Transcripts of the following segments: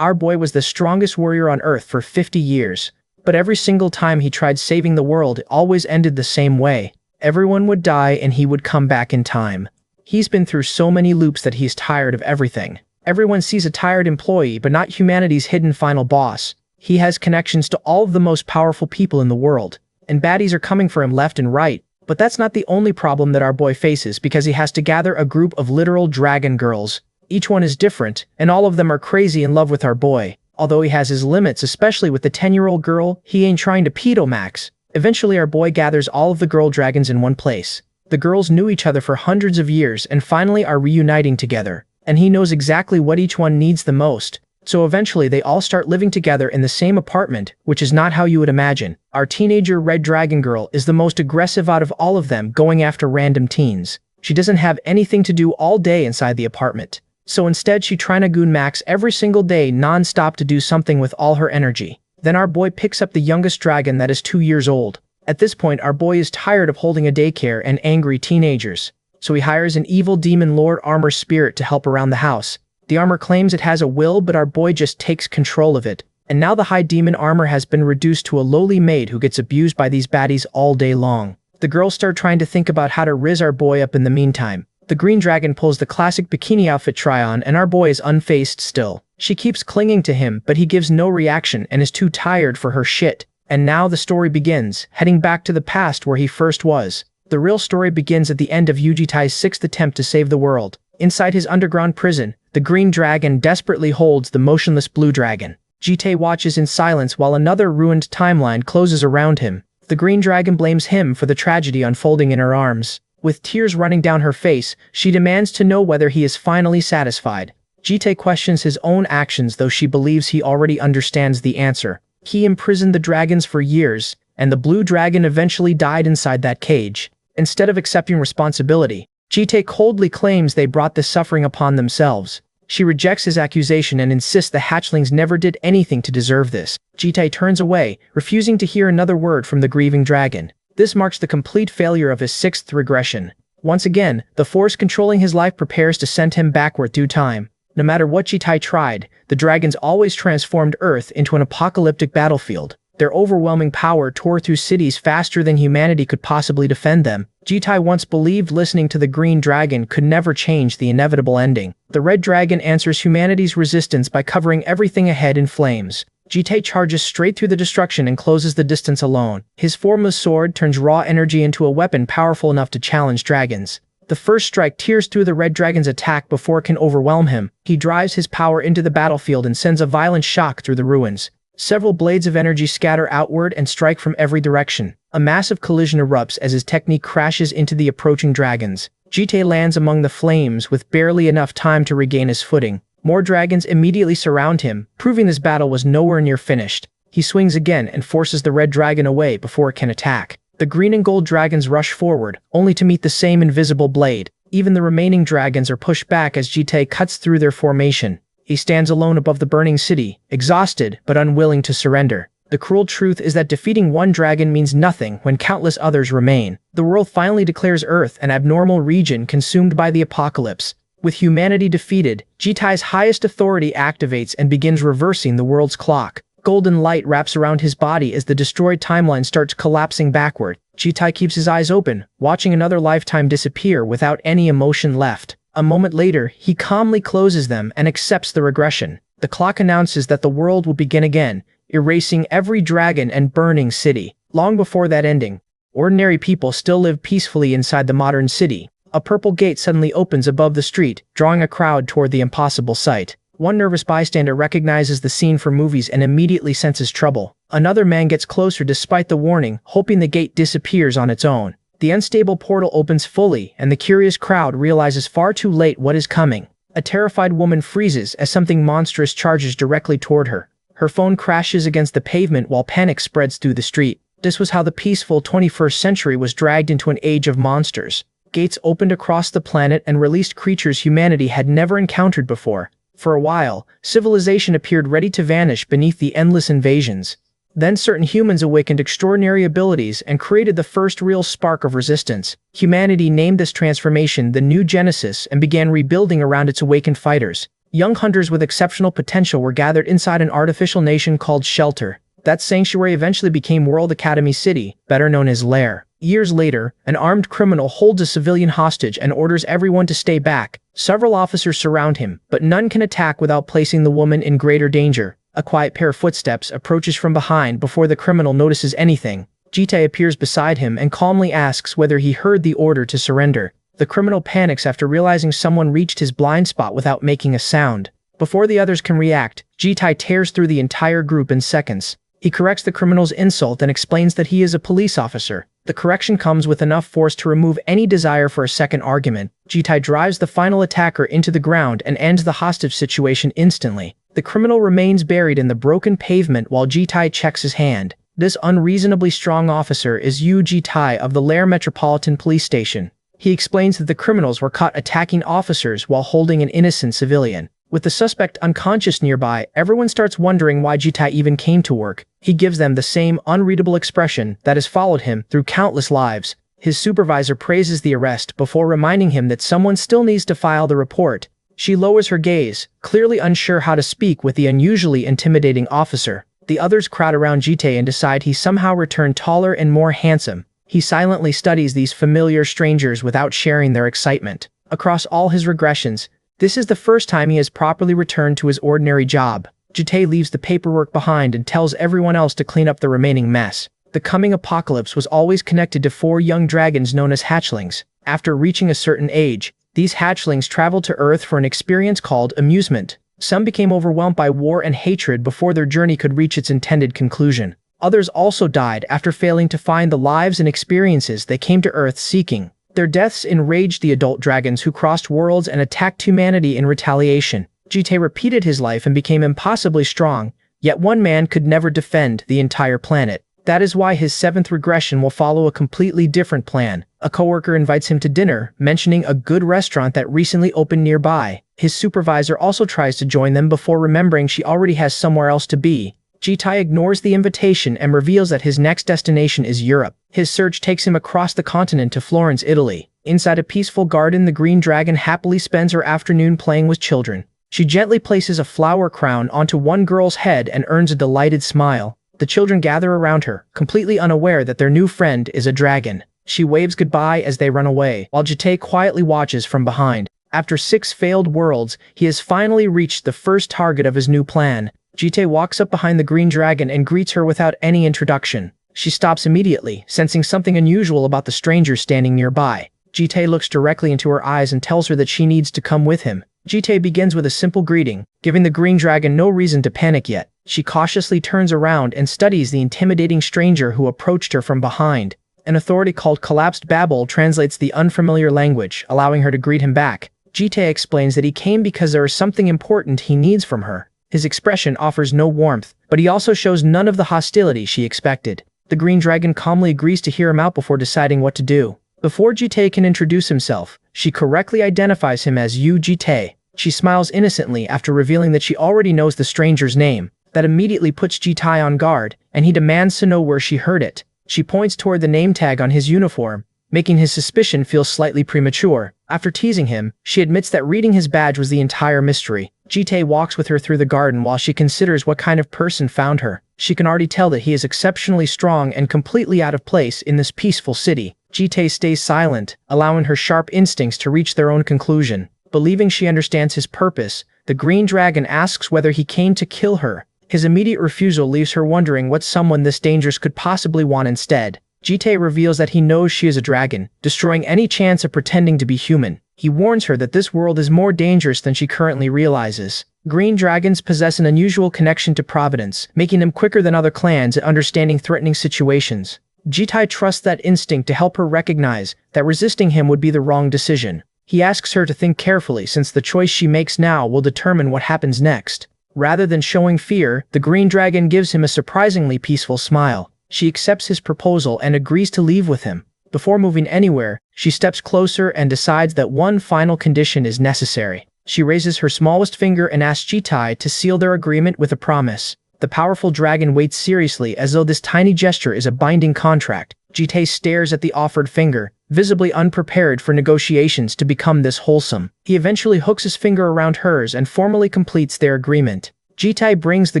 Our boy was the strongest warrior on Earth for 50 years. But every single time he tried saving the world, it always ended the same way. Everyone would die and he would come back in time. He's been through so many loops that he's tired of everything. Everyone sees a tired employee, but not humanity's hidden final boss. He has connections to all of the most powerful people in the world, and baddies are coming for him left and right. But that's not the only problem that our boy faces, because he has to gather a group of literal dragon girls. Each one is different, and all of them are crazy in love with our boy. Although he has his limits, especially with the 10-year-old girl, he ain't trying to pedo max. Eventually our boy gathers all of the girl dragons in one place. The girls knew each other for hundreds of years and finally are reuniting together. And he knows exactly what each one needs the most. So eventually they all start living together in the same apartment, which is not how you would imagine. Our teenager red dragon girl is the most aggressive out of all of them, going after random teens. She doesn't have anything to do all day inside the apartment. So instead she trying to goon max every single day non-stop to do something with all her energy. Then our boy picks up the youngest dragon that is 2 years old. At this point our boy is tired of holding a daycare and angry teenagers. So he hires an evil demon lord armor spirit to help around the house. The armor claims it has a will, but our boy just takes control of it. And now the high demon armor has been reduced to a lowly maid who gets abused by these baddies all day long. The girls start trying to think about how to rizz our boy up in the meantime. The green dragon pulls the classic bikini outfit try-on and our boy is unfazed still. She keeps clinging to him, but he gives no reaction and is too tired for her shit. And now the story begins, heading back to the past where he first was. The real story begins at the end of Yujitai's 6th attempt to save the world. Inside his underground prison, the green dragon desperately holds the motionless blue dragon. Jitai watches in silence while another ruined timeline closes around him. The green dragon blames him for the tragedy unfolding in her arms. With tears running down her face, she demands to know whether he is finally satisfied. Jitai questions his own actions, though she believes he already understands the answer. He imprisoned the dragons for years, and the blue dragon eventually died inside that cage. Instead of accepting responsibility, Jitai coldly claims they brought this suffering upon themselves. She rejects his accusation and insists the hatchlings never did anything to deserve this. Jitai turns away, refusing to hear another word from the grieving dragon. This marks the complete failure of his 6th regression. Once again, the force controlling his life prepares to send him backward through time. No matter what Jitai tried, the dragons always transformed Earth into an apocalyptic battlefield. Their overwhelming power tore through cities faster than humanity could possibly defend them. Jitai once believed listening to the green dragon could never change the inevitable ending. The red dragon answers humanity's resistance by covering everything ahead in flames. Jitai charges straight through the destruction and closes the distance alone. His formless sword turns raw energy into a weapon powerful enough to challenge dragons. The first strike tears through the red dragon's attack before it can overwhelm him. He drives his power into the battlefield and sends a violent shock through the ruins. Several blades of energy scatter outward and strike from every direction. A massive collision erupts as his technique crashes into the approaching dragons. Jitai lands among the flames with barely enough time to regain his footing. More dragons immediately surround him, proving this battle was nowhere near finished. He swings again and forces the red dragon away before it can attack. The green and gold dragons rush forward, only to meet the same invisible blade. Even the remaining dragons are pushed back as Jitai cuts through their formation. He stands alone above the burning city, exhausted but unwilling to surrender. The cruel truth is that defeating one dragon means nothing when countless others remain. The world finally declares Earth an abnormal region consumed by the apocalypse. With humanity defeated, Jitai's highest authority activates and begins reversing the world's clock. Golden light wraps around his body as the destroyed timeline starts collapsing backward. Jitai keeps his eyes open, watching another lifetime disappear without any emotion left. A moment later, he calmly closes them and accepts the regression. The clock announces that the world will begin again, erasing every dragon and burning city. Long before that ending, ordinary people still live peacefully inside the modern city. A purple gate suddenly opens above the street, drawing a crowd toward the impossible sight. One nervous bystander recognizes the scene from movies and immediately senses trouble. Another man gets closer despite the warning, hoping the gate disappears on its own. The unstable portal opens fully, and the curious crowd realizes far too late what is coming. A terrified woman freezes as something monstrous charges directly toward her. Her phone crashes against the pavement while panic spreads through the street. This was how the peaceful 21st century was dragged into an age of monsters. Gates opened across the planet and released creatures humanity had never encountered before. For a while, civilization appeared ready to vanish beneath the endless invasions. Then certain humans awakened extraordinary abilities and created the first real spark of resistance. Humanity named this transformation the New Genesis and began rebuilding around its awakened fighters. Young hunters with exceptional potential were gathered inside an artificial nation called Shelter. That sanctuary eventually became World Academy City, better known as Lair. Years later, an armed criminal holds a civilian hostage and orders everyone to stay back. Several officers surround him, but none can attack without placing the woman in greater danger. A quiet pair of footsteps approaches from behind before the criminal notices anything. Jitae appears beside him and calmly asks whether he heard the order to surrender. The criminal panics after realizing someone reached his blind spot without making a sound. Before the others can react, Jitae tears through the entire group in seconds. He corrects the criminal's insult and explains that he is a police officer. The correction comes with enough force to remove any desire for a second argument. Jitae drives the final attacker into the ground and ends the hostage situation instantly. The criminal remains buried in the broken pavement while Jitae checks his hand. This unreasonably strong officer is Yu Jitae of the Lair Metropolitan Police Station. He explains that the criminals were caught attacking officers while holding an innocent civilian. With the suspect unconscious nearby, everyone starts wondering why Jitae even came to work. He gives them the same unreadable expression that has followed him through countless lives. His supervisor praises the arrest before reminding him that someone still needs to file the report. She lowers her gaze, clearly unsure how to speak with the unusually intimidating officer. The others crowd around Jitae and decide he somehow returned taller and more handsome. He silently studies these familiar strangers without sharing their excitement. Across all his regressions, this is the first time he has properly returned to his ordinary job. Jitae leaves the paperwork behind and tells everyone else to clean up the remaining mess. The coming apocalypse was always connected to 4 young dragons known as hatchlings. After reaching a certain age, these hatchlings traveled to Earth for an experience called amusement. Some became overwhelmed by war and hatred before their journey could reach its intended conclusion. Others also died after failing to find the lives and experiences they came to Earth seeking. Their deaths enraged the adult dragons who crossed worlds and attacked humanity in retaliation. Jitae repeated his life and became impossibly strong, yet one man could never defend the entire planet. That is why his 7th regression will follow a completely different plan. A coworker invites him to dinner, mentioning a good restaurant that recently opened nearby. His supervisor also tries to join them before remembering she already has somewhere else to be. Jitae ignores the invitation and reveals that his next destination is Europe. His search takes him across the continent to Florence, Italy. Inside a peaceful garden, the green dragon happily spends her afternoon playing with children. She gently places a flower crown onto one girl's head and earns a delighted smile. The children gather around her, completely unaware that their new friend is a dragon. She waves goodbye as they run away, while Jitae quietly watches from behind. After 6 failed worlds, he has finally reached the first target of his new plan. Jitae walks up behind the green dragon and greets her without any introduction. She stops immediately, sensing something unusual about the stranger standing nearby. Jitae looks directly into her eyes and tells her that she needs to come with him. Jitae begins with a simple greeting, giving the green dragon no reason to panic yet. She cautiously turns around and studies the intimidating stranger who approached her from behind. An authority called Collapsed Babel translates the unfamiliar language, allowing her to greet him back. Jitae explains that he came because there is something important he needs from her. His expression offers no warmth, but he also shows none of the hostility she expected. The green dragon calmly agrees to hear him out before deciding what to do. Before Jitae can introduce himself, she correctly identifies him as Yu Jitae. She smiles innocently after revealing that she already knows the stranger's name. That immediately puts Jitae on guard, and he demands to know where she heard it. She points toward the name tag on his uniform, making his suspicion feel slightly premature. After teasing him, she admits that reading his badge was the entire mystery. Jitae walks with her through the garden while she considers what kind of person found her. She can already tell that he is exceptionally strong and completely out of place in this peaceful city. Jitae stays silent, allowing her sharp instincts to reach their own conclusion. Believing she understands his purpose, the green dragon asks whether he came to kill her. His immediate refusal leaves her wondering what someone this dangerous could possibly want instead. Jitae reveals that he knows she is a dragon, destroying any chance of pretending to be human. He warns her that this world is more dangerous than she currently realizes. Green dragons possess an unusual connection to providence, making them quicker than other clans at understanding threatening situations. Jitae trusts that instinct to help her recognize that resisting him would be the wrong decision. He asks her to think carefully since the choice she makes now will determine what happens next. Rather than showing fear, the green dragon gives him a surprisingly peaceful smile. She accepts his proposal and agrees to leave with him. Before moving anywhere, she steps closer and decides that one final condition is necessary. She raises her smallest finger and asks Jitae to seal their agreement with a promise. The powerful dragon waits seriously as though this tiny gesture is a binding contract. Jitae stares at the offered finger, visibly unprepared for negotiations to become this wholesome. He eventually hooks his finger around hers and formally completes their agreement. Jitae brings the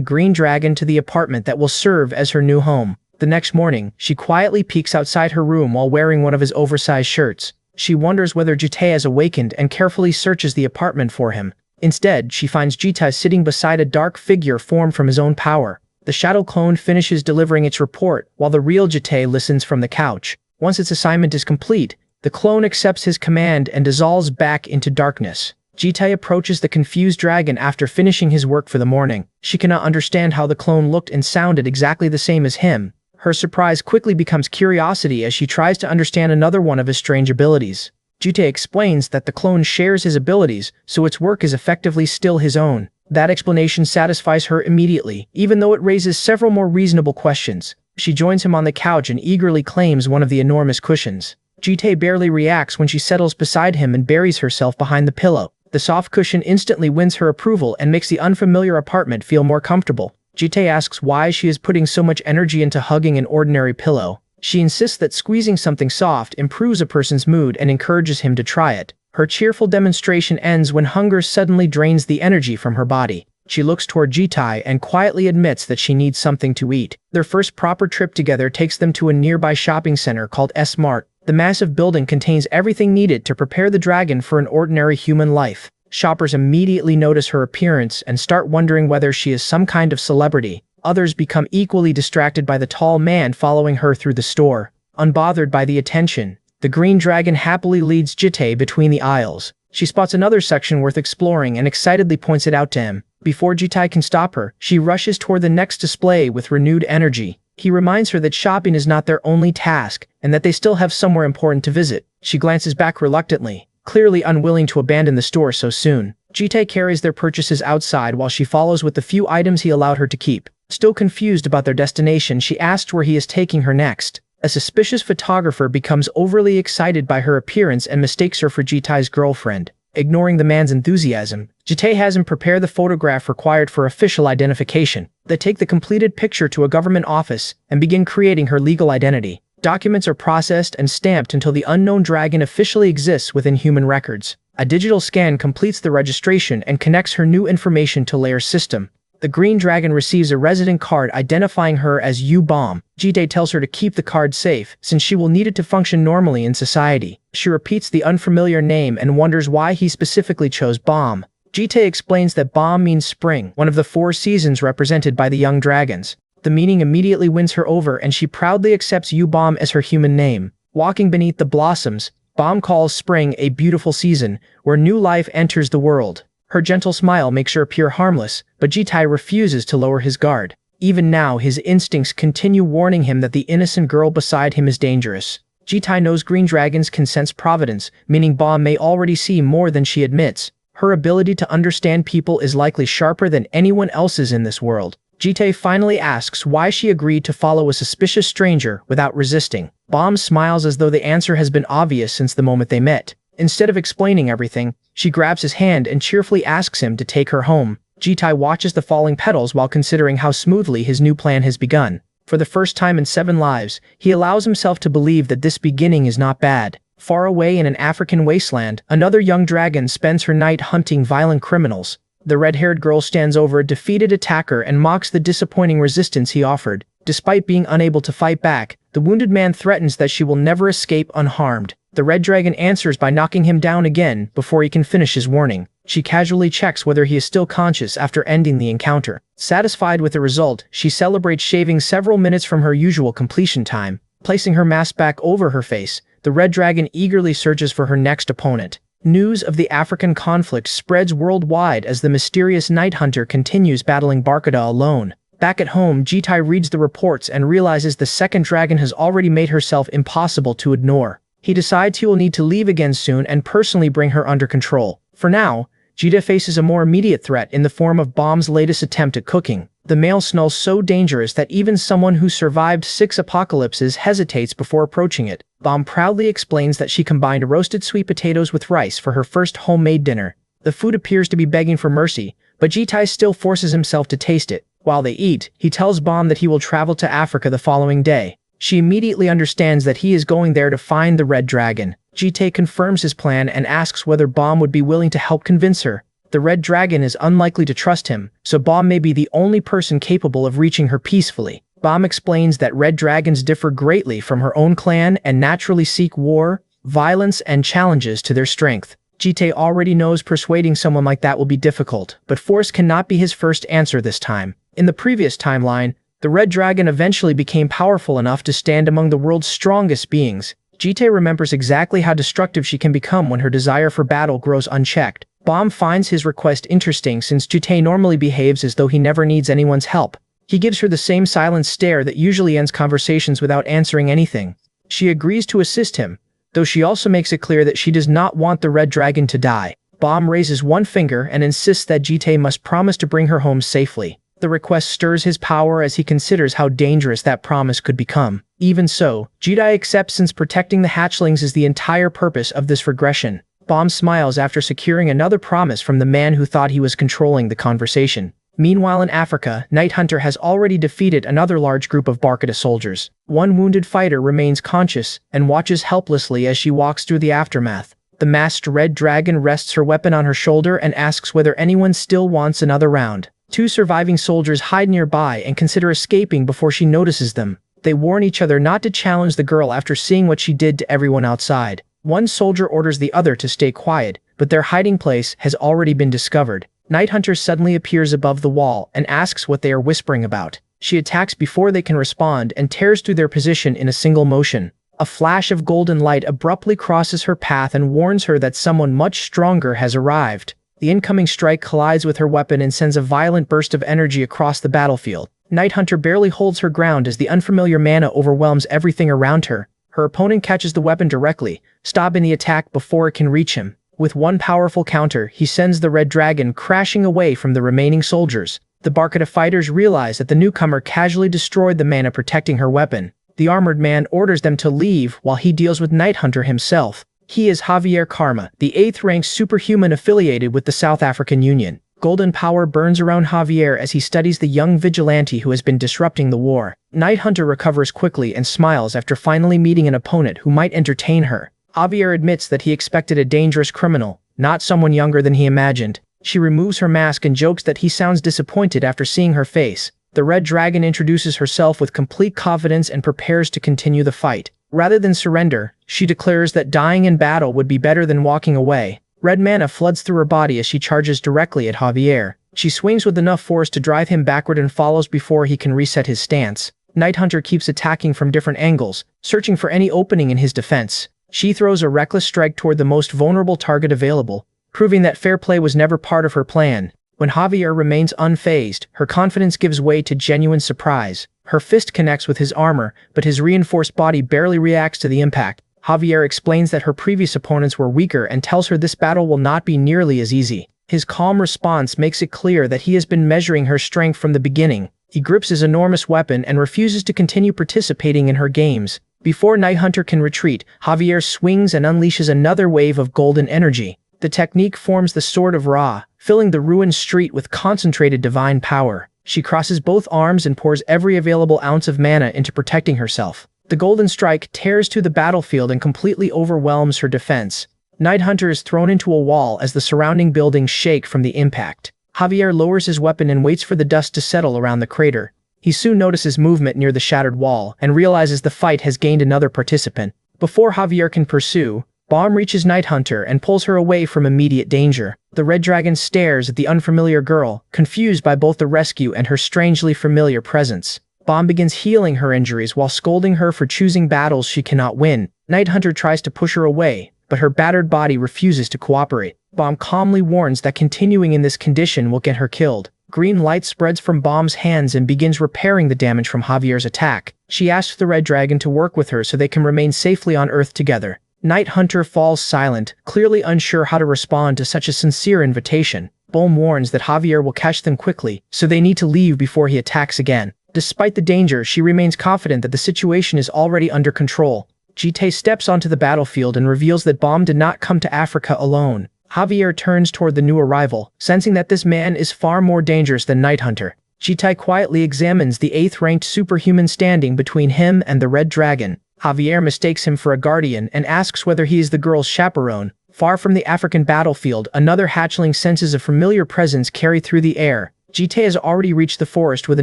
green dragon to the apartment that will serve as her new home. The next morning, she quietly peeks outside her room while wearing one of his oversized shirts. She wonders whether Jitae has awakened and carefully searches the apartment for him. Instead, she finds Jitae sitting beside a dark figure formed from his own power. The shadow clone finishes delivering its report, while the real Jitae listens from the couch. Once its assignment is complete, the clone accepts his command and dissolves back into darkness. Jitae approaches the confused dragon after finishing his work for the morning. She cannot understand how the clone looked and sounded exactly the same as him. Her surprise quickly becomes curiosity as she tries to understand another one of his strange abilities. Jitae explains that the clone shares his abilities, so its work is effectively still his own. That explanation satisfies her immediately, even though it raises several more reasonable questions. She joins him on the couch and eagerly claims one of the enormous cushions. Jitae barely reacts when she settles beside him and buries herself behind the pillow. The soft cushion instantly wins her approval and makes the unfamiliar apartment feel more comfortable. Jitae asks why she is putting so much energy into hugging an ordinary pillow. She insists that squeezing something soft improves a person's mood and encourages him to try it. Her cheerful demonstration ends when hunger suddenly drains the energy from her body. She looks toward Jitae and quietly admits that she needs something to eat. Their first proper trip together takes them to a nearby shopping center called S-Mart. The massive building contains everything needed to prepare the dragon for an ordinary human life. Shoppers immediately notice her appearance and start wondering whether she is some kind of celebrity. Others become equally distracted by the tall man following her through the store. Unbothered by the attention, the green dragon happily leads Jitae between the aisles. She spots another section worth exploring and excitedly points it out to him. Before Jitae can stop her, she rushes toward the next display with renewed energy. He reminds her that shopping is not their only task, and that they still have somewhere important to visit. She glances back reluctantly, clearly unwilling to abandon the store so soon. Jitae carries their purchases outside while she follows with the few items he allowed her to keep. Still confused about their destination, she asks where he is taking her next. A suspicious photographer becomes overly excited by her appearance and mistakes her for Jitae's girlfriend. Ignoring the man's enthusiasm, Jitae has him prepare the photograph required for official identification. They take the completed picture to a government office and begin creating her legal identity. Documents are processed and stamped until the unknown dragon officially exists within human records. A digital scan completes the registration and connects her new information to Lair's system. The green dragon receives a resident card identifying her as U-Bomb. Jitae tells her to keep the card safe, since she will need it to function normally in society. She repeats the unfamiliar name and wonders why he specifically chose Bomb. Jitae explains that Bomb means spring, one of the 4 seasons represented by the young dragons. The meaning immediately wins her over and she proudly accepts U-Bomb as her human name. Walking beneath the blossoms, Bomb calls spring a beautiful season, where new life enters the world. Her gentle smile makes her appear harmless, but Jitae refuses to lower his guard. Even now, his instincts continue warning him that the innocent girl beside him is dangerous. Jitae knows green dragons can sense providence, meaning Bomb may already see more than she admits. Her ability to understand people is likely sharper than anyone else's in this world. Jitae finally asks why she agreed to follow a suspicious stranger without resisting. Bomb smiles as though the answer has been obvious since the moment they met. Instead of explaining everything, she grabs his hand and cheerfully asks him to take her home. Jitae watches the falling petals while considering how smoothly his new plan has begun. For the first time in 7 lives, he allows himself to believe that this beginning is not bad. Far away in an African wasteland, another young dragon spends her night hunting violent criminals. The red-haired girl stands over a defeated attacker and mocks the disappointing resistance he offered. Despite being unable to fight back, the wounded man threatens that she will never escape unharmed. The red dragon answers by knocking him down again before he can finish his warning. She casually checks whether he is still conscious after ending the encounter. Satisfied with the result, she celebrates shaving several minutes from her usual completion time. Placing her mask back over her face, the red dragon eagerly searches for her next opponent. News of the African conflict spreads worldwide as the mysterious night hunter continues battling Barkada alone. Back at home, Jitae reads the reports and realizes the second dragon has already made herself impossible to ignore. He decides he will need to leave again soon and personally bring her under control. For now, Jitae faces a more immediate threat in the form of Bomb's latest attempt at cooking. The male smells so dangerous that even someone who survived 6 apocalypses hesitates before approaching it. Bomb proudly explains that she combined roasted sweet potatoes with rice for her first homemade dinner. The food appears to be begging for mercy, but Jitae still forces himself to taste it. While they eat, he tells Bomb that he will travel to Africa the following day. She immediately understands that he is going there to find the red dragon. Jite confirms his plan and asks whether Bomb would be willing to help convince her. The red dragon is unlikely to trust him, so Bomb may be the only person capable of reaching her peacefully. Bomb explains that red dragons differ greatly from her own clan and naturally seek war, violence, and challenges to their strength. Jite already knows persuading someone like that will be difficult, but force cannot be his first answer this time. In the previous timeline, the red dragon eventually became powerful enough to stand among the world's strongest beings. Jite remembers exactly how destructive she can become when her desire for battle grows unchecked. Bomb finds his request interesting since Jite normally behaves as though he never needs anyone's help. He gives her the same silent stare that usually ends conversations without answering anything. She agrees to assist him, though she also makes it clear that she does not want the red dragon to die. Bomb raises one finger and insists that Jite must promise to bring her home safely. The request stirs his power as he considers how dangerous that promise could become. Even so, Jite accepts since protecting the hatchlings is the entire purpose of this regression. Bomb smiles after securing another promise from the man who thought he was controlling the conversation. Meanwhile in Africa, Night Hunter has already defeated another large group of Barkada soldiers. One wounded fighter remains conscious and watches helplessly as she walks through the aftermath. The masked red dragon rests her weapon on her shoulder and asks whether anyone still wants another round. Two surviving soldiers hide nearby and consider escaping before she notices them. They warn each other not to challenge the girl after seeing what she did to everyone outside. One soldier orders the other to stay quiet, but their hiding place has already been discovered. Night Hunter suddenly appears above the wall and asks what they are whispering about. She attacks before they can respond and tears through their position in a single motion. A flash of golden light abruptly crosses her path and warns her that someone much stronger has arrived. The incoming strike collides with her weapon and sends a violent burst of energy across the battlefield. Night Hunter barely holds her ground as the unfamiliar mana overwhelms everything around her. Her opponent catches the weapon directly, stopping the attack before it can reach him. With one powerful counter, he sends the red dragon crashing away from the remaining soldiers. The Barkada fighters realize that the newcomer casually destroyed the mana protecting her weapon. The armored man orders them to leave while he deals with Night Hunter himself. He is Javier Karma, the 8th-ranked superhuman affiliated with the South African Union. Golden power burns around Javier as he studies the young vigilante who has been disrupting the war. Night Hunter recovers quickly and smiles after finally meeting an opponent who might entertain her. Javier admits that he expected a dangerous criminal, not someone younger than he imagined. She removes her mask and jokes that he sounds disappointed after seeing her face. The red dragon introduces herself with complete confidence and prepares to continue the fight. Rather than surrender, she declares that dying in battle would be better than walking away. Red mana floods through her body as she charges directly at Javier. She swings with enough force to drive him backward and follows before he can reset his stance. Night Hunter keeps attacking from different angles, searching for any opening in his defense. She throws a reckless strike toward the most vulnerable target available, proving that fair play was never part of her plan. When Javier remains unfazed, her confidence gives way to genuine surprise. Her fist connects with his armor, but his reinforced body barely reacts to the impact. Javier explains that her previous opponents were weaker and tells her this battle will not be nearly as easy. His calm response makes it clear that he has been measuring her strength from the beginning. He grips his enormous weapon and refuses to continue participating in her games. Before Night Hunter can retreat, Javier swings and unleashes another wave of golden energy. The technique forms the Sword of Ra, filling the ruined street with concentrated divine power. She crosses both arms and pours every available ounce of mana into protecting herself. The golden strike tears through the battlefield and completely overwhelms her defense. Night Hunter is thrown into a wall as the surrounding buildings shake from the impact. Javier lowers his weapon and waits for the dust to settle around the crater. He soon notices movement near the shattered wall and realizes the fight has gained another participant. Before Javier can pursue, Bomb reaches Night Hunter and pulls her away from immediate danger. The red dragon stares at the unfamiliar girl, confused by both the rescue and her strangely familiar presence. Bomb begins healing her injuries while scolding her for choosing battles she cannot win. Night Hunter tries to push her away, but her battered body refuses to cooperate. Bomb calmly warns that continuing in this condition will get her killed. Green light spreads from Bomb's hands and begins repairing the damage from Javier's attack. She asks the red dragon to work with her so they can remain safely on Earth together. Night Hunter falls silent, clearly unsure how to respond to such a sincere invitation. Bomb warns that Javier will catch them quickly, so they need to leave before he attacks again. Despite the danger, she remains confident that the situation is already under control. Jite steps onto the battlefield and reveals that Bomb did not come to Africa alone. Javier turns toward the new arrival, sensing that this man is far more dangerous than Night Hunter. Jitai quietly examines the 8th-ranked superhuman standing between him and the red dragon. Javier mistakes him for a guardian and asks whether he is the girl's chaperone. Far from the African battlefield, another hatchling senses a familiar presence carry through the air. Jitai has already reached the forest where the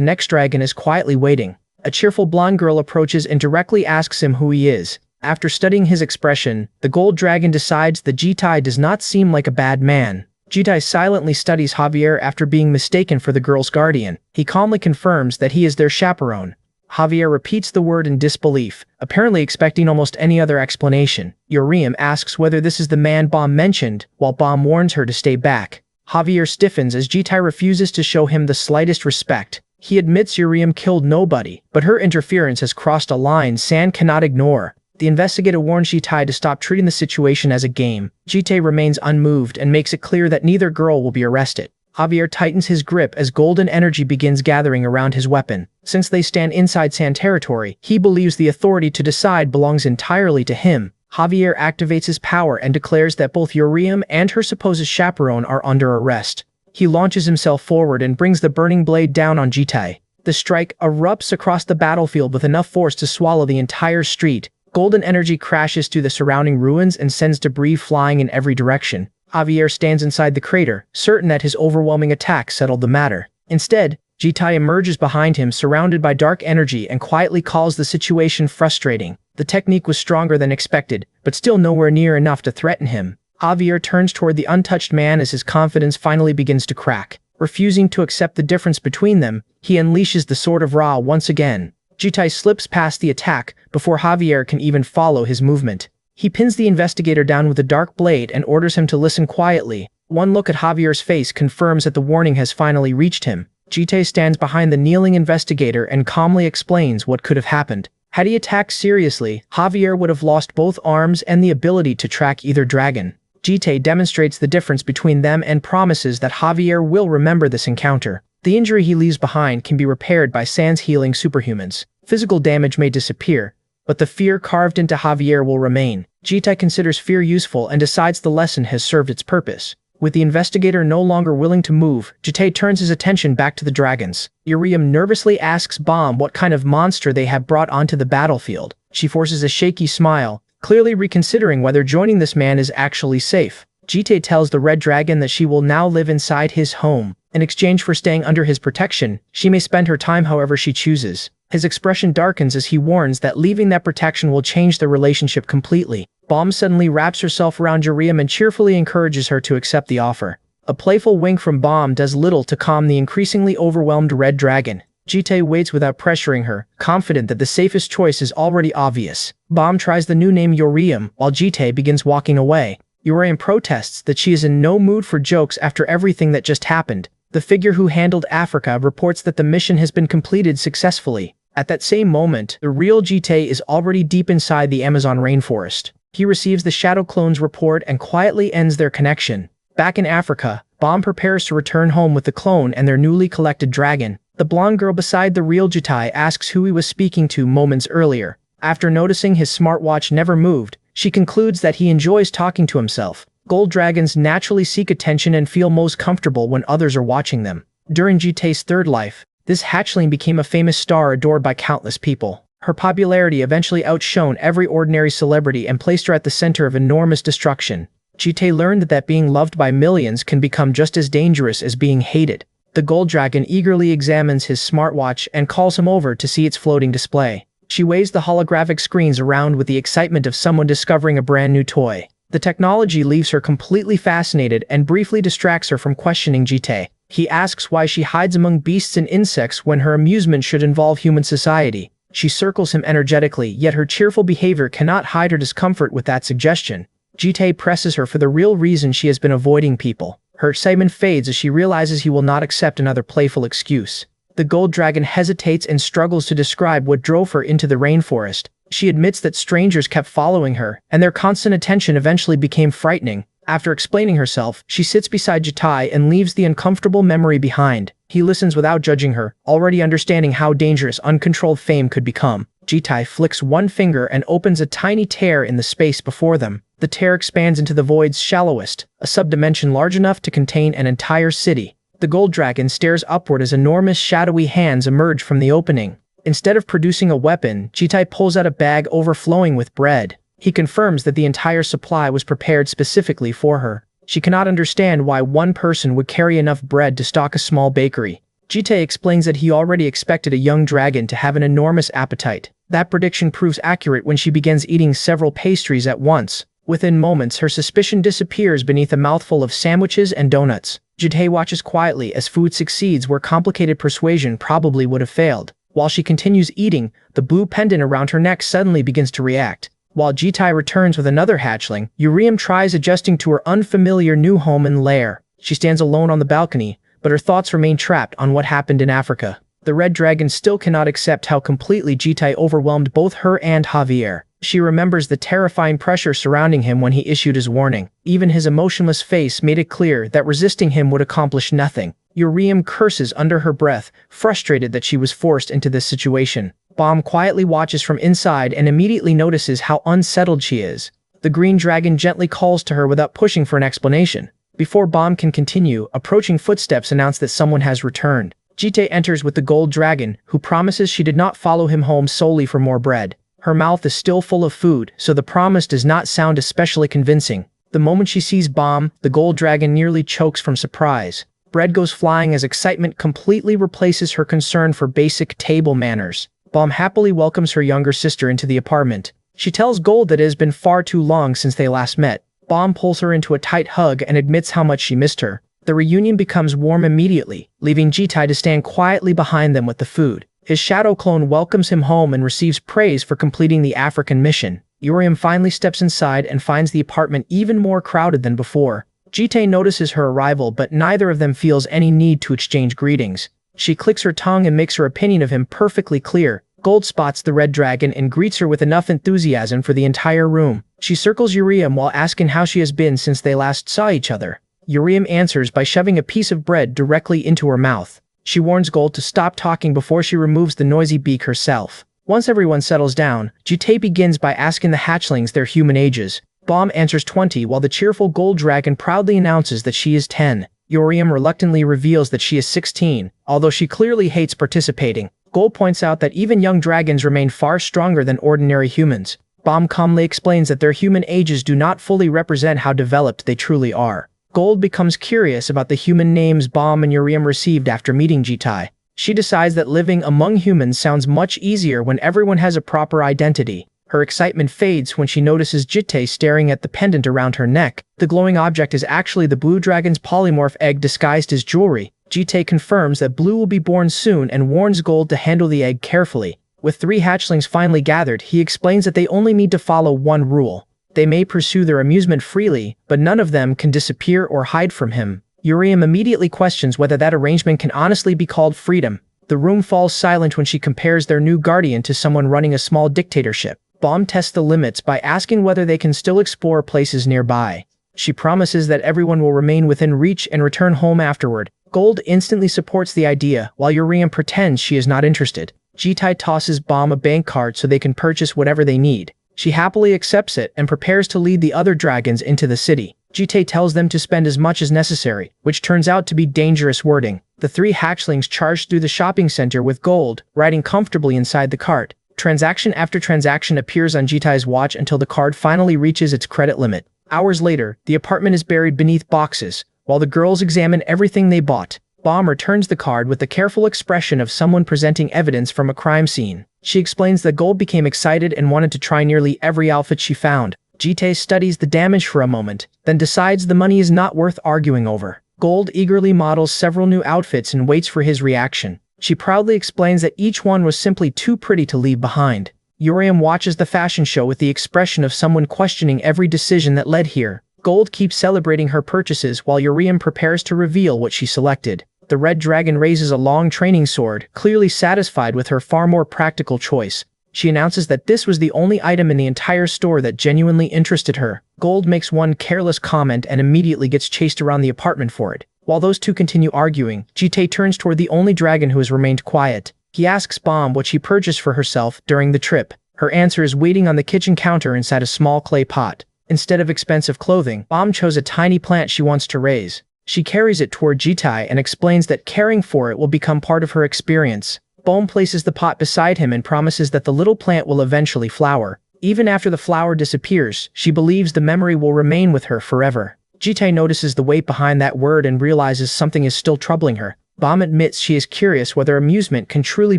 next dragon is quietly waiting. A cheerful blonde girl approaches and directly asks him who he is. After studying his expression, the gold dragon decides that Jitai does not seem like a bad man. Jitai silently studies Javier after being mistaken for the girl's guardian. He calmly confirms that he is their chaperone. Javier repeats the word in disbelief, apparently expecting almost any other explanation. Yuriam asks whether this is the man Bomb mentioned, while Bomb warns her to stay back. Javier stiffens as Jitai refuses to show him the slightest respect. He admits Yuriam killed nobody, but her interference has crossed a line San cannot ignore. The investigator warns Jitai to stop treating the situation as a game. Jitai remains unmoved and makes it clear that neither girl will be arrested. Javier tightens his grip as golden energy begins gathering around his weapon. Since they stand inside San territory, he believes the authority to decide belongs entirely to him. Javier activates his power and declares that both Yuriam and her supposed chaperone are under arrest. He launches himself forward and brings the burning blade down on Jitai. The strike erupts across the battlefield with enough force to swallow the entire street. Golden energy crashes through the surrounding ruins and sends debris flying in every direction. Javier stands inside the crater, certain that his overwhelming attack settled the matter. Instead, Jitai emerges behind him surrounded by dark energy and quietly calls the situation frustrating. The technique was stronger than expected, but still nowhere near enough to threaten him. Javier turns toward the untouched man as his confidence finally begins to crack. Refusing to accept the difference between them, he unleashes the Sword of Ra once again. Jitai slips past the attack before Javier can even follow his movement. He pins the investigator down with a dark blade and orders him to listen quietly. One look at Javier's face confirms that the warning has finally reached him. Jitai stands behind the kneeling investigator and calmly explains what could have happened. Had he attacked seriously, Javier would have lost both arms and the ability to track either dragon. Jitai demonstrates the difference between them and promises that Javier will remember this encounter. The injury he leaves behind can be repaired by Sans healing superhumans. Physical damage may disappear, but the fear carved into Javier will remain. Jitai considers fear useful and decides the lesson has served its purpose. With the investigator no longer willing to move, Jitai turns his attention back to the dragons. Yuriam nervously asks Bomb what kind of monster they have brought onto the battlefield. She forces a shaky smile, clearly reconsidering whether joining this man is actually safe. Jitai tells the red dragon that she will now live inside his home. In exchange for staying under his protection, she may spend her time however she chooses. His expression darkens as he warns that leaving that protection will change the relationship completely. Bomb suddenly wraps herself around Yuriam and cheerfully encourages her to accept the offer. A playful wink from Bomb does little to calm the increasingly overwhelmed red dragon. Jitai waits without pressuring her, confident that the safest choice is already obvious. Bomb tries the new name Yuriam, while Jitai begins walking away. Yuriam protests that she is in no mood for jokes after everything that just happened. The figure who handled Africa reports that the mission has been completed successfully. At that same moment, the real Jitai is already deep inside the Amazon rainforest. He receives the Shadow Clone's report and quietly ends their connection. Back in Africa, Bomb prepares to return home with the clone and their newly collected dragon. The blonde girl beside the real Jitai asks who he was speaking to moments earlier. After noticing his smartwatch never moved, she concludes that he enjoys talking to himself. Gold dragons naturally seek attention and feel most comfortable when others are watching them. During Jitai's third life, this hatchling became a famous star adored by countless people. Her popularity eventually outshone every ordinary celebrity and placed her at the center of enormous destruction. Jitai learned that being loved by millions can become just as dangerous as being hated. The gold dragon eagerly examines his smartwatch and calls him over to see its floating display. She waves the holographic screens around with the excitement of someone discovering a brand new toy. The technology leaves her completely fascinated and briefly distracts her from questioning Jitai. He asks why she hides among beasts and insects when her amusement should involve human society. She circles him energetically, yet her cheerful behavior cannot hide her discomfort with that suggestion. Jitai presses her for the real reason she has been avoiding people. Her excitement fades as she realizes he will not accept another playful excuse. The gold dragon hesitates and struggles to describe what drove her into the rainforest. She admits that strangers kept following her, and their constant attention eventually became frightening. After explaining herself, she sits beside Jitai and leaves the uncomfortable memory behind. He listens without judging her, already understanding how dangerous uncontrolled fame could become. Jitai flicks one finger and opens a tiny tear in the space before them. The tear expands into the void's shallowest, a subdimension large enough to contain an entire city. The gold dragon stares upward as enormous shadowy hands emerge from the opening. Instead of producing a weapon, Jitai pulls out a bag overflowing with bread. He confirms that the entire supply was prepared specifically for her. She cannot understand why one person would carry enough bread to stock a small bakery. Jitai explains that he already expected a young dragon to have an enormous appetite. That prediction proves accurate when she begins eating several pastries at once. Within moments, her suspicion disappears beneath a mouthful of sandwiches and donuts. Jitai watches quietly as food succeeds where complicated persuasion probably would have failed. While she continues eating, the blue pendant around her neck suddenly begins to react. While Jitai returns with another hatchling, Uriam tries adjusting to her unfamiliar new home and lair. She stands alone on the balcony, but her thoughts remain trapped on what happened in Africa. The red dragon still cannot accept how completely Jitai overwhelmed both her and Javier. She remembers the terrifying pressure surrounding him when he issued his warning. Even his emotionless face made it clear that resisting him would accomplish nothing. Uriam curses under her breath, frustrated that she was forced into this situation. Bomb quietly watches from inside and immediately notices how unsettled she is. The green dragon gently calls to her without pushing for an explanation. Before Bomb can continue, approaching footsteps announce that someone has returned. Jitai enters with the gold dragon, who promises she did not follow him home solely for more bread. Her mouth is still full of food, so the promise does not sound especially convincing. The moment she sees Bomb, the gold dragon nearly chokes from surprise. Bread goes flying as excitement completely replaces her concern for basic table manners. Bomb happily welcomes her younger sister into the apartment. She tells Gold that it has been far too long since they last met. Bomb pulls her into a tight hug and admits how much she missed her. The reunion becomes warm immediately, leaving Jitai to stand quietly behind them with the food. His shadow clone welcomes him home and receives praise for completing the African mission. Uriam finally steps inside and finds the apartment even more crowded than before. Jitai notices her arrival, but neither of them feels any need to exchange greetings. She clicks her tongue and makes her opinion of him perfectly clear. Gold spots the red dragon and greets her with enough enthusiasm for the entire room. She circles Uriam while asking how she has been since they last saw each other. Uriam answers by shoving a piece of bread directly into her mouth. She warns Gold to stop talking before she removes the noisy beak herself. Once everyone settles down, Jitai begins by asking the hatchlings their human ages. Bomb answers 20 while the cheerful gold dragon proudly announces that she is 10. Uriam reluctantly reveals that she is 16, although she clearly hates participating. Gold points out that even young dragons remain far stronger than ordinary humans. Bomb calmly explains that their human ages do not fully represent how developed they truly are. Gold becomes curious about the human names Bomb and Uriam received after meeting Jitai. She decides that living among humans sounds much easier when everyone has a proper identity. Her excitement fades when she notices Jitai staring at the pendant around her neck. The glowing object is actually the blue dragon's polymorph egg disguised as jewelry. Jitai confirms that Blue will be born soon and warns Gold to handle the egg carefully. With 3 hatchlings finally gathered, he explains that they only need to follow one rule. They may pursue their amusement freely, but none of them can disappear or hide from him. Uriam immediately questions whether that arrangement can honestly be called freedom. The room falls silent when she compares their new guardian to someone running a small dictatorship. Bomb tests the limits by asking whether they can still explore places nearby. She promises that everyone will remain within reach and return home afterward. Gold instantly supports the idea, while Uriam pretends she is not interested. Jitai tosses Bomb a bank card so they can purchase whatever they need. She happily accepts it and prepares to lead the other dragons into the city. Jitai tells them to spend as much as necessary, which turns out to be dangerous wording. The 3 hatchlings charge through the shopping center with Gold, riding comfortably inside the cart. Transaction after transaction appears on Jitai's watch until the card finally reaches its credit limit. Hours later, the apartment is buried beneath boxes, while the girls examine everything they bought. Bomb returns the card with the careful expression of someone presenting evidence from a crime scene. She explains that Gold became excited and wanted to try nearly every outfit she found. Jitai studies the damage for a moment, then decides the money is not worth arguing over. Gold eagerly models several new outfits and waits for his reaction. She proudly explains that each one was simply too pretty to leave behind. Uriam watches the fashion show with the expression of someone questioning every decision that led here. Gold keeps celebrating her purchases while Uriam prepares to reveal what she selected. The red dragon raises a long training sword, clearly satisfied with her far more practical choice. She announces that this was the only item in the entire store that genuinely interested her. Gold makes one careless comment and immediately gets chased around the apartment for it. While those two continue arguing, Jitai turns toward the only dragon who has remained quiet. He asks Bomb what she purchased for herself during the trip. Her answer is waiting on the kitchen counter inside a small clay pot. Instead of expensive clothing, Bomb chose a tiny plant she wants to raise. She carries it toward Jitai and explains that caring for it will become part of her experience. Bohm places the pot beside him and promises that the little plant will eventually flower. Even after the flower disappears, she believes the memory will remain with her forever. Jitai notices the weight behind that word and realizes something is still troubling her. Bohm admits she is curious whether amusement can truly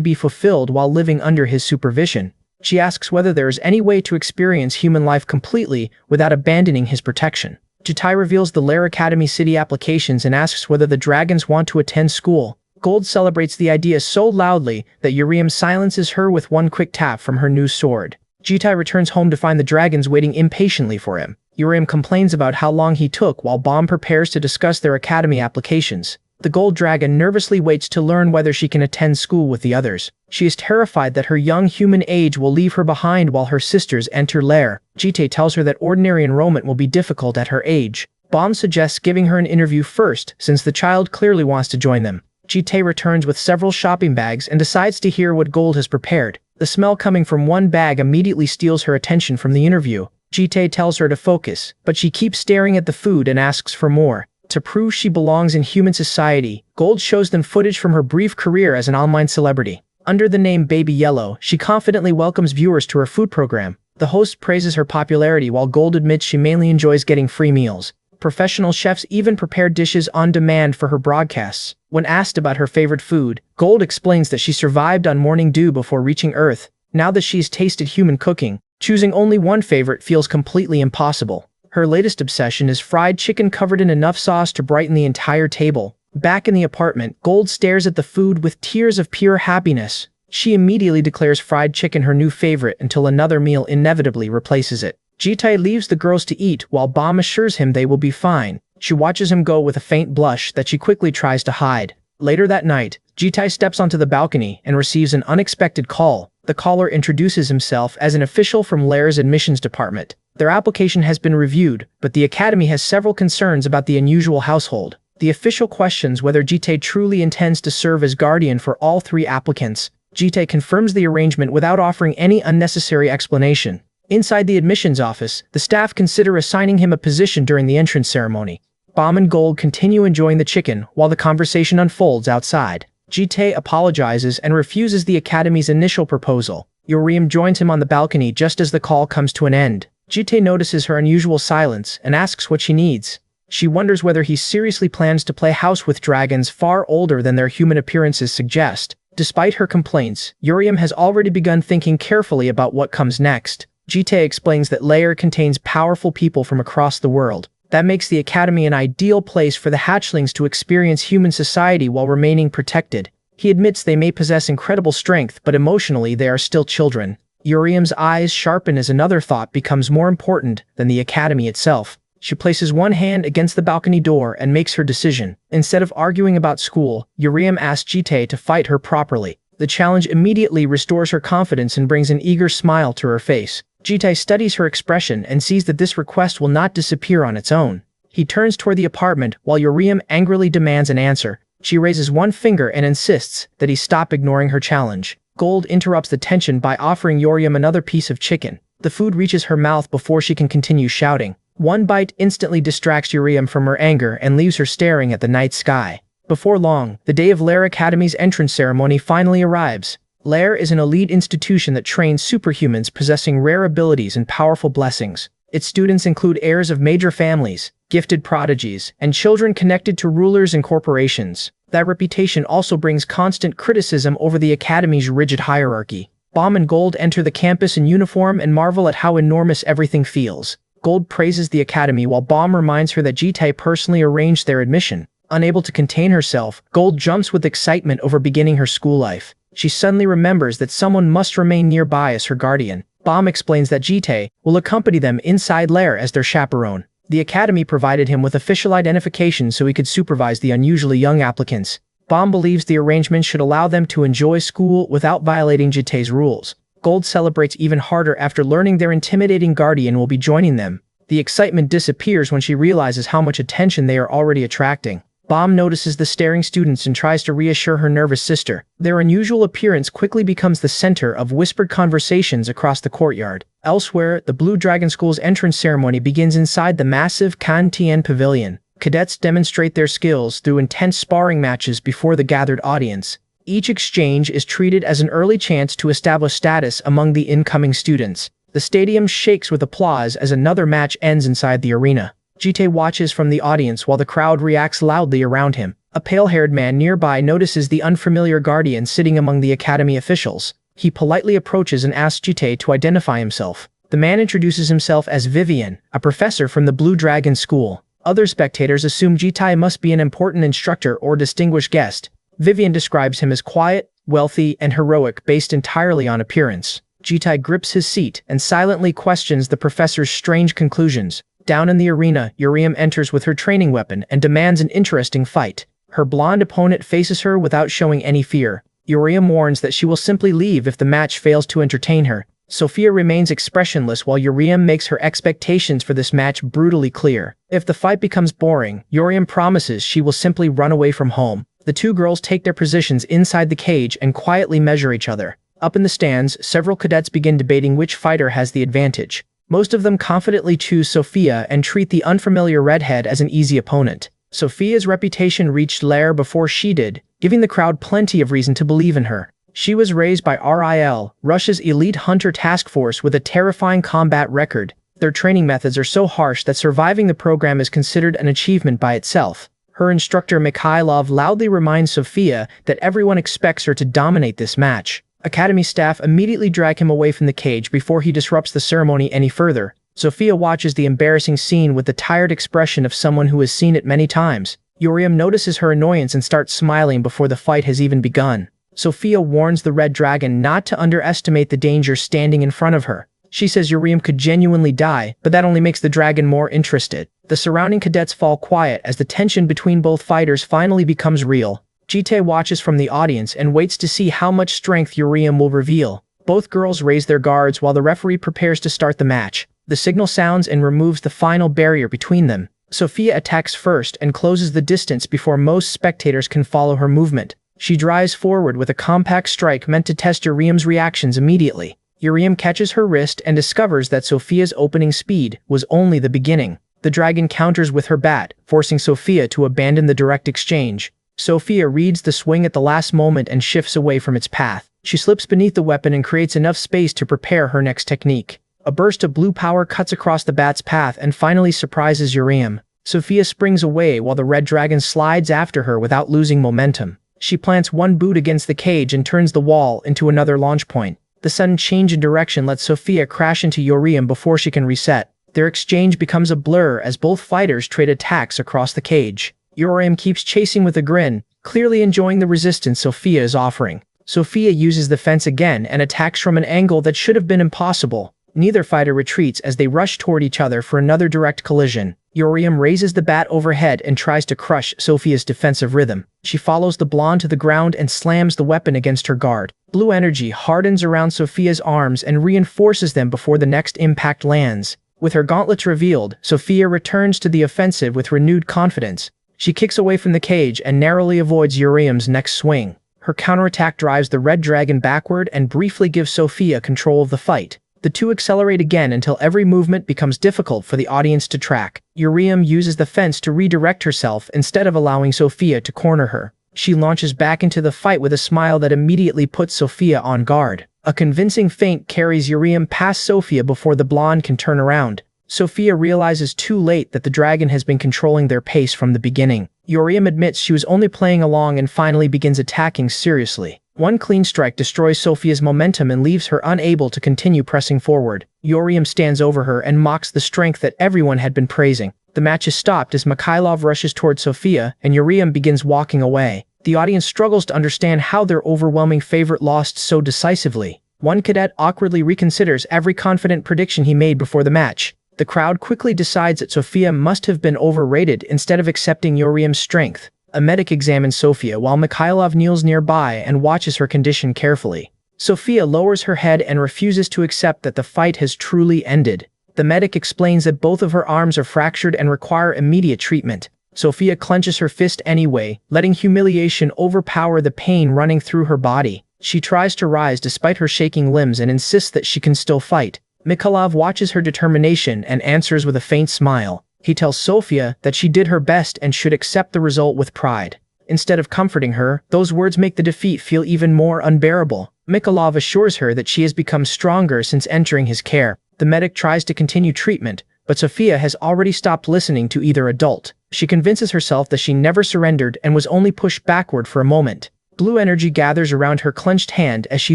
be fulfilled while living under his supervision. She asks whether there is any way to experience human life completely without abandoning his protection. Jitai reveals the Lair Academy city applications and asks whether the dragons want to attend school. Gold celebrates the idea so loudly that Urium silences her with one quick tap from her new sword. Jitai returns home to find the dragons waiting impatiently for him. Urium complains about how long he took while Bohm prepares to discuss their academy applications. The gold dragon nervously waits to learn whether she can attend school with the others. She is terrified that her young human age will leave her behind while her sisters enter Lair. Jitai tells her that ordinary enrollment will be difficult at her age. Bohm suggests giving her an interview first, since the child clearly wants to join them. Jitai returns with several shopping bags and decides to hear what Gold has prepared. The smell coming from one bag immediately steals her attention from the interview. Jitai tells her to focus, but she keeps staring at the food and asks for more. To prove she belongs in human society, Gold shows them footage from her brief career as an online celebrity. Under the name Baby Yellow, she confidently welcomes viewers to her food program. The host praises her popularity while Gold admits she mainly enjoys getting free meals. Professional chefs even prepare dishes on demand for her broadcasts. When asked about her favorite food, Gold explains that she survived on morning dew before reaching Earth. Now that she's tasted human cooking, choosing only one favorite feels completely impossible. Her latest obsession is fried chicken covered in enough sauce to brighten the entire table. Back in the apartment, Gold stares at the food with tears of pure happiness. She immediately declares fried chicken her new favorite until another meal inevitably replaces it. Jitai leaves the girls to eat while Bohm assures him they will be fine. She watches him go with a faint blush that she quickly tries to hide. Later that night, Jitai steps onto the balcony and receives an unexpected call. The caller introduces himself as an official from Lair's admissions department. Their application has been reviewed, but the academy has several concerns about the unusual household. The official questions whether Jitai truly intends to serve as guardian for all three applicants. Jitai confirms the arrangement without offering any unnecessary explanation. Inside the admissions office, the staff consider assigning him a position during the entrance ceremony. Bohm and Gold continue enjoying the chicken while the conversation unfolds outside. Jitai apologizes and refuses the academy's initial proposal. Urium joins him on the balcony just as the call comes to an end. Jitai notices her unusual silence and asks what she needs. She wonders whether he seriously plans to play house with dragons far older than their human appearances suggest. Despite her complaints, Urium has already begun thinking carefully about what comes next. Jitai explains that Lair contains powerful people from across the world. That makes the academy an ideal place for the hatchlings to experience human society while remaining protected. He admits they may possess incredible strength, but emotionally they are still children. Urium's eyes sharpen as another thought becomes more important than the academy itself. She places one hand against the balcony door and makes her decision. Instead of arguing about school, Urium asks Jitai to fight her properly. The challenge immediately restores her confidence and brings an eager smile to her face. Jitai studies her expression and sees that this request will not disappear on its own. He turns toward the apartment while Urium angrily demands an answer. She raises one finger and insists that he stop ignoring her challenge. Gold interrupts the tension by offering Urium another piece of chicken. The food reaches her mouth before she can continue shouting. One bite instantly distracts Urium from her anger and leaves her staring at the night sky. Before long, the day of Lair Academy's entrance ceremony finally arrives. Lair is an elite institution that trains superhumans possessing rare abilities and powerful blessings. Its students include heirs of major families, gifted prodigies, and children connected to rulers and corporations. That reputation also brings constant criticism over the academy's rigid hierarchy. Bohm and Gold enter the campus in uniform and marvel at how enormous everything feels. Gold praises the academy while Bohm reminds her that Jitai personally arranged their admission. Unable to contain herself, Gold jumps with excitement over beginning her school life. She suddenly remembers that someone must remain nearby as her guardian. Bohm explains that Jitai will accompany them inside Lair as their chaperone. The academy provided him with official identification so he could supervise the unusually young applicants. Bohm believes the arrangement should allow them to enjoy school without violating Jitai's rules. Gold celebrates even harder after learning their intimidating guardian will be joining them. The excitement disappears when she realizes how much attention they are already attracting. Bohm notices the staring students and tries to reassure her nervous sister. Their unusual appearance quickly becomes the center of whispered conversations across the courtyard. Elsewhere, the Blue Dragon School's entrance ceremony begins inside the massive Kan Tien Pavilion. Cadets demonstrate their skills through intense sparring matches before the gathered audience. Each exchange is treated as an early chance to establish status among the incoming students. The stadium shakes with applause as another match ends inside the arena. Jite watches from the audience while the crowd reacts loudly around him. A pale-haired man nearby notices the unfamiliar guardian sitting among the academy officials. He politely approaches and asks Jite to identify himself. The man introduces himself as Vivian, a professor from the Blue Dragon School. Other spectators assume Jite must be an important instructor or distinguished guest. Vivian describes him as quiet, wealthy, and heroic based entirely on appearance. Jite grips his seat and silently questions the professor's strange conclusions. Down in the arena, Uriam enters with her training weapon and demands an interesting fight. Her blonde opponent faces her without showing any fear. Uriam warns that she will simply leave if the match fails to entertain her. Sophia remains expressionless while Uriam makes her expectations for this match brutally clear. If the fight becomes boring, Uriam promises she will simply run away from home. The two girls take their positions inside the cage and quietly measure each other. Up in the stands, several cadets begin debating which fighter has the advantage. Most of them confidently choose Sophia and treat the unfamiliar redhead as an easy opponent. Sophia's reputation reached Lair before she did, giving the crowd plenty of reason to believe in her. She was raised by RIL, Russia's elite hunter task force with a terrifying combat record. Their training methods are so harsh that surviving the program is considered an achievement by itself. Her instructor Mikhailov loudly reminds Sophia that everyone expects her to dominate this match. Academy staff immediately drag him away from the cage before he disrupts the ceremony any further. Sophia watches the embarrassing scene with the tired expression of someone who has seen it many times. Uriam notices her annoyance and starts smiling before the fight has even begun. Sophia warns the Red Dragon not to underestimate the danger standing in front of her. She says Uriam could genuinely die, but that only makes the dragon more interested. The surrounding cadets fall quiet as the tension between both fighters finally becomes real. Jite watches from the audience and waits to see how much strength Uriam will reveal. Both girls raise their guards while the referee prepares to start the match. The signal sounds and removes the final barrier between them. Sophia attacks first and closes the distance before most spectators can follow her movement. She drives forward with a compact strike meant to test Uriam's reactions immediately. Uriam catches her wrist and discovers that Sophia's opening speed was only the beginning. The dragon counters with her bat, forcing Sophia to abandon the direct exchange. Sophia reads the swing at the last moment and shifts away from its path. She slips beneath the weapon and creates enough space to prepare her next technique. A burst of blue power cuts across the bat's path and finally surprises Uriam. Sophia springs away while the red dragon slides after her without losing momentum. She plants one boot against the cage and turns the wall into another launch point. The sudden change in direction lets Sophia crash into Uriam before she can reset. Their exchange becomes a blur as both fighters trade attacks across the cage. Uriam keeps chasing with a grin, clearly enjoying the resistance Sophia is offering. Sophia uses the fence again and attacks from an angle that should have been impossible. Neither fighter retreats as they rush toward each other for another direct collision. Uriam raises the bat overhead and tries to crush Sophia's defensive rhythm. She follows the blonde to the ground and slams the weapon against her guard. Blue energy hardens around Sophia's arms and reinforces them before the next impact lands. With her gauntlets revealed, Sophia returns to the offensive with renewed confidence. She kicks away from the cage and narrowly avoids Uriam's next swing. Her counterattack drives the red dragon backward and briefly gives Sophia control of the fight. The two accelerate again until every movement becomes difficult for the audience to track. Uriam uses the fence to redirect herself instead of allowing Sophia to corner her. She launches back into the fight with a smile that immediately puts Sophia on guard. A convincing feint carries Uriam past Sophia before the blonde can turn around. Sophia realizes too late that the dragon has been controlling their pace from the beginning. Uriam admits she was only playing along and finally begins attacking seriously. One clean strike destroys Sophia's momentum and leaves her unable to continue pressing forward. Uriam stands over her and mocks the strength that everyone had been praising. The match is stopped as Mikhailov rushes toward Sophia and Uriam begins walking away. The audience struggles to understand how their overwhelming favorite lost so decisively. One cadet awkwardly reconsiders every confident prediction he made before the match. The crowd quickly decides that Sophia must have been overrated instead of accepting Uriam's strength. A medic examines Sophia while Mikhailov kneels nearby and watches her condition carefully. Sophia lowers her head and refuses to accept that the fight has truly ended. The medic explains that both of her arms are fractured and require immediate treatment. Sophia clenches her fist anyway, letting humiliation overpower the pain running through her body. She tries to rise despite her shaking limbs and insists that she can still fight. Mikhailov watches her determination and answers with a faint smile. He tells Sophia that she did her best and should accept the result with pride. Instead of comforting her, those words make the defeat feel even more unbearable. Mikolov assures her that she has become stronger since entering his care. The medic tries to continue treatment, but Sophia has already stopped listening to either adult. She convinces herself that she never surrendered and was only pushed backward for a moment. Blue energy gathers around her clenched hand as she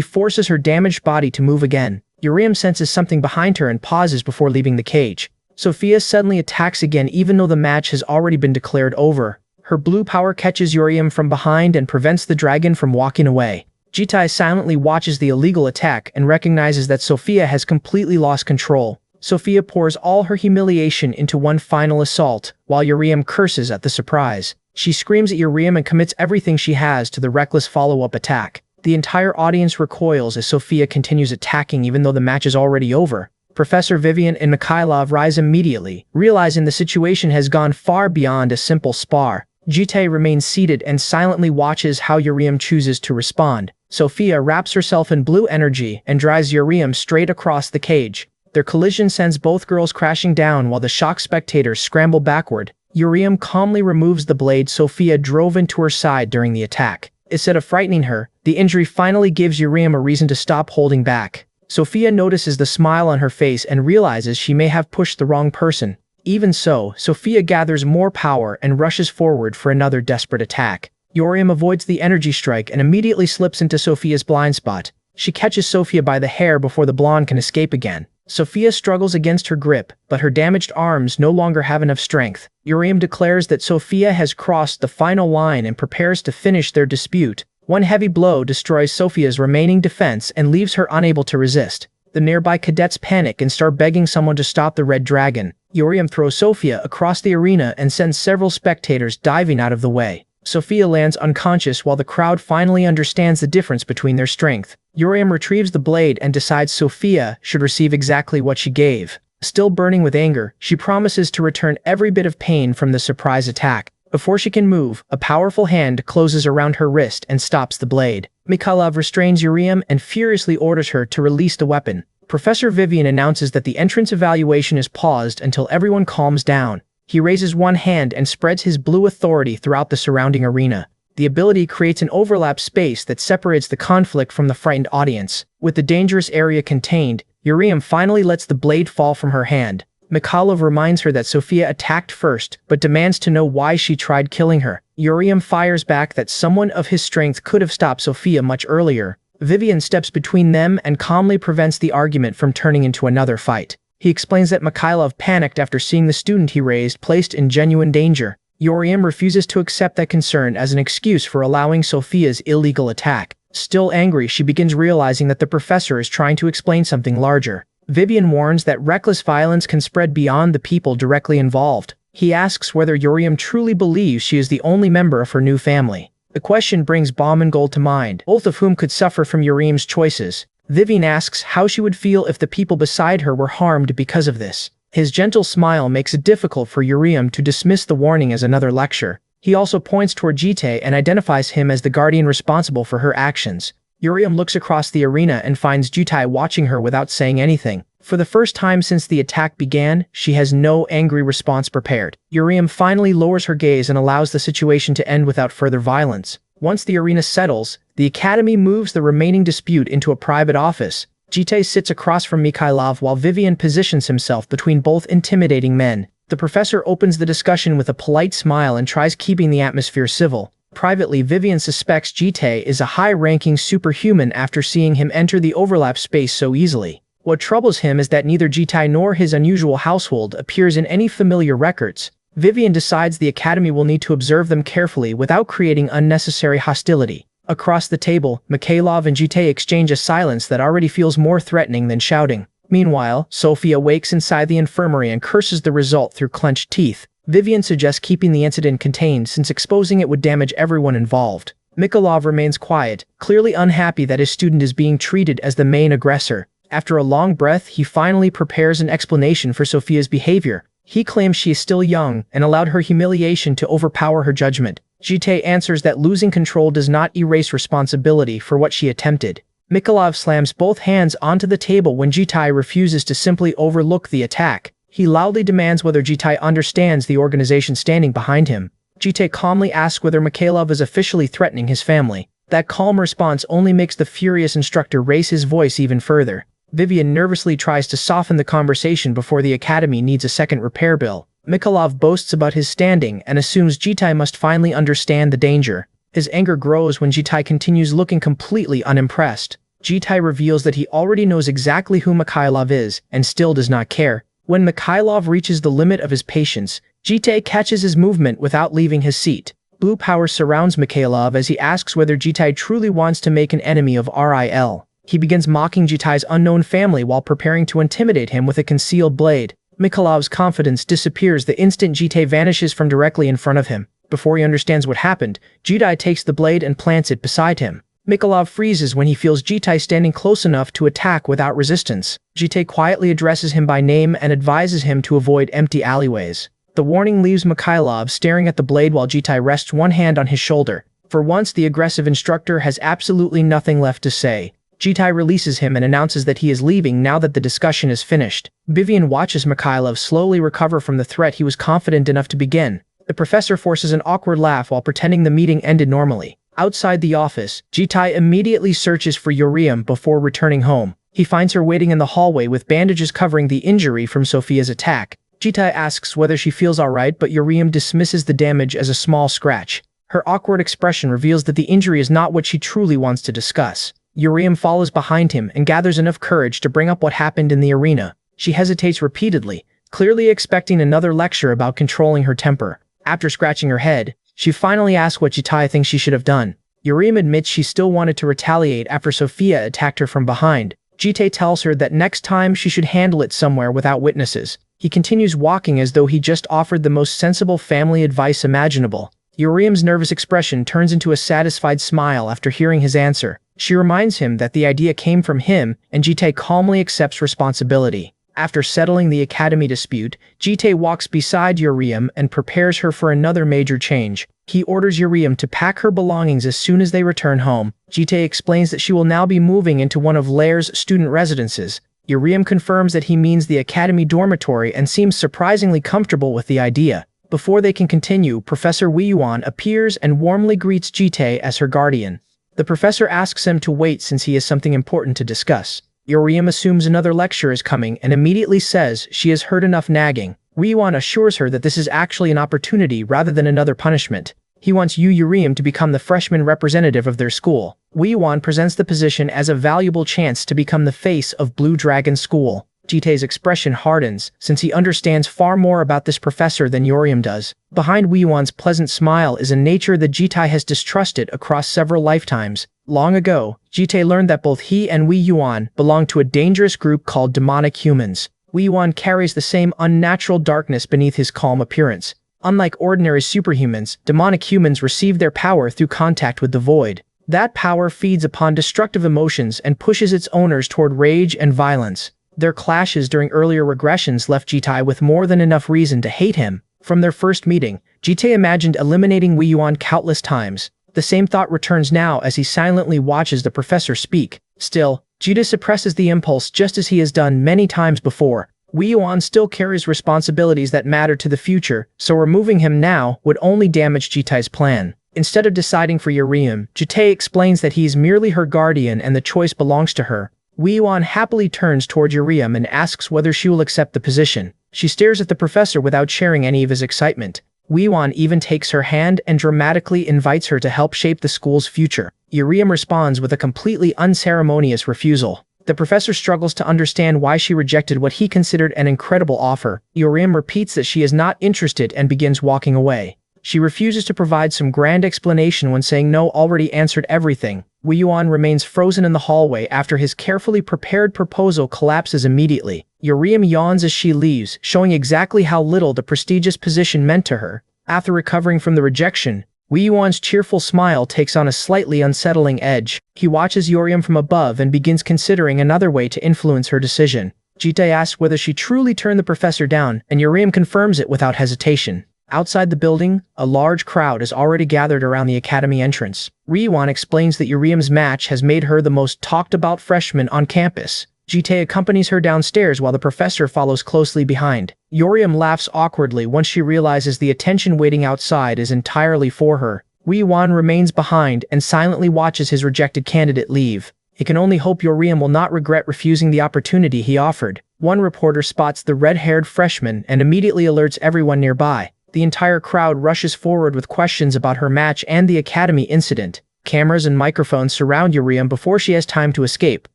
forces her damaged body to move again. Uriam senses something behind her and pauses before leaving the cage. Sophia suddenly attacks again even though the match has already been declared over. Her blue power catches Uriam from behind and prevents the dragon from walking away. Jitai silently watches the illegal attack and recognizes that Sophia has completely lost control. Sophia pours all her humiliation into one final assault, while Uriam curses at the surprise. She screams at Uriam and commits everything she has to the reckless follow-up attack. The entire audience recoils as Sophia continues attacking even though the match is already over. Professor Vivian and Mikhailov rise immediately, realizing the situation has gone far beyond a simple spar. Jitai remains seated and silently watches how Uriam chooses to respond. Sophia wraps herself in blue energy and drives Uriam straight across the cage. Their collision sends both girls crashing down while the shocked spectators scramble backward. Uriam calmly removes the blade Sophia drove into her side during the attack. Instead of frightening her, the injury finally gives Uriam a reason to stop holding back. Sophia notices the smile on her face and realizes she may have pushed the wrong person. Even so, Sophia gathers more power and rushes forward for another desperate attack. Uriam avoids the energy strike and immediately slips into Sophia's blind spot. She catches Sophia by the hair before the blonde can escape again. Sophia struggles against her grip, but her damaged arms no longer have enough strength. Uriam declares that Sophia has crossed the final line and prepares to finish their dispute. One heavy blow destroys Sophia's remaining defense and leaves her unable to resist. The nearby cadets panic and start begging someone to stop the red dragon. Uriam throws Sophia across the arena and sends several spectators diving out of the way. Sophia lands unconscious while the crowd finally understands the difference between their strength. Uriam retrieves the blade and decides Sophia should receive exactly what she gave. Still burning with anger, she promises to return every bit of pain from the surprise attack. Before she can move, a powerful hand closes around her wrist and stops the blade. Mikhailov restrains Uriam and furiously orders her to release the weapon. Professor Vivian announces that the entrance evaluation is paused until everyone calms down. He raises one hand and spreads his blue authority throughout the surrounding arena. The ability creates an overlap space that separates the conflict from the frightened audience. With the dangerous area contained, Uriam finally lets the blade fall from her hand. Mikhailov reminds her that Sophia attacked first, but demands to know why she tried killing her. Uriam fires back that someone of his strength could have stopped Sophia much earlier. Vivian steps between them and calmly prevents the argument from turning into another fight. He explains that Mikhailov panicked after seeing the student he raised placed in genuine danger. Uriam refuses to accept that concern as an excuse for allowing Sophia's illegal attack. Still angry, she begins realizing that the professor is trying to explain something larger. Vivian warns that reckless violence can spread beyond the people directly involved. He asks whether Uriam truly believes she is the only member of her new family. The question brings Baum and Gold to mind, both of whom could suffer from Uriam's choices. Vivian asks how she would feel if the people beside her were harmed because of this. His gentle smile makes it difficult for Uriam to dismiss the warning as another lecture. He also points toward Jite and identifies him as the guardian responsible for her actions. Uriam looks across the arena and finds Jitai watching her without saying anything. For the first time since the attack began, she has no angry response prepared. Uriam finally lowers her gaze and allows the situation to end without further violence. Once the arena settles, the Academy moves the remaining dispute into a private office. Jite sits across from Mikhailov while Vivian positions himself between both intimidating men. The professor opens the discussion with a polite smile and tries keeping the atmosphere civil. Privately, Vivian suspects Jite is a high-ranking superhuman after seeing him enter the overlap space so easily. What troubles him is that neither Jite nor his unusual household appears in any familiar records. Vivian decides the Academy will need to observe them carefully without creating unnecessary hostility. Across the table, Mikhailov and Jite exchange a silence that already feels more threatening than shouting. Meanwhile, Sophia wakes inside the infirmary and curses the result through clenched teeth. Vivian suggests keeping the incident contained since exposing it would damage everyone involved. Mikhailov remains quiet, clearly unhappy that his student is being treated as the main aggressor. After a long breath, he finally prepares an explanation for Sophia's behavior. He claims she is still young and allowed her humiliation to overpower her judgment. Jite answers that losing control does not erase responsibility for what she attempted. Mikhailov slams both hands onto the table when Jite refuses to simply overlook the attack. He loudly demands whether Jitai understands the organization standing behind him. Jitai calmly asks whether Mikhailov is officially threatening his family. That calm response only makes the furious instructor raise his voice even further. Vivian nervously tries to soften the conversation before the academy needs a second repair bill. Mikhailov boasts about his standing and assumes Jitai must finally understand the danger. His anger grows when Jitai continues looking completely unimpressed. Jitai reveals that he already knows exactly who Mikhailov is and still does not care. When Mikhailov reaches the limit of his patience, Jitai catches his movement without leaving his seat. Blue power surrounds Mikhailov as he asks whether Jitai truly wants to make an enemy of RIL. He begins mocking Jitai's unknown family while preparing to intimidate him with a concealed blade. Mikhailov's confidence disappears the instant Jitai vanishes from directly in front of him. Before he understands what happened, Jitai takes the blade and plants it beside him. Mikhailov freezes when he feels Jitai standing close enough to attack without resistance. Jitai quietly addresses him by name and advises him to avoid empty alleyways. The warning leaves Mikhailov staring at the blade while Jitai rests one hand on his shoulder. For once, the aggressive instructor has absolutely nothing left to say. Jitai releases him and announces that he is leaving now that the discussion is finished. Vivian watches Mikhailov slowly recover from the threat he was confident enough to begin. The professor forces an awkward laugh while pretending the meeting ended normally. Outside the office, Jitai immediately searches for Uriam before returning home. He finds her waiting in the hallway with bandages covering the injury from Sophia's attack. Jitai asks whether she feels alright, but Uriam dismisses the damage as a small scratch. Her awkward expression reveals that the injury is not what she truly wants to discuss. Uriam follows behind him and gathers enough courage to bring up what happened in the arena. She hesitates repeatedly, clearly expecting another lecture about controlling her temper. After scratching her head, she finally asks what Jitai thinks she should have done. Uriam admits she still wanted to retaliate after Sophia attacked her from behind. Jitai tells her that next time she should handle it somewhere without witnesses. He continues walking as though he just offered the most sensible family advice imaginable. Uriam's nervous expression turns into a satisfied smile after hearing his answer. She reminds him that the idea came from him, and Jitai calmly accepts responsibility. After settling the academy dispute, Jitai walks beside Uriam and prepares her for another major change. He orders Uriam to pack her belongings as soon as they return home. Jitai explains that she will now be moving into one of Lair's student residences. Uriam confirms that he means the academy dormitory and seems surprisingly comfortable with the idea. Before they can continue, Professor Weiyuan appears and warmly greets Jitai as her guardian. The professor asks him to wait since he has something important to discuss. Uriam assumes another lecture is coming and immediately says she has heard enough nagging. Weiyuan assures her that this is actually an opportunity rather than another punishment. He wants Uriam to become the freshman representative of their school. Weiyuan presents the position as a valuable chance to become the face of Blue Dragon School. Jitai's expression hardens, since he understands far more about this professor than Uriam does. Behind Weiyuan's pleasant smile is a nature that Jitai has distrusted across several lifetimes. Long ago, Jitai learned that both he and Weiyuan belong to a dangerous group called demonic humans. Weiyuan carries the same unnatural darkness beneath his calm appearance. Unlike ordinary superhumans, demonic humans receive their power through contact with the void. That power feeds upon destructive emotions and pushes its owners toward rage and violence. Their clashes during earlier regressions left Jitai with more than enough reason to hate him. From their first meeting, Jitai imagined eliminating Weiyuan countless times. The same thought returns now as he silently watches the professor speak. Still, Jitai suppresses the impulse just as he has done many times before. Weiyuan still carries responsibilities that matter to the future, so removing him now would only damage Jitai's plan. Instead of deciding for Uriam, Jitai explains that he is merely her guardian and the choice belongs to her. Weiyuan happily turns towards Uriam and asks whether she will accept the position. She stares at the professor without sharing any of his excitement. Weiyuan even takes her hand and dramatically invites her to help shape the school's future. Uriam responds with a completely unceremonious refusal. The professor struggles to understand why she rejected what he considered an incredible offer. Uriam repeats that she is not interested and begins walking away. She refuses to provide some grand explanation when saying no already answered everything. Weiyuan remains frozen in the hallway after his carefully prepared proposal collapses immediately. Uriam yawns as she leaves, showing exactly how little the prestigious position meant to her. After recovering from the rejection, Weiyuan's cheerful smile takes on a slightly unsettling edge. He watches Uriam from above and begins considering another way to influence her decision. Jitai asks whether she truly turned the professor down, and Uriam confirms it without hesitation. Outside the building, a large crowd is already gathered around the academy entrance. Weiyuan explains that Uriam's match has made her the most talked-about freshman on campus. Jitai accompanies her downstairs while the professor follows closely behind. Yoriam laughs awkwardly once she realizes the attention waiting outside is entirely for her. Wei Wan remains behind and silently watches his rejected candidate leave. He can only hope Yoriam will not regret refusing the opportunity he offered. One reporter spots the red-haired freshman and immediately alerts everyone nearby. The entire crowd rushes forward with questions about her match and the academy incident. Cameras and microphones surround Yoriam before she has time to escape.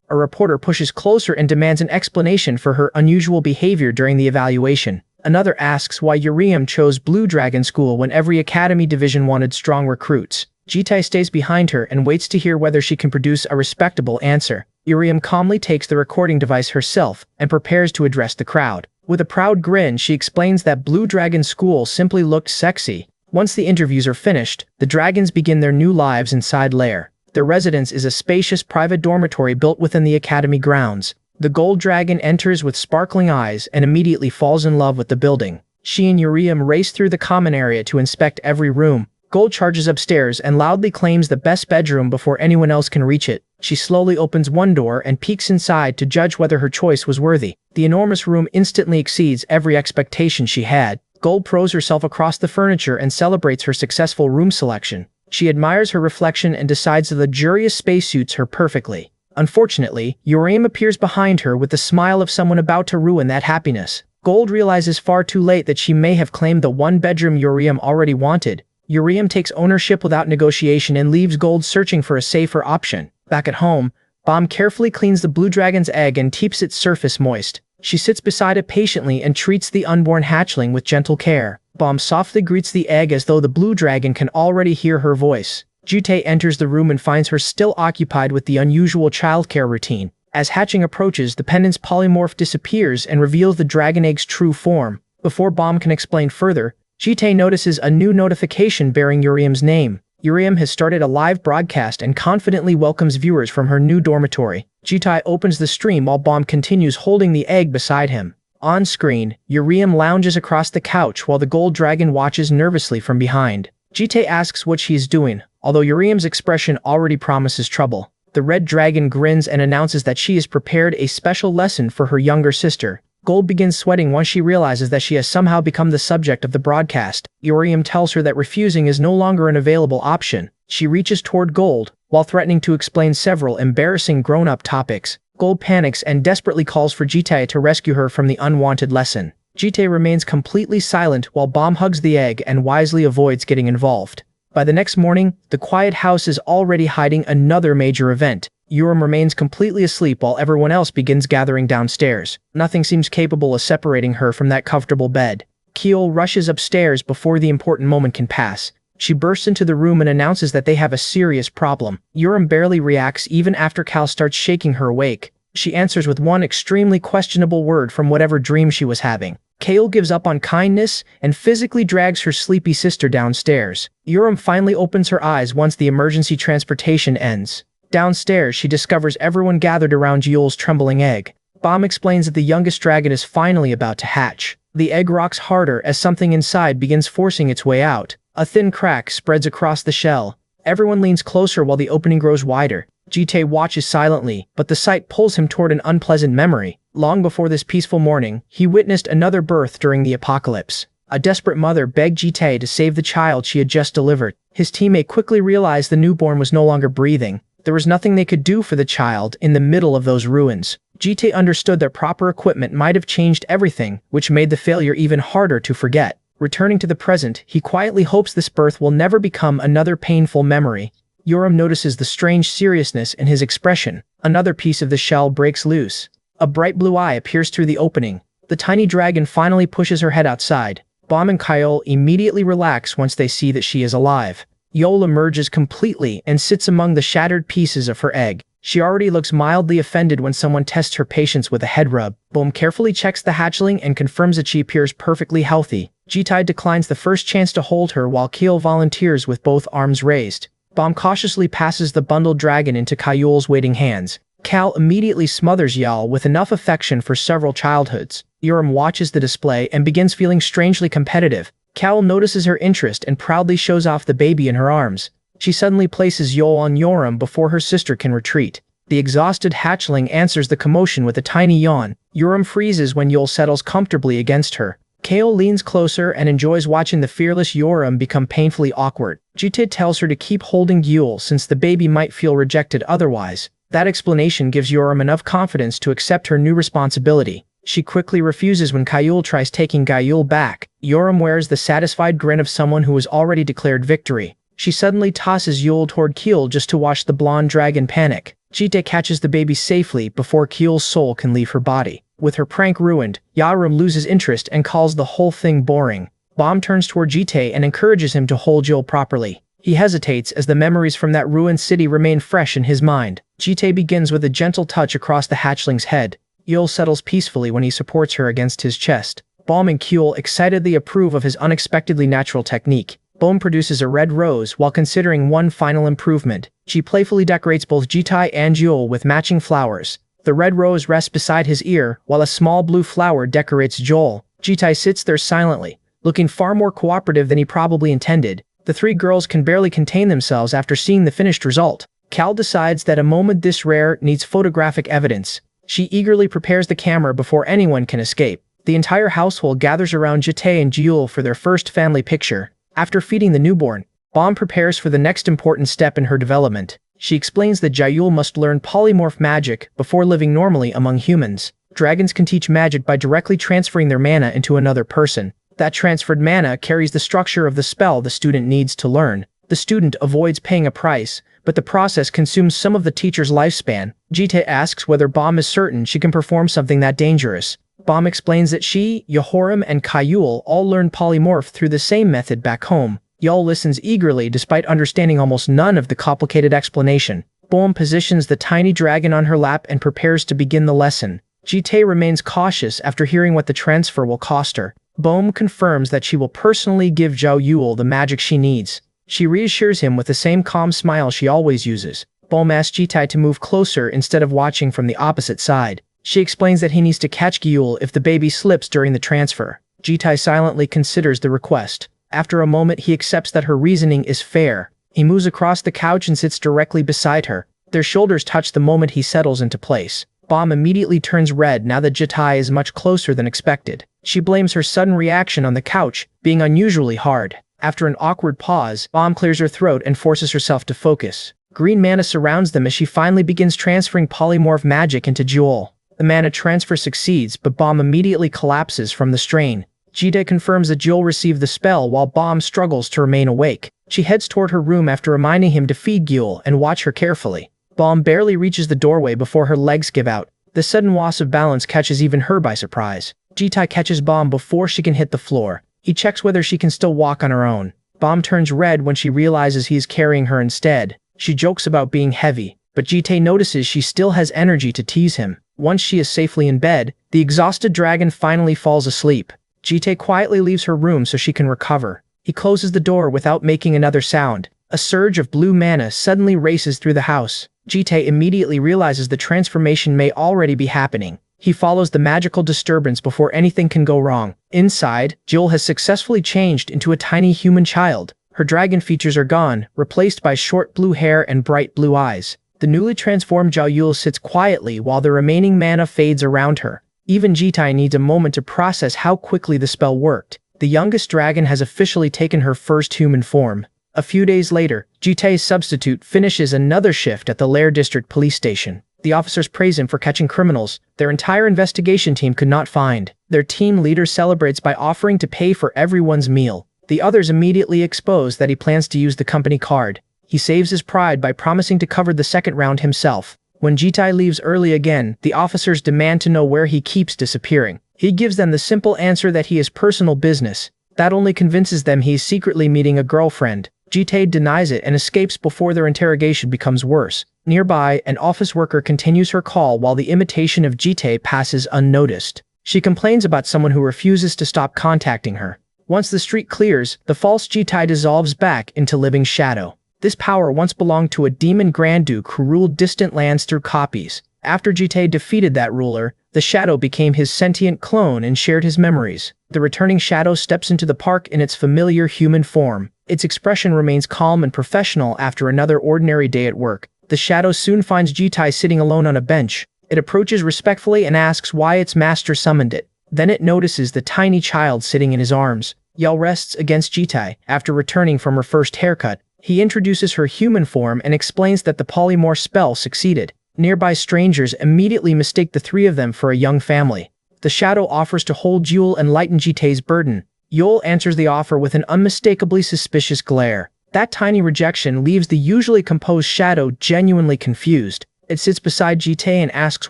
A reporter pushes closer and demands an explanation for her unusual behavior during the evaluation. Another asks why Yoriam chose Blue Dragon School when every academy division wanted strong recruits. Jitai stays behind her and waits to hear whether she can produce a respectable answer. Yoriam calmly takes the recording device herself and prepares to address the crowd. With a proud grin, she explains that Blue Dragon School simply looked sexy. Once the interviews are finished, the dragons begin their new lives inside Lair. Their residence is a spacious private dormitory built within the academy grounds. The gold dragon enters with sparkling eyes and immediately falls in love with the building. She and Yoriam race through the common area to inspect every room. Gold charges upstairs and loudly claims the best bedroom before anyone else can reach it. She slowly opens one door and peeks inside to judge whether her choice was worthy. The enormous room instantly exceeds every expectation she had. Gold throws herself across the furniture and celebrates her successful room selection. She admires her reflection and decides the luxurious space suits her perfectly. Unfortunately, Yoriam appears behind her with the smile of someone about to ruin that happiness. Gold realizes far too late that she may have claimed the one bedroom Yoriam already wanted. Yoriam takes ownership without negotiation and leaves Gold searching for a safer option. Back at home, Bomb carefully cleans the blue dragon's egg and keeps its surface moist. She sits beside it patiently and treats the unborn hatchling with gentle care. Bomb softly greets the egg as though the blue dragon can already hear her voice. Jutei enters the room and finds her still occupied with the unusual childcare routine. As hatching approaches, the pendant's polymorph disappears and reveals the dragon egg's true form. Before Bomb can explain further, Jutei notices a new notification bearing Yoriam's name. Yoriam has started a live broadcast and confidently welcomes viewers from her new dormitory. Jutei opens the stream while Bomb continues holding the egg beside him. On screen, Yoriam lounges across the couch while the gold dragon watches nervously from behind. Jutei asks what she is doing, although Yoriam's expression already promises trouble. The red dragon grins and announces that she has prepared a special lesson for her younger sister. Gold begins sweating once she realizes that she has somehow become the subject of the broadcast. Yoriam tells her that refusing is no longer an available option. She reaches toward Gold, while threatening to explain several embarrassing grown-up topics. Gold panics and desperately calls for Jutei to rescue her from the unwanted lesson. Jutei remains completely silent while Bomb hugs the egg and wisely avoids getting involved. By the next morning, the quiet house is already hiding another major event. Yoriam remains completely asleep while everyone else begins gathering downstairs. Nothing seems capable of separating her from that comfortable bed. Kiel rushes upstairs before the important moment can pass. She bursts into the room and announces that they have a serious problem. Yoriam barely reacts even after Cal starts shaking her awake. She answers with one extremely questionable word from whatever dream she was having. Kale gives up on kindness and physically drags her sleepy sister downstairs. Yoriam finally opens her eyes once the emergency transportation ends. Downstairs, she discovers everyone gathered around Yul's trembling egg. Bomb explains that the youngest dragon is finally about to hatch. The egg rocks harder as something inside begins forcing its way out. A thin crack spreads across the shell. Everyone leans closer while the opening grows wider. Jutei watches silently, but the sight pulls him toward an unpleasant memory. Long before this peaceful morning, he witnessed another birth during the apocalypse. A desperate mother begged Jutei to save the child she had just delivered. His teammate quickly realized the newborn was no longer breathing. There was nothing they could do for the child in the middle of those ruins. Jutei understood that proper equipment might have changed everything, which made the failure even harder to forget. Returning to the present, he quietly hopes this birth will never become another painful memory. Yoriam notices the strange seriousness in his expression. Another piece of the shell breaks loose. A bright blue eye appears through the opening. The tiny dragon finally pushes her head outside. Bomb and Kyle immediately relax once they see that she is alive. Yol emerges completely and sits among the shattered pieces of her egg. She already looks mildly offended when someone tests her patience with a head rub. Bomb carefully checks the hatchling and confirms that she appears perfectly healthy. Jutei declines the first chance to hold her while Keel volunteers with both arms raised. Bomb cautiously passes the bundled dragon into Kyul's waiting hands. Cal immediately smothers Yal with enough affection for several childhoods. Yoriam watches the display and begins feeling strangely competitive. Cal notices her interest and proudly shows off the baby in her arms. She suddenly places Yol on Yoriam before her sister can retreat. The exhausted hatchling answers the commotion with a tiny yawn. Yoriam freezes when Yol settles comfortably against her. Kale leans closer and enjoys watching the fearless Yoram become painfully awkward. Jitae tells her to keep holding Gyul since the baby might feel rejected otherwise. That explanation gives Yoram enough confidence to accept her new responsibility. She quickly refuses when Kyul tries taking Gyul back. Yoram wears the satisfied grin of someone who has already declared victory. She suddenly tosses Yul toward Kyul just to watch the blonde dragon panic. Jitae catches the baby safely before Kyul's soul can leave her body. With her prank ruined, Yoram loses interest and calls the whole thing boring. Bomb turns toward Jitae and encourages him to hold Yul properly. He hesitates as the memories from that ruined city remain fresh in his mind. Jitae begins with a gentle touch across the hatchling's head. Yul settles peacefully when he supports her against his chest. Bomb and Kyul excitedly approve of his unexpectedly natural technique. Bomb produces a red rose while considering one final improvement. She playfully decorates both Jitae and Yul with matching flowers. The red rose rests beside his ear, while a small blue flower decorates Joel. Jitae sits there silently, looking far more cooperative than he probably intended. The three girls can barely contain themselves after seeing the finished result. Cal decides that a moment this rare needs photographic evidence. She eagerly prepares the camera before anyone can escape. The entire household gathers around Jitae and Joel for their first family picture. After feeding the newborn, Bomb prepares for the next important step in her development. She explains that Gyul must learn polymorph magic before living normally among humans. Dragons can teach magic by directly transferring their mana into another person. That transferred mana carries the structure of the spell the student needs to learn. The student avoids paying a price, but the process consumes some of the teacher's lifespan. Jitae asks whether Bomb is certain she can perform something that dangerous. Bomb explains that she, Yehoram, and Kyul all learned polymorph through the same method back home. Yul listens eagerly despite understanding almost none of the complicated explanation. Bomb positions the tiny dragon on her lap and prepares to begin the lesson. Jitae remains cautious after hearing what the transfer will cost her. Bomb confirms that she will personally give Zhao Yul the magic she needs. She reassures him with the same calm smile she always uses. Bomb asks Jitae to move closer instead of watching from the opposite side. She explains that he needs to catch Gyul if the baby slips during the transfer. Jitae silently considers the request. After a moment, he accepts that her reasoning is fair. He moves across the couch and sits directly beside her. Their shoulders touch the moment he settles into place. Bomb immediately turns red now that Jitae is much closer than expected. She blames her sudden reaction on the couch being unusually hard. After an awkward pause, Bomb clears her throat and forces herself to focus. Green mana surrounds them as she finally begins transferring polymorph magic into Joel. The mana transfer succeeds, but Bomb immediately collapses from the strain. Jitae confirms that Joel received the spell while Bomb struggles to remain awake. She heads toward her room after reminding him to feed Gyul and watch her carefully. Bomb barely reaches the doorway before her legs give out. The sudden loss of balance catches even her by surprise. Jitae catches Bomb before she can hit the floor. He checks whether she can still walk on her own. Bomb turns red when she realizes he is carrying her instead. She jokes about being heavy, but Jitae notices she still has energy to tease him. Once she is safely in bed, the exhausted dragon finally falls asleep. Jitae quietly leaves her room so she can recover. He closes the door without making another sound. A surge of blue mana suddenly races through the house. Jitae immediately realizes the transformation may already be happening. He follows the magical disturbance before anything can go wrong. Inside, Jill has successfully changed into a tiny human child. Her dragon features are gone, replaced by short blue hair and bright blue eyes. The newly transformed Zhao Yul sits quietly while the remaining mana fades around her. Even Jitae needs a moment to process how quickly the spell worked. The youngest dragon has officially taken her first human form. A few days later, Jitae's substitute finishes another shift at the Lair District Police Station. The officers praise him for catching criminals their entire investigation team could not find. Their team leader celebrates by offering to pay for everyone's meal. The others immediately expose that he plans to use the company card. He saves his pride by promising to cover the second round himself. When Jitae leaves early again, the officers demand to know where he keeps disappearing. He gives them the simple answer that he is personal business. That only convinces them he is secretly meeting a girlfriend. Jitae denies it and escapes before their interrogation becomes worse. Nearby, an office worker continues her call while the imitation of Jitae passes unnoticed. She complains about someone who refuses to stop contacting her. Once the street clears, the false Jitae dissolves back into living shadow. This power once belonged to a demon Grand Duke who ruled distant lands through copies. After Jitae defeated that ruler, the shadow became his sentient clone and shared his memories. The returning shadow steps into the park in its familiar human form. Its expression remains calm and professional after another ordinary day at work. The shadow soon finds Jitae sitting alone on a bench. It approaches respectfully and asks why its master summoned it. Then it notices the tiny child sitting in his arms. Yael rests against Jitai. After returning from her first haircut, he introduces her human form and explains that the polymorph spell succeeded. Nearby strangers immediately mistake the three of them for a young family. The shadow offers to hold Yule and lighten Jitai's burden. Yule answers the offer with an unmistakably suspicious glare. That tiny rejection leaves the usually composed shadow genuinely confused. It sits beside Jitai and asks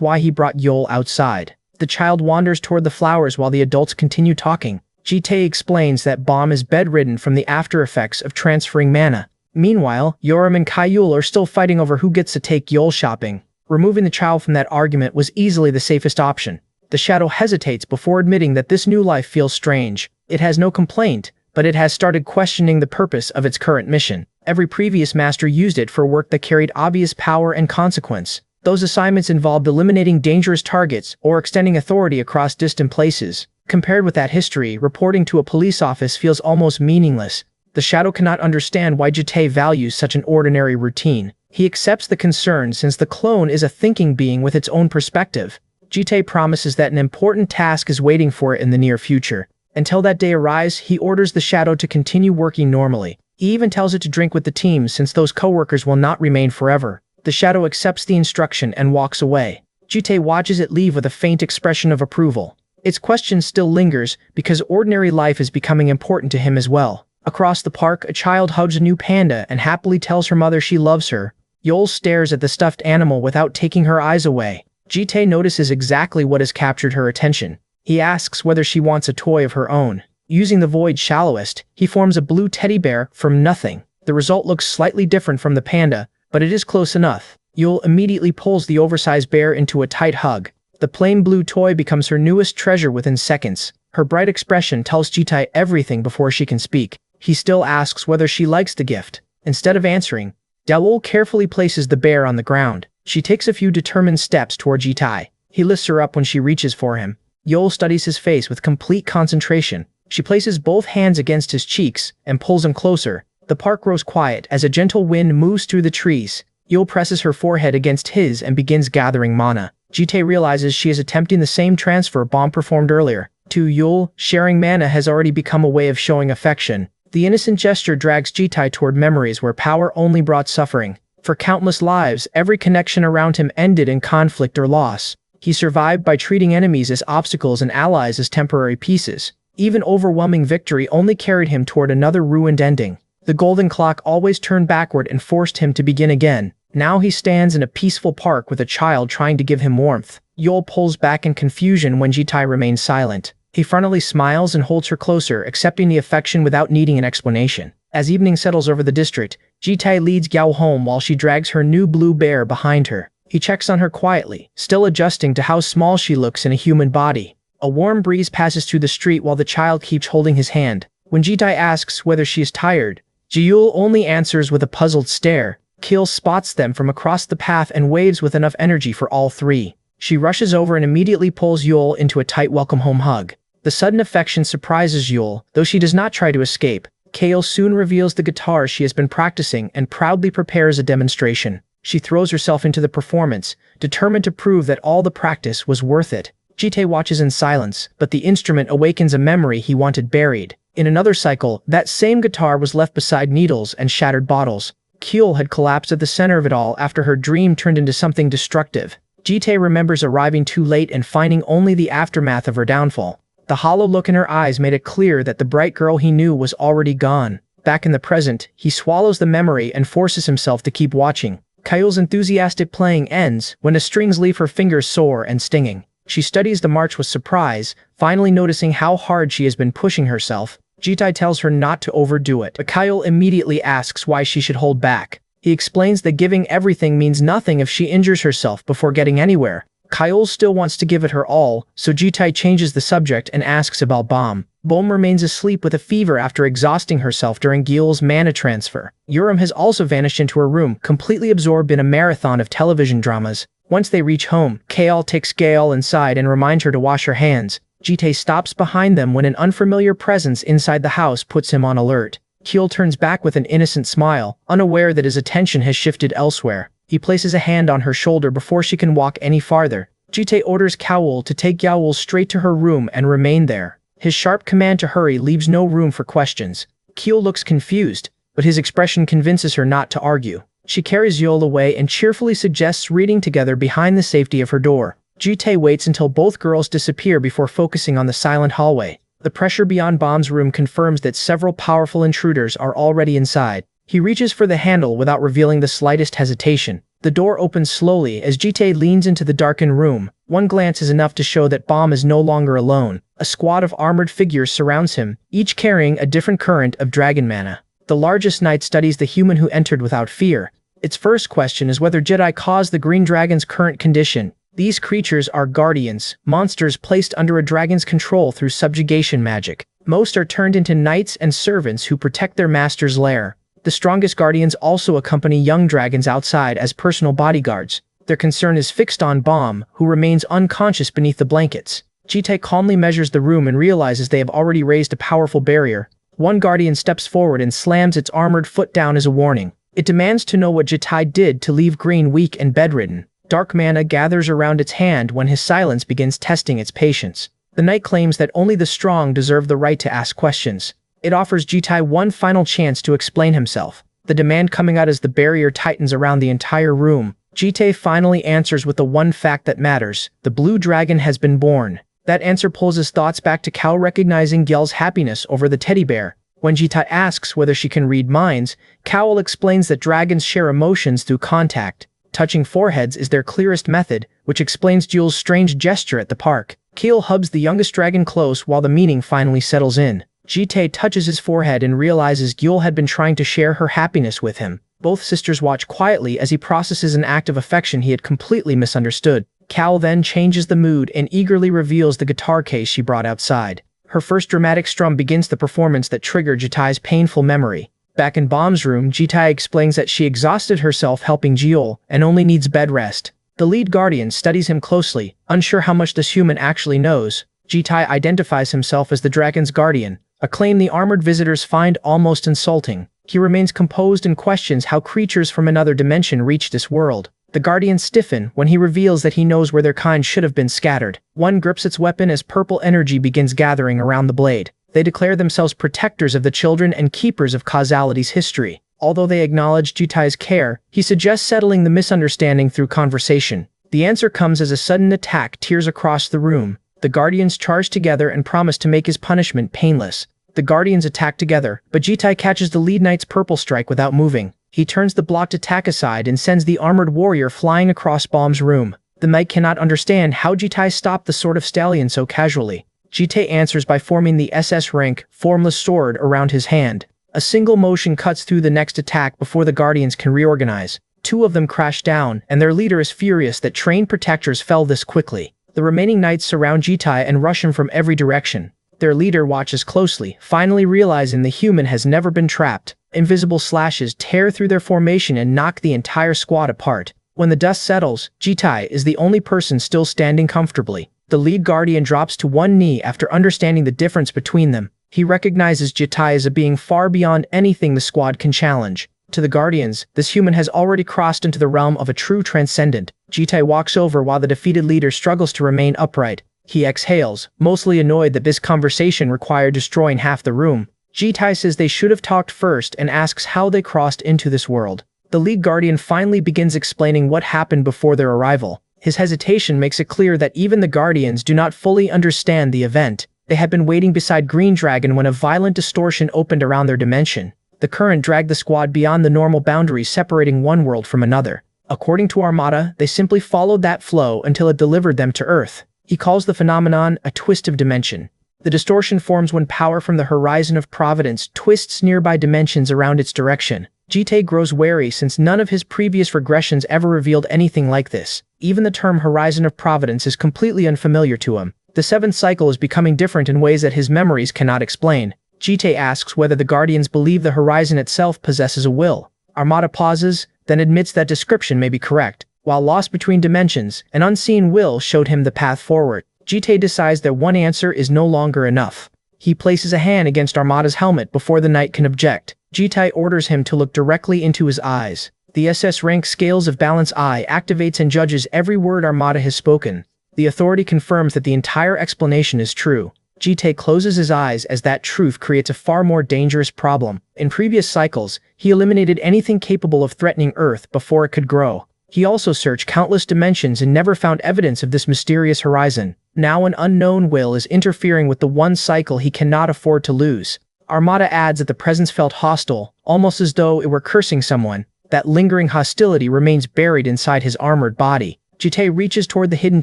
why he brought Yule outside. The child wanders toward the flowers while the adults continue talking. Jitai explains that Bomb is bedridden from the after effects of transferring mana. Meanwhile, Yoram and Kayul are still fighting over who gets to take Yule shopping. Removing the child from that argument was easily the safest option. The shadow hesitates before admitting that this new life feels strange. It has no complaint, but it has started questioning the purpose of its current mission. Every previous master used it for work that carried obvious power and consequence. Those assignments involved eliminating dangerous targets or extending authority across distant places. Compared with that history, reporting to a police office feels almost meaningless. The shadow cannot understand why Jitai values such an ordinary routine. He accepts the concern since the clone is a thinking being with its own perspective. Jitai promises that an important task is waiting for it in the near future. Until that day arrives, he orders the shadow to continue working normally. He even tells it to drink with the team since those coworkers will not remain forever. The shadow accepts the instruction and walks away. Jitai watches it leave with a faint expression of approval. Its question still lingers because ordinary life is becoming important to him as well. Across the park, a child hugs a new panda and happily tells her mother she loves her. Yol stares at the stuffed animal without taking her eyes away. Jitai notices exactly what has captured her attention. He asks whether she wants a toy of her own. Using the void's shallowest, he forms a blue teddy bear from nothing. The result looks slightly different from the panda, but it is close enough. Yul immediately pulls the oversized bear into a tight hug. The plain blue toy becomes her newest treasure within seconds. Her bright expression tells Jitai everything before she can speak. He still asks whether she likes the gift. Instead of answering, Daol carefully places the bear on the ground. She takes a few determined steps toward Jitai. He lifts her up when she reaches for him. Yol studies his face with complete concentration. She places both hands against his cheeks and pulls him closer. The park grows quiet as a gentle wind moves through the trees. Yol presses her forehead against his and begins gathering mana. Jitai realizes she is attempting the same transfer Bomb performed earlier. To Yul, sharing mana has already become a way of showing affection. The innocent gesture drags Jitai toward memories where power only brought suffering. For countless lives, every connection around him ended in conflict or loss. He survived by treating enemies as obstacles and allies as temporary pieces. Even overwhelming victory only carried him toward another ruined ending. The golden clock always turned backward and forced him to begin again. Now he stands in a peaceful park with a child trying to give him warmth. Yol pulls back in confusion when Jitai remains silent. He frontally smiles and holds her closer, accepting the affection without needing an explanation. As evening settles over the district, Jitai leads Gao home while she drags her new blue bear behind her. He checks on her quietly, still adjusting to how small she looks in a human body. A warm breeze passes through the street while the child keeps holding his hand. When Jitai asks whether she is tired, Jiul only answers with a puzzled stare. Keel spots them from across the path and waves with enough energy for all three. She rushes over and immediately pulls Yul into a tight welcome home hug. The sudden affection surprises Yul, though she does not try to escape. Kale soon reveals the guitar she has been practicing and proudly prepares a demonstration. She throws herself into the performance, determined to prove that all the practice was worth it. Jitai watches in silence, but the instrument awakens a memory he wanted buried. In another cycle, that same guitar was left beside needles and shattered bottles. Kyul had collapsed at the center of it all after her dream turned into something destructive. Jitai remembers arriving too late and finding only the aftermath of her downfall. The hollow look in her eyes made it clear that the bright girl he knew was already gone. Back in the present, he swallows the memory and forces himself to keep watching. Kyul's enthusiastic playing ends when the strings leave her fingers sore and stinging. She studies the march with surprise, finally noticing how hard she has been pushing herself. Jitai tells her not to overdo it, but Kyul immediately asks why she should hold back. He explains that giving everything means nothing if she injures herself before getting anywhere. Kyul still wants to give it her all, so Jitai changes the subject and asks about Bomb. Bomb remains asleep with a fever after exhausting herself during Gyul's mana transfer. Urim has also vanished into her room, completely absorbed in a marathon of television dramas. Once they reach home, Kael takes Gael inside and reminds her to wash her hands. Jitai stops behind them when an unfamiliar presence inside the house puts him on alert. Kyul turns back with an innocent smile, unaware that his attention has shifted elsewhere. He places a hand on her shoulder before she can walk any farther. Jite orders Kaul to take Yaul straight to her room and remain there. His sharp command to hurry leaves no room for questions. Kiel looks confused, but his expression convinces her not to argue. She carries Yaul away and cheerfully suggests reading together behind the safety of her door. Jite waits until both girls disappear before focusing on the silent hallway. The pressure beyond Bomb's room confirms that several powerful intruders are already inside. He reaches for the handle without revealing the slightest hesitation. The door opens slowly as Jite leans into the darkened room. One glance is enough to show that Bomb is no longer alone. A squad of armored figures surrounds him, each carrying a different current of dragon mana. The largest knight studies the human who entered without fear. Its first question is whether Jedi caused the green dragon's current condition. These creatures are guardians, monsters placed under a dragon's control through subjugation magic. Most are turned into knights and servants who protect their master's lair. The strongest guardians also accompany young dragons outside as personal bodyguards. Their concern is fixed on Bomb, who remains unconscious beneath the blankets. Jite calmly measures the room and realizes they have already raised a powerful barrier. One guardian steps forward and slams its armored foot down as a warning. It demands to know what Jite did to leave Green weak and bedridden. Dark mana gathers around its hand when his silence begins testing its patience. The knight claims that only the strong deserve the right to ask questions. It offers Jite one final chance to explain himself. The demand coming out as the barrier tightens around the entire room. Jite finally answers with the one fact that matters. The blue dragon has been born. That answer pulls his thoughts back to Cal recognizing Gyel's happiness over the teddy bear. When Jite asks whether she can read minds, Cal explains that dragons share emotions through contact. Touching foreheads is their clearest method, which explains Gyel's strange gesture at the park. Kiel hubs the youngest dragon close while the meaning finally settles in. Jite touches his forehead and realizes Gyel had been trying to share her happiness with him. Both sisters watch quietly as he processes an act of affection he had completely misunderstood. Cal then changes the mood and eagerly reveals the guitar case she brought outside. Her first dramatic strum begins the performance that triggered Jite's painful memory. Back in Bomb's room, Jite explains that she exhausted herself helping Gyel and only needs bed rest. The lead guardian studies him closely, unsure how much this human actually knows. Jite identifies himself as the dragon's guardian, a claim the armored visitors find almost insulting. He remains composed and questions how creatures from another dimension reach this world. The guardians stiffen when he reveals that he knows where their kind should have been scattered. One grips its weapon as purple energy begins gathering around the blade. They declare themselves protectors of the children and keepers of causality's history. Although they acknowledge Jite's care, he suggests settling the misunderstanding through conversation. The answer comes as a sudden attack tears across the room. The guardians charge together and promise to make his punishment painless. The guardians attack together, but Jite catches the lead knight's purple strike without moving. He turns the blocked attack aside and sends the armored warrior flying across Bomb's room. The knight cannot understand how Jite stopped the sword of stallion so casually. Jite answers by forming the SS rank, formless sword around his hand. A single motion cuts through the next attack before the guardians can reorganize. Two of them crash down, and their leader is furious that trained protectors fell this quickly. The remaining knights surround Jite and rush him from every direction. Their leader watches closely, finally realizing the human has never been trapped. Invisible slashes tear through their formation and knock the entire squad apart. When the dust settles, Jite is the only person still standing comfortably. The lead guardian drops to one knee after understanding the difference between them. He recognizes Jite as a being far beyond anything the squad can challenge. To the guardians, this human has already crossed into the realm of a true transcendent. Jite walks over while the defeated leader struggles to remain upright. He exhales, mostly annoyed that this conversation required destroying half the room. Jite says they should have talked first and asks how they crossed into this world. The lead guardian finally begins explaining what happened before their arrival. His hesitation makes it clear that even the guardians do not fully understand the event. They had been waiting beside Green Dragon when a violent distortion opened around their dimension. The current dragged the squad beyond the normal boundaries separating one world from another. According to Armada, they simply followed that flow until it delivered them to Earth. He calls the phenomenon a twist of dimension. The distortion forms when power from the horizon of providence twists nearby dimensions around its direction. Jite grows wary since none of his previous regressions ever revealed anything like this. Even the term horizon of providence is completely unfamiliar to him. The seventh cycle is becoming different in ways that his memories cannot explain. Jite asks whether the Guardians believe the horizon itself possesses a will. Armada pauses, then admits that description may be correct. While lost between dimensions, an unseen will showed him the path forward. Jite decides that one answer is no longer enough. He places a hand against Armada's helmet before the knight can object. Jite orders him to look directly into his eyes. The SS rank Scales of Balance Eye activates and judges every word Armada has spoken. The authority confirms that the entire explanation is true. Jite closes his eyes as that truth creates a far more dangerous problem. In previous cycles, he eliminated anything capable of threatening Earth before it could grow. He also searched countless dimensions and never found evidence of this mysterious horizon. Now an unknown will is interfering with the one cycle he cannot afford to lose. Armada adds that the presence felt hostile, almost as though it were cursing someone. That lingering hostility remains buried inside his armored body. Jite reaches toward the hidden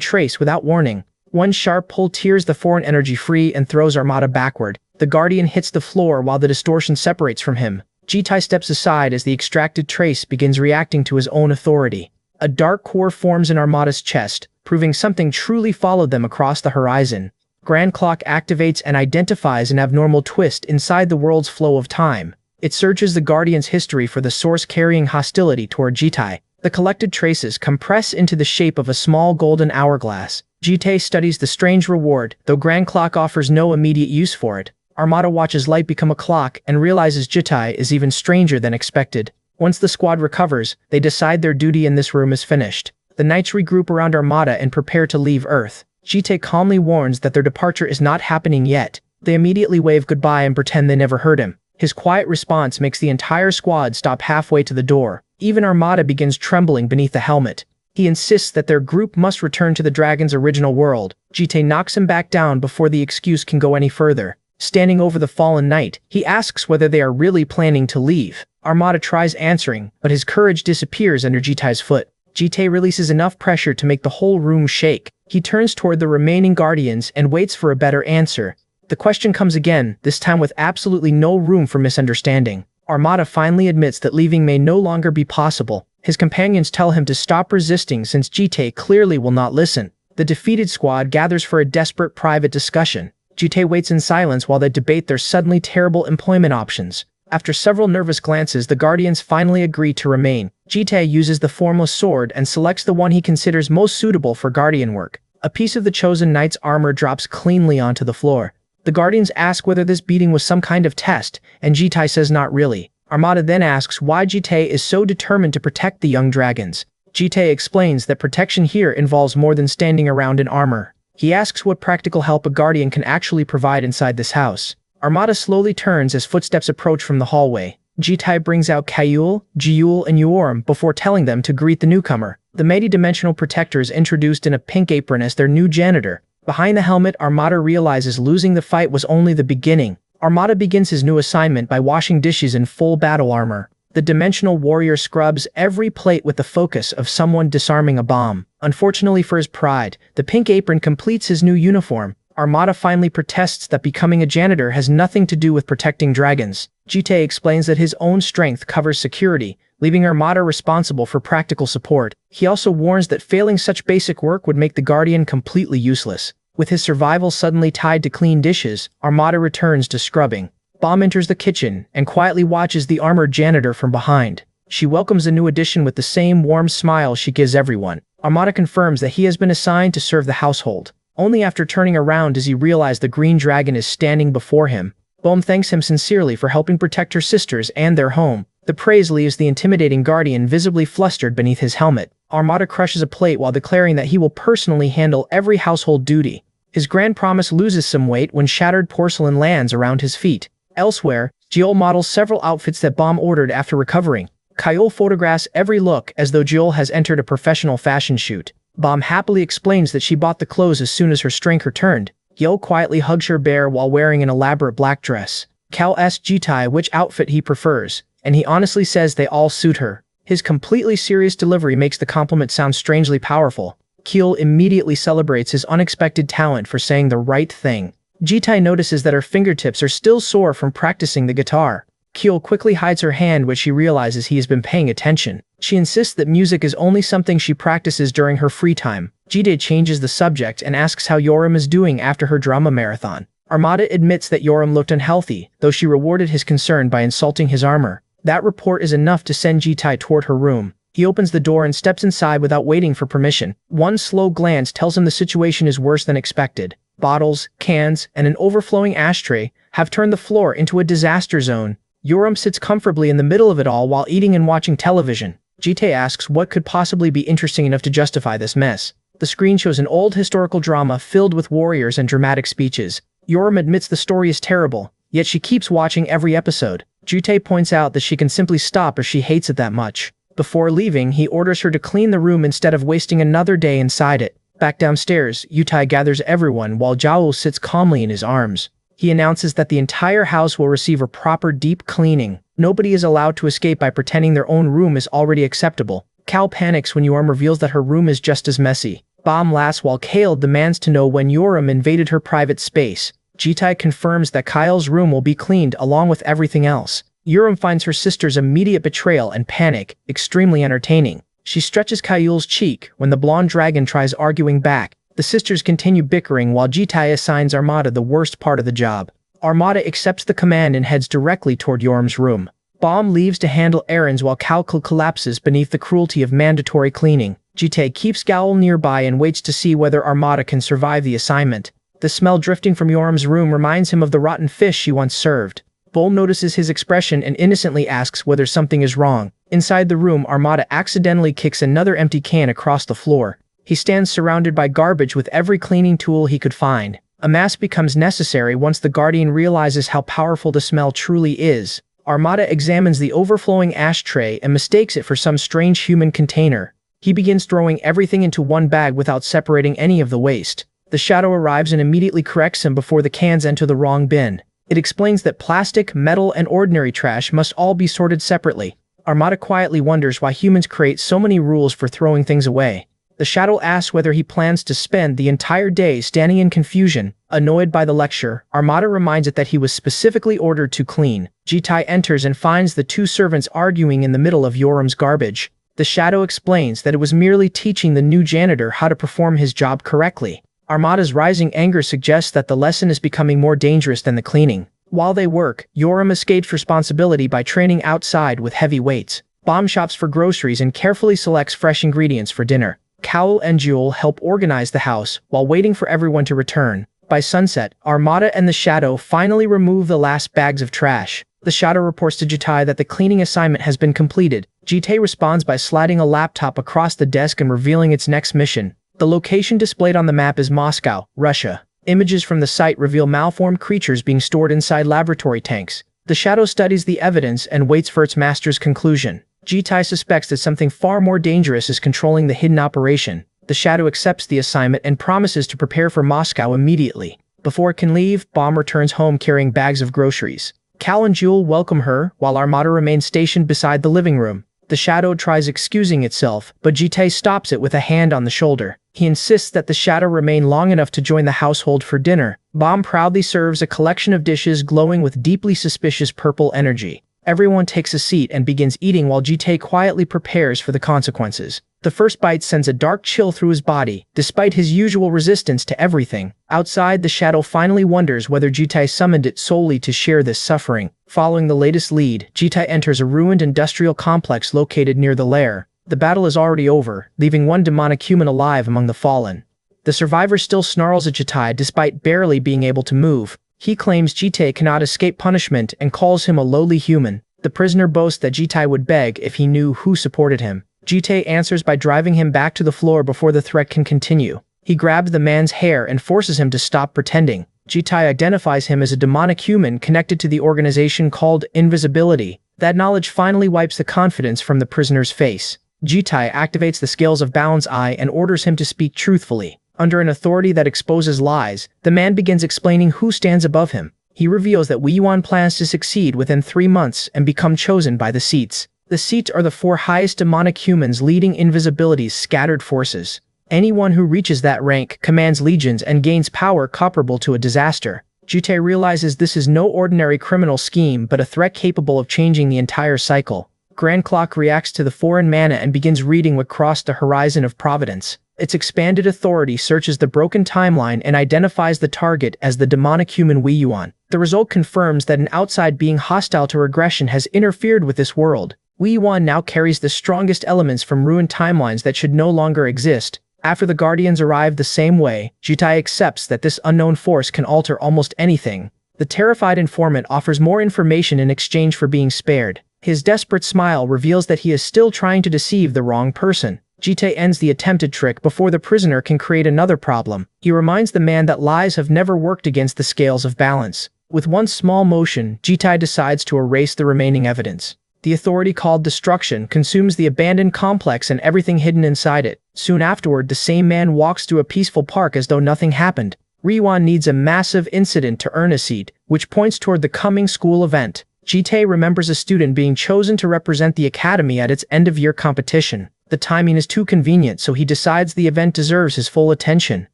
trace without warning. One sharp pull tears the foreign energy free and throws Armada backward. The Guardian hits the floor while the distortion separates from him. Jite steps aside as the extracted trace begins reacting to his own authority. A dark core forms in Armada's chest, proving something truly followed them across the horizon. Grand Clock activates and identifies an abnormal twist inside the world's flow of time. It searches the Guardian's history for the source carrying hostility toward Jite. The collected traces compress into the shape of a small golden hourglass. Jite studies the strange reward, though Grand Clock offers no immediate use for it. Armada watches light become a clock and realizes Jite is even stranger than expected. Once the squad recovers, they decide their duty in this room is finished. The knights regroup around Armada and prepare to leave Earth. Jite calmly warns that their departure is not happening yet. They immediately wave goodbye and pretend they never heard him. His quiet response makes the entire squad stop halfway to the door. Even Armada begins trembling beneath the helmet. He insists that their group must return to the dragon's original world. Jite knocks him back down before the excuse can go any further. Standing over the fallen knight, he asks whether they are really planning to leave. Armada tries answering, but his courage disappears under Jite's foot. Jite releases enough pressure to make the whole room shake. He turns toward the remaining guardians and waits for a better answer. The question comes again, this time with absolutely no room for misunderstanding. Armada finally admits that leaving may no longer be possible. His companions tell him to stop resisting since Jite clearly will not listen. The defeated squad gathers for a desperate private discussion. Jite waits in silence while they debate their suddenly terrible employment options. After several nervous glances, the Guardians finally agree to remain. Jite uses the formless sword and selects the one he considers most suitable for Guardian work. A piece of the chosen knight's armor drops cleanly onto the floor. The Guardians ask whether this beating was some kind of test, and Jite says not really. Armada then asks why Jite is so determined to protect the young dragons. Jite explains that protection here involves more than standing around in armor. He asks what practical help a Guardian can actually provide inside this house. Armada slowly turns as footsteps approach from the hallway. Jite brings out Kayul, Jiul, and Yoram before telling them to greet the newcomer. The multi-dimensional protector is introduced in a pink apron as their new janitor. Behind the helmet, Armada realizes losing the fight was only the beginning. Armada begins his new assignment by washing dishes in full battle armor. The dimensional warrior scrubs every plate with the focus of someone disarming a bomb. Unfortunately for his pride, the pink apron completes his new uniform. Armada finally protests that becoming a janitor has nothing to do with protecting dragons. Jite explains that his own strength covers security, leaving Armada responsible for practical support. He also warns that failing such basic work would make the Guardian completely useless. With his survival suddenly tied to clean dishes, Armada returns to scrubbing. Bomb enters the kitchen and quietly watches the armored janitor from behind. She welcomes the new addition with the same warm smile she gives everyone. Armada confirms that he has been assigned to serve the household. Only after turning around does he realize the green dragon is standing before him. Bohm thanks him sincerely for helping protect her sisters and their home. The praise leaves the intimidating Guardian visibly flustered beneath his helmet. Armada crushes a plate while declaring that he will personally handle every household duty. His grand promise loses some weight when shattered porcelain lands around his feet. Elsewhere, Jiul models several outfits that Bohm ordered after recovering. Kayul photographs every look as though Jiul has entered a professional fashion shoot. Bohm happily explains that she bought the clothes as soon as her strength returned. Jiul quietly hugs her bear while wearing an elaborate black dress. Cal asks Jite which outfit he prefers, and he honestly says they all suit her. His completely serious delivery makes the compliment sound strangely powerful. Kiel immediately celebrates his unexpected talent for saying the right thing. Jite notices that her fingertips are still sore from practicing the guitar. Kiel quickly hides her hand when she realizes he has been paying attention. She insists that music is only something she practices during her free time. Jite changes the subject and asks how Yoram is doing after her drama marathon. Armada admits that Yoram looked unhealthy, though she rewarded his concern by insulting his armor. That report is enough to send Jite toward her room. He opens the door and steps inside without waiting for permission. One slow glance tells him the situation is worse than expected. Bottles, cans, and an overflowing ashtray have turned the floor into a disaster zone. Yoram sits comfortably in the middle of it all while eating and watching television. Jite asks what could possibly be interesting enough to justify this mess. The screen shows an old historical drama filled with warriors and dramatic speeches. Yoram admits the story is terrible, yet she keeps watching every episode. Jutae points out that she can simply stop if she hates it that much. Before leaving, he orders her to clean the room instead of wasting another day inside it. Back downstairs, Yutai gathers everyone while Jaul sits calmly in his arms. He announces that the entire house will receive a proper deep cleaning. Nobody is allowed to escape by pretending their own room is already acceptable. Cal panics when Yoram reveals that her room is just as messy. Bomb laughs while Kale demands to know when Yoram invaded her private space. Jitai confirms that Kyle's room will be cleaned along with everything else. Yoram finds her sister's immediate betrayal and panic extremely entertaining. She stretches Kyle's cheek when the blonde dragon tries arguing back. The sisters continue bickering while Jitai assigns Armada the worst part of the job. Armada accepts the command and heads directly toward Yoram's room. Bomb leaves to handle errands while Calcal collapses beneath the cruelty of mandatory cleaning. Jitai keeps Gaul nearby and waits to see whether Armada can survive the assignment. The smell drifting from Yoram's room reminds him of the rotten fish she once served. Bull notices his expression and innocently asks whether something is wrong. Inside the room, Armada accidentally kicks another empty can across the floor. He stands surrounded by garbage with every cleaning tool he could find. A mask becomes necessary once the Guardian realizes how powerful the smell truly is. Armada examines the overflowing ashtray and mistakes it for some strange human container. He begins throwing everything into one bag without separating any of the waste. The Shadow arrives and immediately corrects him before the cans enter the wrong bin. It explains that plastic, metal, and ordinary trash must all be sorted separately. Armada quietly wonders why humans create so many rules for throwing things away. The Shadow asks whether he plans to spend the entire day standing in confusion. Annoyed by the lecture, Armada reminds it that he was specifically ordered to clean. Jitai enters and finds the two servants arguing in the middle of Yoram's garbage. The Shadow explains that it was merely teaching the new janitor how to perform his job correctly. Armada's rising anger suggests that the lesson is becoming more dangerous than the cleaning. While they work, Yoram escapes responsibility by training outside with heavy weights. Bomb shops for groceries and carefully selects fresh ingredients for dinner. Cowl and Jewel help organize the house while waiting for everyone to return. By sunset, Armada and the Shadow finally remove the last bags of trash. The Shadow reports to Jitai that the cleaning assignment has been completed. Jitai responds by sliding a laptop across the desk and revealing its next mission. The location displayed on the map is Moscow, Russia. Images from the site reveal malformed creatures being stored inside laboratory tanks. The Shadow studies the evidence and waits for its master's conclusion. Jitai suspects that something far more dangerous is controlling the hidden operation. The Shadow accepts the assignment and promises to prepare for Moscow immediately. Before it can leave, Bomb returns home carrying bags of groceries. Cal and Jewel welcome her, while Armada remains stationed beside the living room. The Shadow tries excusing itself, but Jitai stops it with a hand on the shoulder. He insists that the Shadow remain long enough to join the household for dinner. Bomb proudly serves a collection of dishes glowing with deeply suspicious purple energy. Everyone takes a seat and begins eating while Jitai quietly prepares for the consequences. The first bite sends a dark chill through his body, despite his usual resistance to everything. Outside, the Shadow finally wonders whether Jitai summoned it solely to share this suffering. Following the latest lead, Jitai enters a ruined industrial complex located near the lair. The battle is already over, leaving one demonic human alive among the fallen. The survivor still snarls at Jitai despite barely being able to move. He claims Jitai cannot escape punishment and calls him a lowly human. The prisoner boasts that Jitai would beg if he knew who supported him. Jitai answers by driving him back to the floor before the threat can continue. He grabs the man's hair and forces him to stop pretending. Jitai identifies him as a demonic human connected to the organization called Invisibility. That knowledge finally wipes the confidence from the prisoner's face. Jitai activates the scales of Bao's eye and orders him to speak truthfully. Under an authority that exposes lies, the man begins explaining who stands above him. He reveals that Wei Yuan plans to succeed within 3 months and become chosen by the Seats. The Seats are the 4 highest demonic humans leading Invisibility's scattered forces. Anyone who reaches that rank commands legions and gains power comparable to a disaster. Jitai realizes this is no ordinary criminal scheme but a threat capable of changing the entire cycle. Grand Clock reacts to the foreign mana and begins reading what crossed the horizon of Providence. Its expanded authority searches the broken timeline and identifies the target as the demonic human Wei Yuan. The result confirms that an outside being hostile to regression has interfered with this world. Wei Yuan now carries the strongest elements from ruined timelines that should no longer exist. After the Guardians arrive the same way, Jitai accepts that this unknown force can alter almost anything. The terrified informant offers more information in exchange for being spared. His desperate smile reveals that he is still trying to deceive the wrong person. Jitae ends the attempted trick before the prisoner can create another problem. He reminds the man that lies have never worked against the scales of balance. With one small motion, Jitae decides to erase the remaining evidence. The authority called destruction consumes the abandoned complex and everything hidden inside it. Soon afterward, the same man walks through a peaceful park as though nothing happened. Ryuan needs a massive incident to earn a seat, which points toward the coming school event. Jitae remembers a student being chosen to represent the academy at its end-of-year competition. The timing is too convenient, so he decides the event deserves his full attention.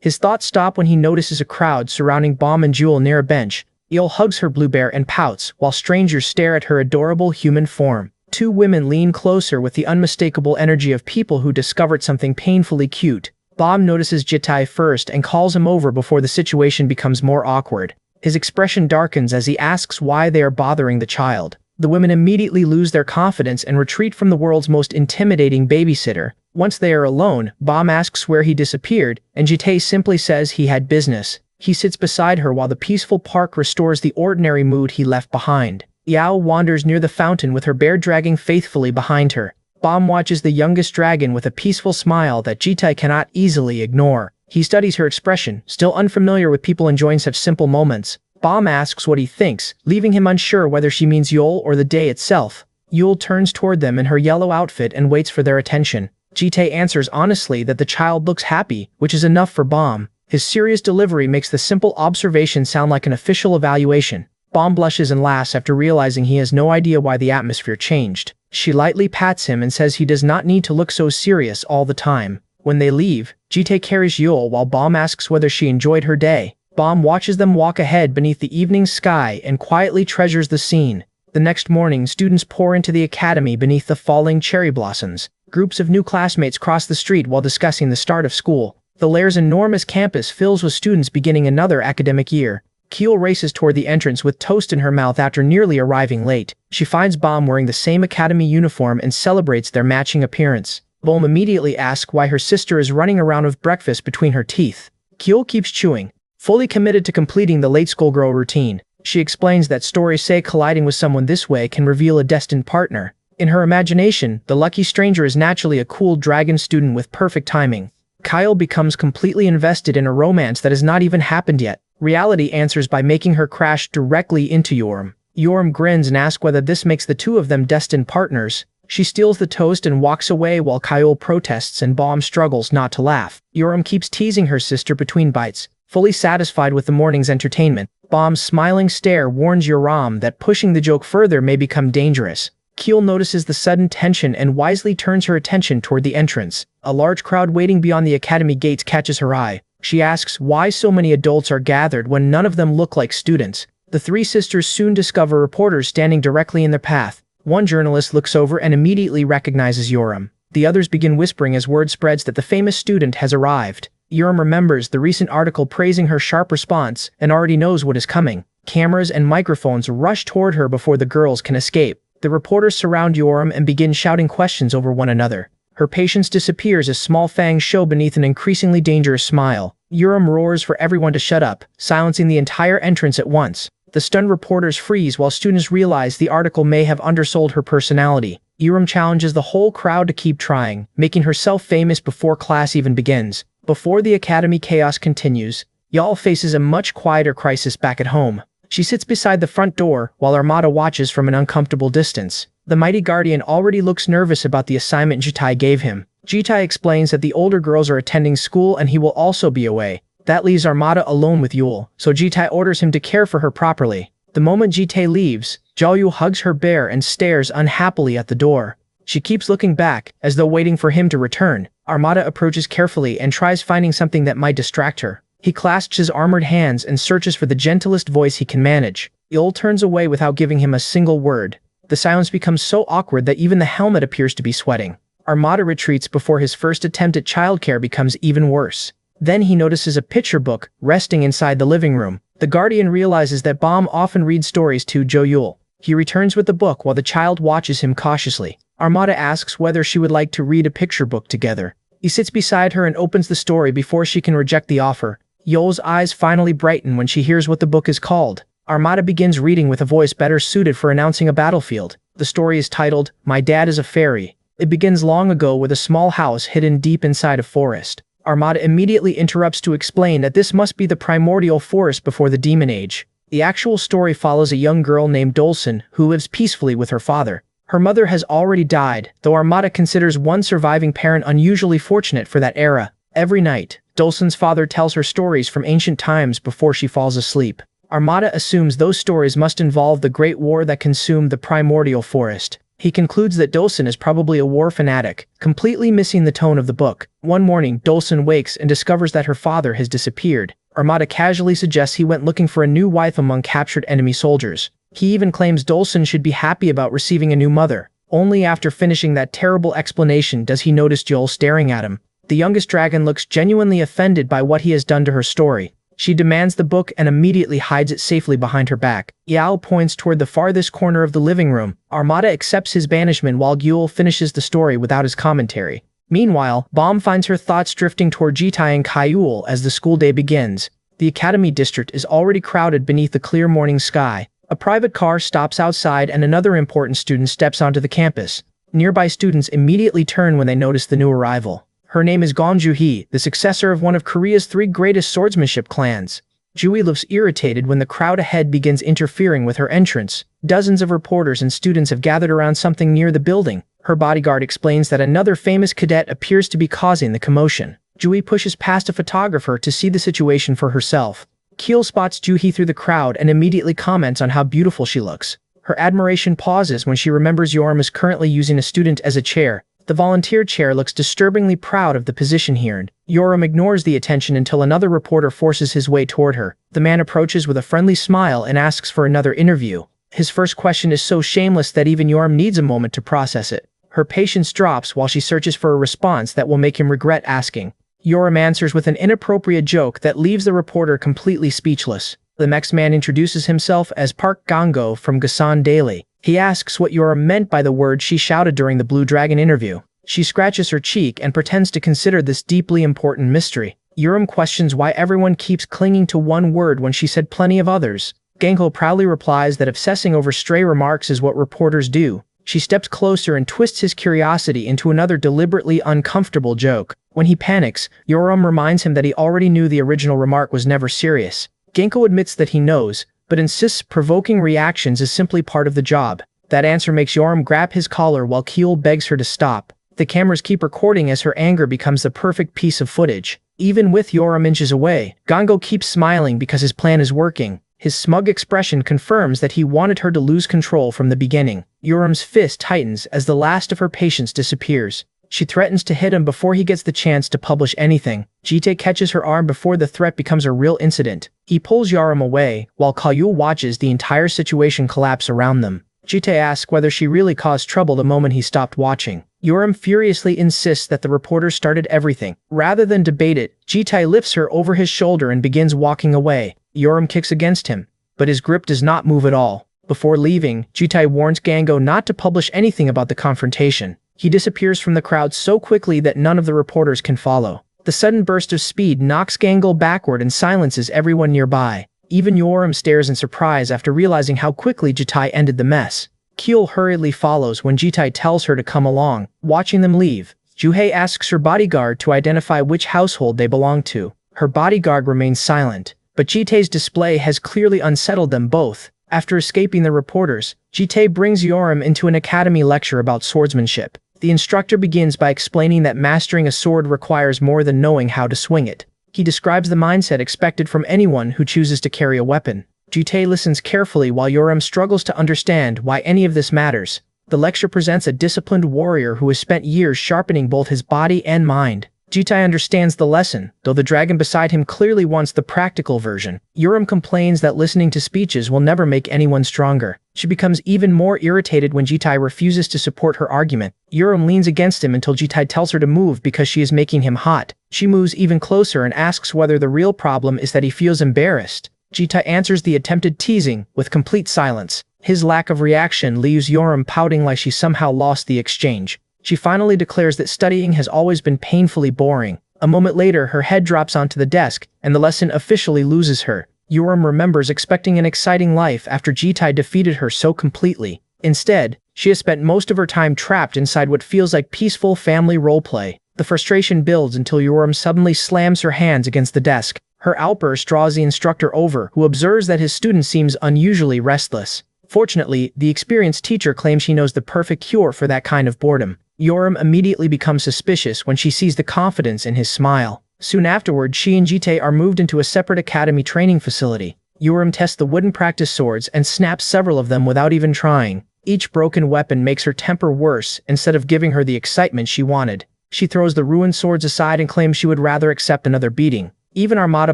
His thoughts stop when he notices a crowd surrounding Bomb and Jewel near a bench. Yeol hugs her blue bear and pouts, while strangers stare at her adorable human form. Two women lean closer with the unmistakable energy of people who discovered something painfully cute. Bomb notices Jitae first and calls him over before the situation becomes more awkward. His expression darkens as he asks why they are bothering the child. The women immediately lose their confidence and retreat from the world's most intimidating babysitter. Once they are alone, Bomb asks where he disappeared, and Jitae simply says he had business. He sits beside her while the peaceful park restores the ordinary mood he left behind. Yao wanders near the fountain with her bear dragging faithfully behind her. Bomb watches the youngest dragon with a peaceful smile that Jitae cannot easily ignore. He studies her expression, still unfamiliar with people enjoying such simple moments. Bomb asks what he thinks, leaving him unsure whether she means Yeol or the day itself. Yeol turns toward them in her yellow outfit and waits for their attention. Jitae answers honestly that the child looks happy, which is enough for Bomb. His serious delivery makes the simple observation sound like an official evaluation. Bomb blushes and laughs after realizing he has no idea why the atmosphere changed. She lightly pats him and says he does not need to look so serious all the time. When they leave, Jitae carries Yeol while Bomb asks whether she enjoyed her day. Bomb watches them walk ahead beneath the evening sky and quietly treasures the scene. The next morning, students pour into the academy beneath the falling cherry blossoms. Groups of new classmates cross the street while discussing the start of school. The Lair's enormous campus fills with students beginning another academic year. Keel races toward the entrance with toast in her mouth after nearly arriving late. She finds Bomb wearing the same academy uniform and celebrates their matching appearance. Bomb immediately asks why her sister is running around with breakfast between her teeth. Keel keeps chewing, fully committed to completing the late schoolgirl routine. She explains that stories say colliding with someone this way can reveal a destined partner. In her imagination, the lucky stranger is naturally a cool dragon student with perfect timing. Kyle becomes completely invested in a romance that has not even happened yet. Reality answers by making her crash directly into Yoram. Yoram grins and asks whether this makes the two of them destined partners. She steals the toast and walks away while Kyle protests and Bomb struggles not to laugh. Yoram keeps teasing her sister between bites. Fully satisfied with the morning's entertainment, Bomb's smiling stare warns Yoram that pushing the joke further may become dangerous. Keel notices the sudden tension and wisely turns her attention toward the entrance. A large crowd waiting beyond the academy gates catches her eye. She asks why so many adults are gathered when none of them look like students. The three sisters soon discover reporters standing directly in their path. One journalist looks over and immediately recognizes Yoram. The others begin whispering as word spreads that the famous student has arrived. Yoram remembers the recent article praising her sharp response and already knows what is coming. Cameras and microphones rush toward her before the girls can escape. The reporters surround Yoram and begin shouting questions over one another. Her patience disappears as small fangs show beneath an increasingly dangerous smile. Yoram roars for everyone to shut up, silencing the entire entrance at once. The stunned reporters freeze while students realize the article may have undersold her personality. Yoram challenges the whole crowd to keep trying, making herself famous before class even begins. Before the academy chaos continues, Yael faces a much quieter crisis back at home. She sits beside the front door while Armada watches from an uncomfortable distance. The mighty guardian already looks nervous about the assignment Jitae gave him. Jitae explains that the older girls are attending school and he will also be away. That leaves Armada alone with Yule, so Jitae orders him to care for her properly. The moment Jitae leaves, Jiaoyu hugs her bear and stares unhappily at the door. She keeps looking back, as though waiting for him to return. Armada approaches carefully and tries finding something that might distract her. He clasps his armored hands and searches for the gentlest voice he can manage. Yul turns away without giving him a single word. The silence becomes so awkward that even the helmet appears to be sweating. Armada retreats before his first attempt at childcare becomes even worse. Then he notices a picture book resting inside the living room. The guardian realizes that Bomb often reads stories to Jo-Yul. He returns with the book while the child watches him cautiously. Armada asks whether she would like to read a picture book together. He sits beside her and opens the story before she can reject the offer. Yul's eyes finally brighten when she hears what the book is called. Armada begins reading with a voice better suited for announcing a battlefield. The story is titled, My Dad is a Fairy. It begins long ago with a small house hidden deep inside a forest. Armada immediately interrupts to explain that this must be the primordial forest before the Demon Age. The actual story follows a young girl named Dolson who lives peacefully with her father. Her mother has already died, though Armada considers one surviving parent unusually fortunate for that era. Every night, Dolson's father tells her stories from ancient times before she falls asleep. Armada assumes those stories must involve the Great War that consumed the primordial forest. He concludes that Dolson is probably a war fanatic, completely missing the tone of the book. One morning, Dolson wakes and discovers that her father has disappeared. Armada casually suggests he went looking for a new wife among captured enemy soldiers. He even claims Dolson should be happy about receiving a new mother. Only after finishing that terrible explanation does he notice Joel staring at him. The youngest dragon looks genuinely offended by what he has done to her story. She demands the book and immediately hides it safely behind her back. Yahello points toward the farthest corner of the living room. Armada accepts his banishment while Joel finishes the story without his commentary. Meanwhile, Bomb finds her thoughts drifting toward Jitai and Kaiul as the school day begins. The academy district is already crowded beneath the clear morning sky. A private car stops outside and another important student steps onto the campus. Nearby students immediately turn when they notice the new arrival. Her name is Gong Juhi, the successor of one of Korea's 3 greatest swordsmanship clans. Juhi looks irritated when the crowd ahead begins interfering with her entrance. Dozens of reporters and students have gathered around something near the building. Her bodyguard explains that another famous cadet appears to be causing the commotion. Juhi pushes past a photographer to see the situation for herself. Keel spots Juhi through the crowd and immediately comments on how beautiful she looks. Her admiration pauses when she remembers Yoram is currently using a student as a chair. The volunteer chair looks disturbingly proud of the position here. Yoram ignores the attention until another reporter forces his way toward her. The man approaches with a friendly smile and asks for another interview. His first question is so shameless that even Yoram needs a moment to process it. Her patience drops while she searches for a response that will make him regret asking. Yoram answers with an inappropriate joke that leaves the reporter completely speechless. The next man introduces himself as Park Gango from Gasan Daily. He asks what Yoram meant by the word she shouted during the Blue Dragon interview. She scratches her cheek and pretends to consider this deeply important mystery. Yoram questions why everyone keeps clinging to one word when she said plenty of others. Gango proudly replies that obsessing over stray remarks is what reporters do. She steps closer and twists his curiosity into another deliberately uncomfortable joke. When he panics, Yoram reminds him that he already knew the original remark was never serious. Gango admits that he knows, but insists provoking reactions is simply part of the job. That answer makes Yoram grab his collar while Keel begs her to stop. The cameras keep recording as her anger becomes the perfect piece of footage. Even with Yoram inches away, Gango keeps smiling because his plan is working. His smug expression confirms that he wanted her to lose control from the beginning. Yoram's fist tightens as the last of her patience disappears. She threatens to hit him before he gets the chance to publish anything. Jite catches her arm before the threat becomes a real incident. He pulls Yoram away, while Kayul watches the entire situation collapse around them. Jite asks whether she really caused trouble the moment he stopped watching. Yoram furiously insists that the reporter started everything. Rather than debate it, Jite lifts her over his shoulder and begins walking away. Yoram kicks against him, but his grip does not move at all. Before leaving, Jite warns Gango not to publish anything about the confrontation. He disappears from the crowd so quickly that none of the reporters can follow. The sudden burst of speed knocks Gango backward and silences everyone nearby. Even Yoram stares in surprise after realizing how quickly Jitai ended the mess. Keel hurriedly follows when Jitai tells her to come along. Watching them leave, Juhei asks her bodyguard to identify which household they belong to. Her bodyguard remains silent, but Jitai's display has clearly unsettled them both. After escaping the reporters, Jitai brings Yoram into an academy lecture about swordsmanship. The instructor begins by explaining that mastering a sword requires more than knowing how to swing it. He describes the mindset expected from anyone who chooses to carry a weapon. Jitai listens carefully while Yoram struggles to understand why any of this matters. The lecture presents a disciplined warrior who has spent years sharpening both his body and mind. Jitai understands the lesson, though the dragon beside him clearly wants the practical version. Yoram complains that listening to speeches will never make anyone stronger. She becomes even more irritated when Jitai refuses to support her argument. Yoram leans against him until Jitai tells her to move because she is making him hot. She moves even closer and asks whether the real problem is that he feels embarrassed. Jitai answers the attempted teasing with complete silence. His lack of reaction leaves Yoram pouting like she somehow lost the exchange. She finally declares that studying has always been painfully boring. A moment later, her head drops onto the desk, and the lesson officially loses her. Yoram remembers expecting an exciting life after Jitai defeated her so completely. Instead, She has spent most of her time trapped inside what feels like peaceful family roleplay. The frustration builds until Yoram suddenly slams her hands against the desk. Her outburst draws the instructor over, who observes that his student seems unusually restless. Fortunately, the experienced teacher claims she knows the perfect cure for that kind of boredom. Yoram immediately becomes suspicious when she sees the confidence in his smile. Soon afterward, she and Jite are moved into a separate academy training facility. Yoram tests the wooden practice swords and snaps several of them without even trying. Each broken weapon makes her temper worse instead of giving her the excitement she wanted. She throws the ruined swords aside and claims she would rather accept another beating. Even Armada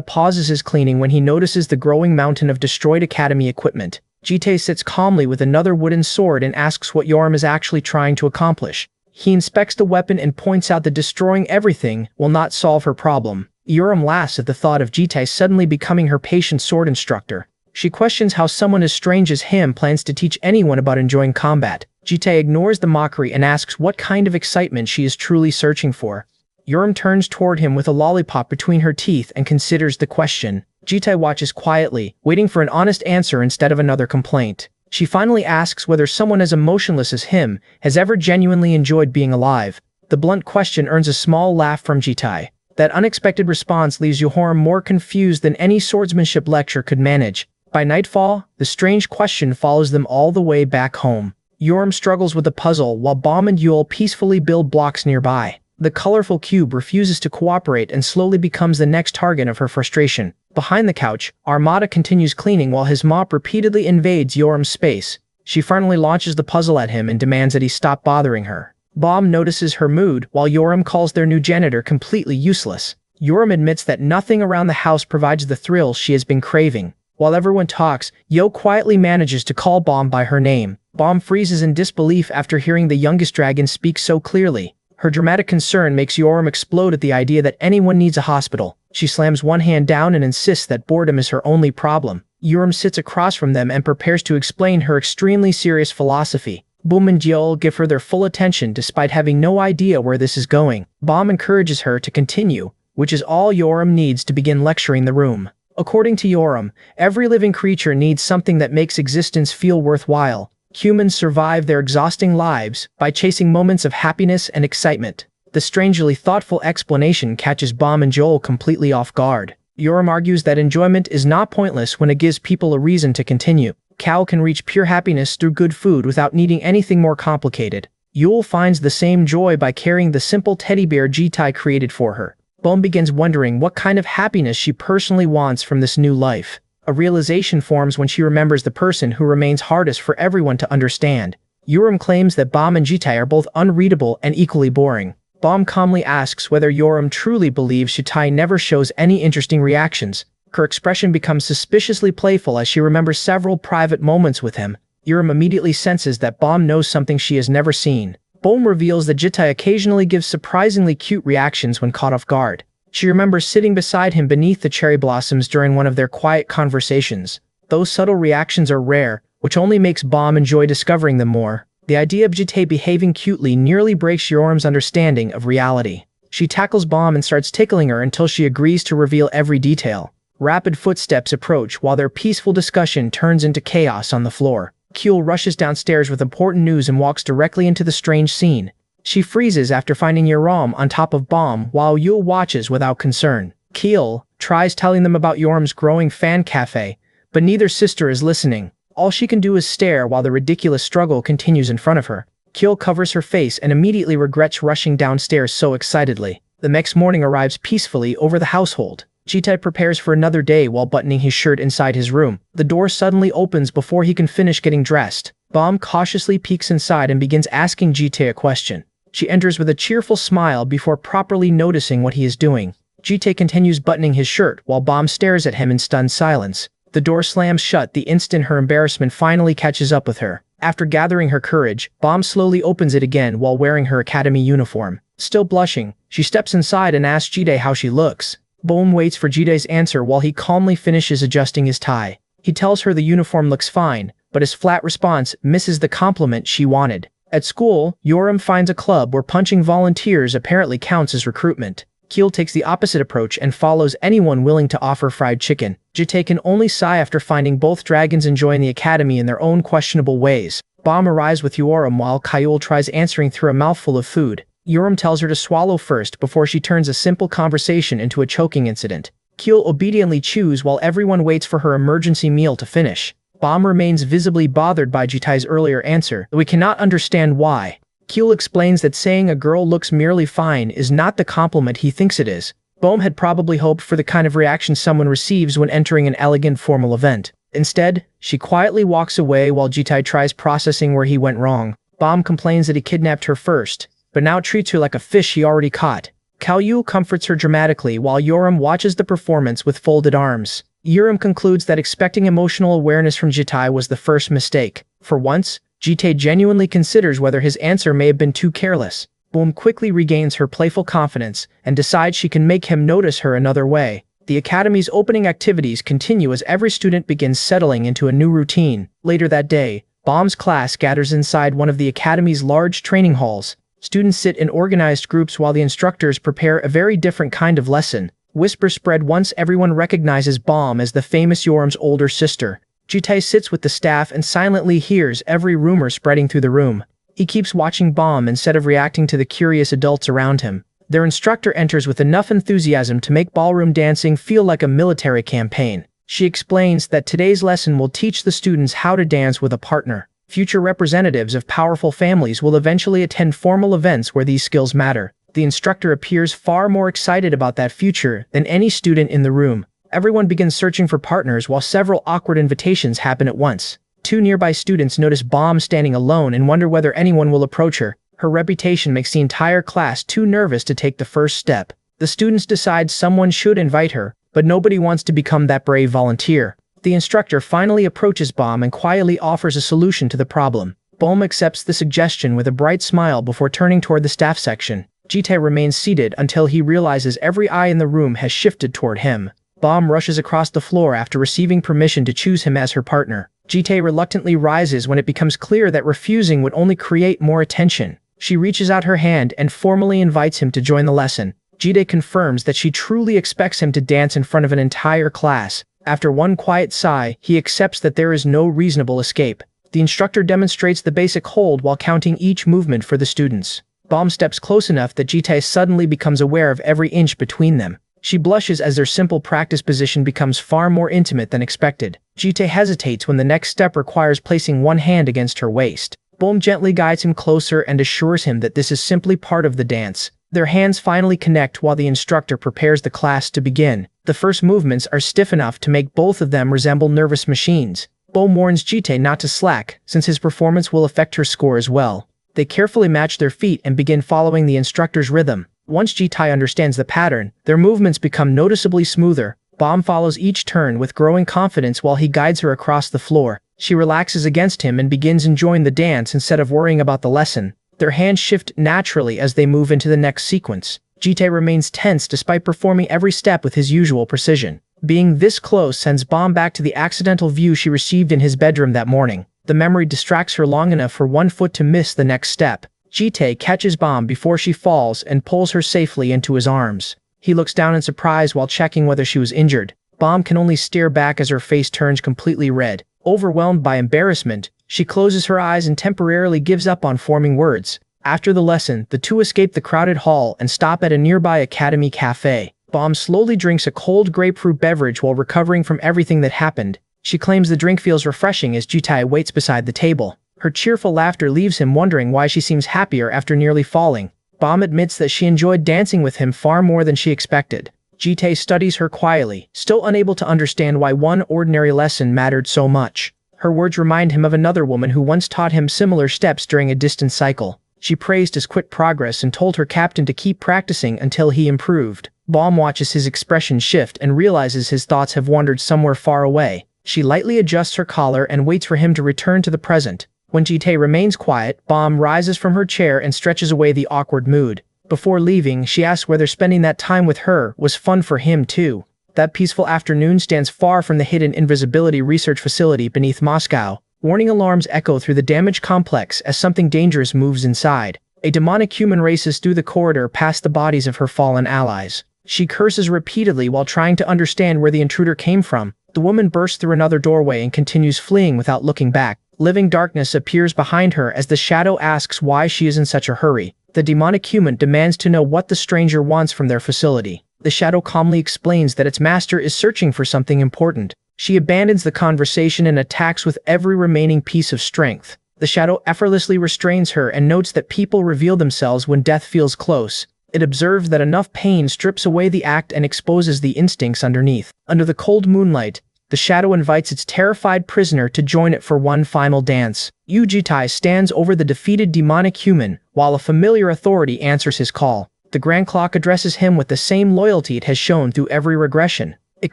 pauses his cleaning when he notices the growing mountain of destroyed academy equipment. Jite sits calmly with another wooden sword and asks what Yoram is actually trying to accomplish. He inspects the weapon and points out that destroying everything will not solve her problem. Yoram laughs at the thought of Jite suddenly becoming her patient sword instructor. She questions how someone as strange as him plans to teach anyone about enjoying combat. Jite ignores the mockery and asks what kind of excitement she is truly searching for. Yoram turns toward him with a lollipop between her teeth and considers the question. Jite watches quietly, waiting for an honest answer instead of another complaint. She finally asks whether someone as emotionless as him has ever genuinely enjoyed being alive. The blunt question earns a small laugh from Jite. That unexpected response leaves Yoram more confused than any swordsmanship lecture could manage. By nightfall, the strange question follows them all the way back home. Yoram struggles with the puzzle while Bomb and Yule peacefully build blocks nearby. The colorful cube refuses to cooperate and slowly becomes the next target of her frustration. Behind the couch, Armada continues cleaning while his mop repeatedly invades Yoram's space. She finally launches the puzzle at him and demands that he stop bothering her. Bomb notices her mood while Yoram calls their new janitor completely useless. Yoram admits that nothing around the house provides the thrill she has been craving. While everyone talks, Yo quietly manages to call Bomb by her name. Bomb freezes in disbelief after hearing the youngest dragon speak so clearly. Her dramatic concern makes Yoram explode at the idea that anyone needs a hospital. She slams one hand down and insists that boredom is her only problem. Yoram sits across from them and prepares to explain her extremely serious philosophy. Boom and Jiol give her their full attention despite having no idea where this is going. Bomb encourages her to continue, which is all Yoram needs to begin lecturing the room. According to Yoram, every living creature needs something that makes existence feel worthwhile. Humans survive their exhausting lives by chasing moments of happiness and excitement. The strangely thoughtful explanation catches Bomb and Joel completely off guard. Yoram argues that enjoyment is not pointless when it gives people a reason to continue. Cow can reach pure happiness through good food without needing anything more complicated. Yule finds the same joy by carrying the simple teddy bear Jitai created for her. Bomb begins wondering what kind of happiness she personally wants from this new life. A realization forms when she remembers the person who remains hardest for everyone to understand. Yoram claims that Bomb and Jitai are both unreadable and equally boring. Bomb calmly asks whether Yoram truly believes Jitai never shows any interesting reactions. Her expression becomes suspiciously playful as she remembers several private moments with him. Yoram immediately senses that Bomb knows something she has never seen. Bomb reveals that Jitai occasionally gives surprisingly cute reactions when caught off guard. She remembers sitting beside him beneath the cherry blossoms during one of their quiet conversations. Those subtle reactions are rare, which only makes Bomb enjoy discovering them more. The idea of Jitai behaving cutely nearly breaks Yoram's understanding of reality. She tackles Bomb and starts tickling her until she agrees to reveal every detail. Rapid footsteps approach while their peaceful discussion turns into chaos on the floor. Kyul rushes downstairs with important news and walks directly into the strange scene. She freezes after finding Yoram on top of Bomb while Yule watches without concern. Kyul tries telling them about Yoram's growing fan cafe, but neither sister is listening. All she can do is stare while the ridiculous struggle continues in front of her. Kyul covers her face and immediately regrets rushing downstairs so excitedly. The next morning arrives peacefully over the household. Jitai prepares for another day while buttoning his shirt inside his room. The door suddenly opens before he can finish getting dressed. Bomb cautiously peeks inside and begins asking Jitai a question. She enters with a cheerful smile before properly noticing what he is doing. Jitai continues buttoning his shirt while Bomb stares at him in stunned silence. The door slams shut the instant her embarrassment finally catches up with her. After gathering her courage, Bomb slowly opens it again while wearing her academy uniform. Still blushing, she steps inside and asks Jitai how she looks. Bomb waits for Jitai's answer while he calmly finishes adjusting his tie. He tells her the uniform looks fine, but his flat response misses the compliment she wanted. At school, Yoram finds a club where punching volunteers apparently counts as recruitment. Kyul takes the opposite approach and follows anyone willing to offer fried chicken. Jitai can only sigh after finding both dragons enjoying the academy in their own questionable ways. Bomb arrives with Yoram while Kyul tries answering through a mouthful of food. Yoram tells her to swallow first before she turns a simple conversation into a choking incident. Kyul obediently chews while everyone waits for her emergency meal to finish. Bomb remains visibly bothered by Jitai's earlier answer, though we cannot understand why. Kyul explains that saying a girl looks merely fine is not the compliment he thinks it is. Bomb had probably hoped for the kind of reaction someone receives when entering an elegant formal event. Instead, she quietly walks away while Jitai tries processing where he went wrong. Bomb complains that he kidnapped her first, but now treats her like a fish he already caught. Kyul comforts her dramatically while Yoram watches the performance with folded arms. Yoram concludes that expecting emotional awareness from Jitai was the first mistake. For once, Jitai genuinely considers whether his answer may have been too careless. Boom quickly regains her playful confidence and decides she can make him notice her another way. The Academy's opening activities continue as every student begins settling into a new routine. Later that day, Bomb's class gathers inside one of the Academy's large training halls. Students sit in organized groups while the instructors prepare a very different kind of lesson. Whispers spread once everyone recognizes Bomb as the famous Yoram's older sister. Jitai sits with the staff and silently hears every rumor spreading through the room. He keeps watching Bomb instead of reacting to the curious adults around him. Their instructor enters with enough enthusiasm to make ballroom dancing feel like a military campaign. She explains that today's lesson will teach the students how to dance with a partner. Future representatives of powerful families will eventually attend formal events where these skills matter. The instructor appears far more excited about that future than any student in the room. Everyone begins searching for partners while several awkward invitations happen at once. Two nearby students notice Bomb standing alone and wonder whether anyone will approach her. Her reputation makes the entire class too nervous to take the first step. The students decide someone should invite her, but nobody wants to become that brave volunteer. The instructor finally approaches Bomb and quietly offers a solution to the problem. Bomb accepts the suggestion with a bright smile before turning toward the staff section. Jitai remains seated until he realizes every eye in the room has shifted toward him. Bomb rushes across the floor after receiving permission to choose him as her partner. Jitai reluctantly rises when it becomes clear that refusing would only create more attention. She reaches out her hand and formally invites him to join the lesson. Jitai confirms that she truly expects him to dance in front of an entire class. After one quiet sigh, he accepts that there is no reasonable escape. The instructor demonstrates the basic hold while counting each movement for the students. Bomb steps close enough that Jitai suddenly becomes aware of every inch between them. She blushes as their simple practice position becomes far more intimate than expected. Jitai hesitates when the next step requires placing one hand against her waist. Bomb gently guides him closer and assures him that this is simply part of the dance. Their hands finally connect while the instructor prepares the class to begin. The first movements are stiff enough to make both of them resemble nervous machines. Bomb warns Jitai not to slack, since his performance will affect her score as well. They carefully match their feet and begin following the instructor's rhythm. Once Jitai understands the pattern, their movements become noticeably smoother. Bomb follows each turn with growing confidence while he guides her across the floor. She relaxes against him and begins enjoying the dance instead of worrying about the lesson. Their hands shift naturally as they move into the next sequence. Jitai remains tense despite performing every step with his usual precision. Being this close sends Bomb back to the accidental view she received in his bedroom that morning. The memory distracts her long enough for one foot to miss the next step. Jitai catches Bomb before she falls and pulls her safely into his arms. He looks down in surprise while checking whether she was injured. Bomb can only stare back as her face turns completely red. Overwhelmed by embarrassment, she closes her eyes and temporarily gives up on forming words. After the lesson, the two escape the crowded hall and stop at a nearby academy cafe. Bomb slowly drinks a cold grapefruit beverage while recovering from everything that happened. She claims the drink feels refreshing as Jitai waits beside the table. Her cheerful laughter leaves him wondering why she seems happier after nearly falling. Bomb admits that she enjoyed dancing with him far more than she expected. Jitai studies her quietly, still unable to understand why one ordinary lesson mattered so much. Her words remind him of another woman who once taught him similar steps during a distant cycle. She praised his quick progress and told her captain to keep practicing until he improved. Bomb watches his expression shift and realizes his thoughts have wandered somewhere far away. She lightly adjusts her collar and waits for him to return to the present. When Jitai remains quiet, Bomb rises from her chair and stretches away the awkward mood. Before leaving, she asks whether spending that time with her was fun for him too. That peaceful afternoon stands far from the hidden invisibility research facility beneath Moscow. Warning alarms echo through the damaged complex as something dangerous moves inside. A demonic human races through the corridor past the bodies of her fallen allies. She curses repeatedly while trying to understand where the intruder came from. The woman bursts through another doorway and continues fleeing without looking back. Living darkness appears behind her as the shadow asks why she is in such a hurry. The demonic human demands to know what the stranger wants from their facility. The shadow calmly explains that its master is searching for something important. She abandons the conversation and attacks with every remaining piece of strength. The shadow effortlessly restrains her and notes that people reveal themselves when death feels close. It observes that enough pain strips away the act and exposes the instincts underneath. Under the cold moonlight, the shadow invites its terrified prisoner to join it for one final dance. Jitai stands over the defeated demonic human, while a familiar authority answers his call. The Grand Clock addresses him with the same loyalty it has shown through every regression. It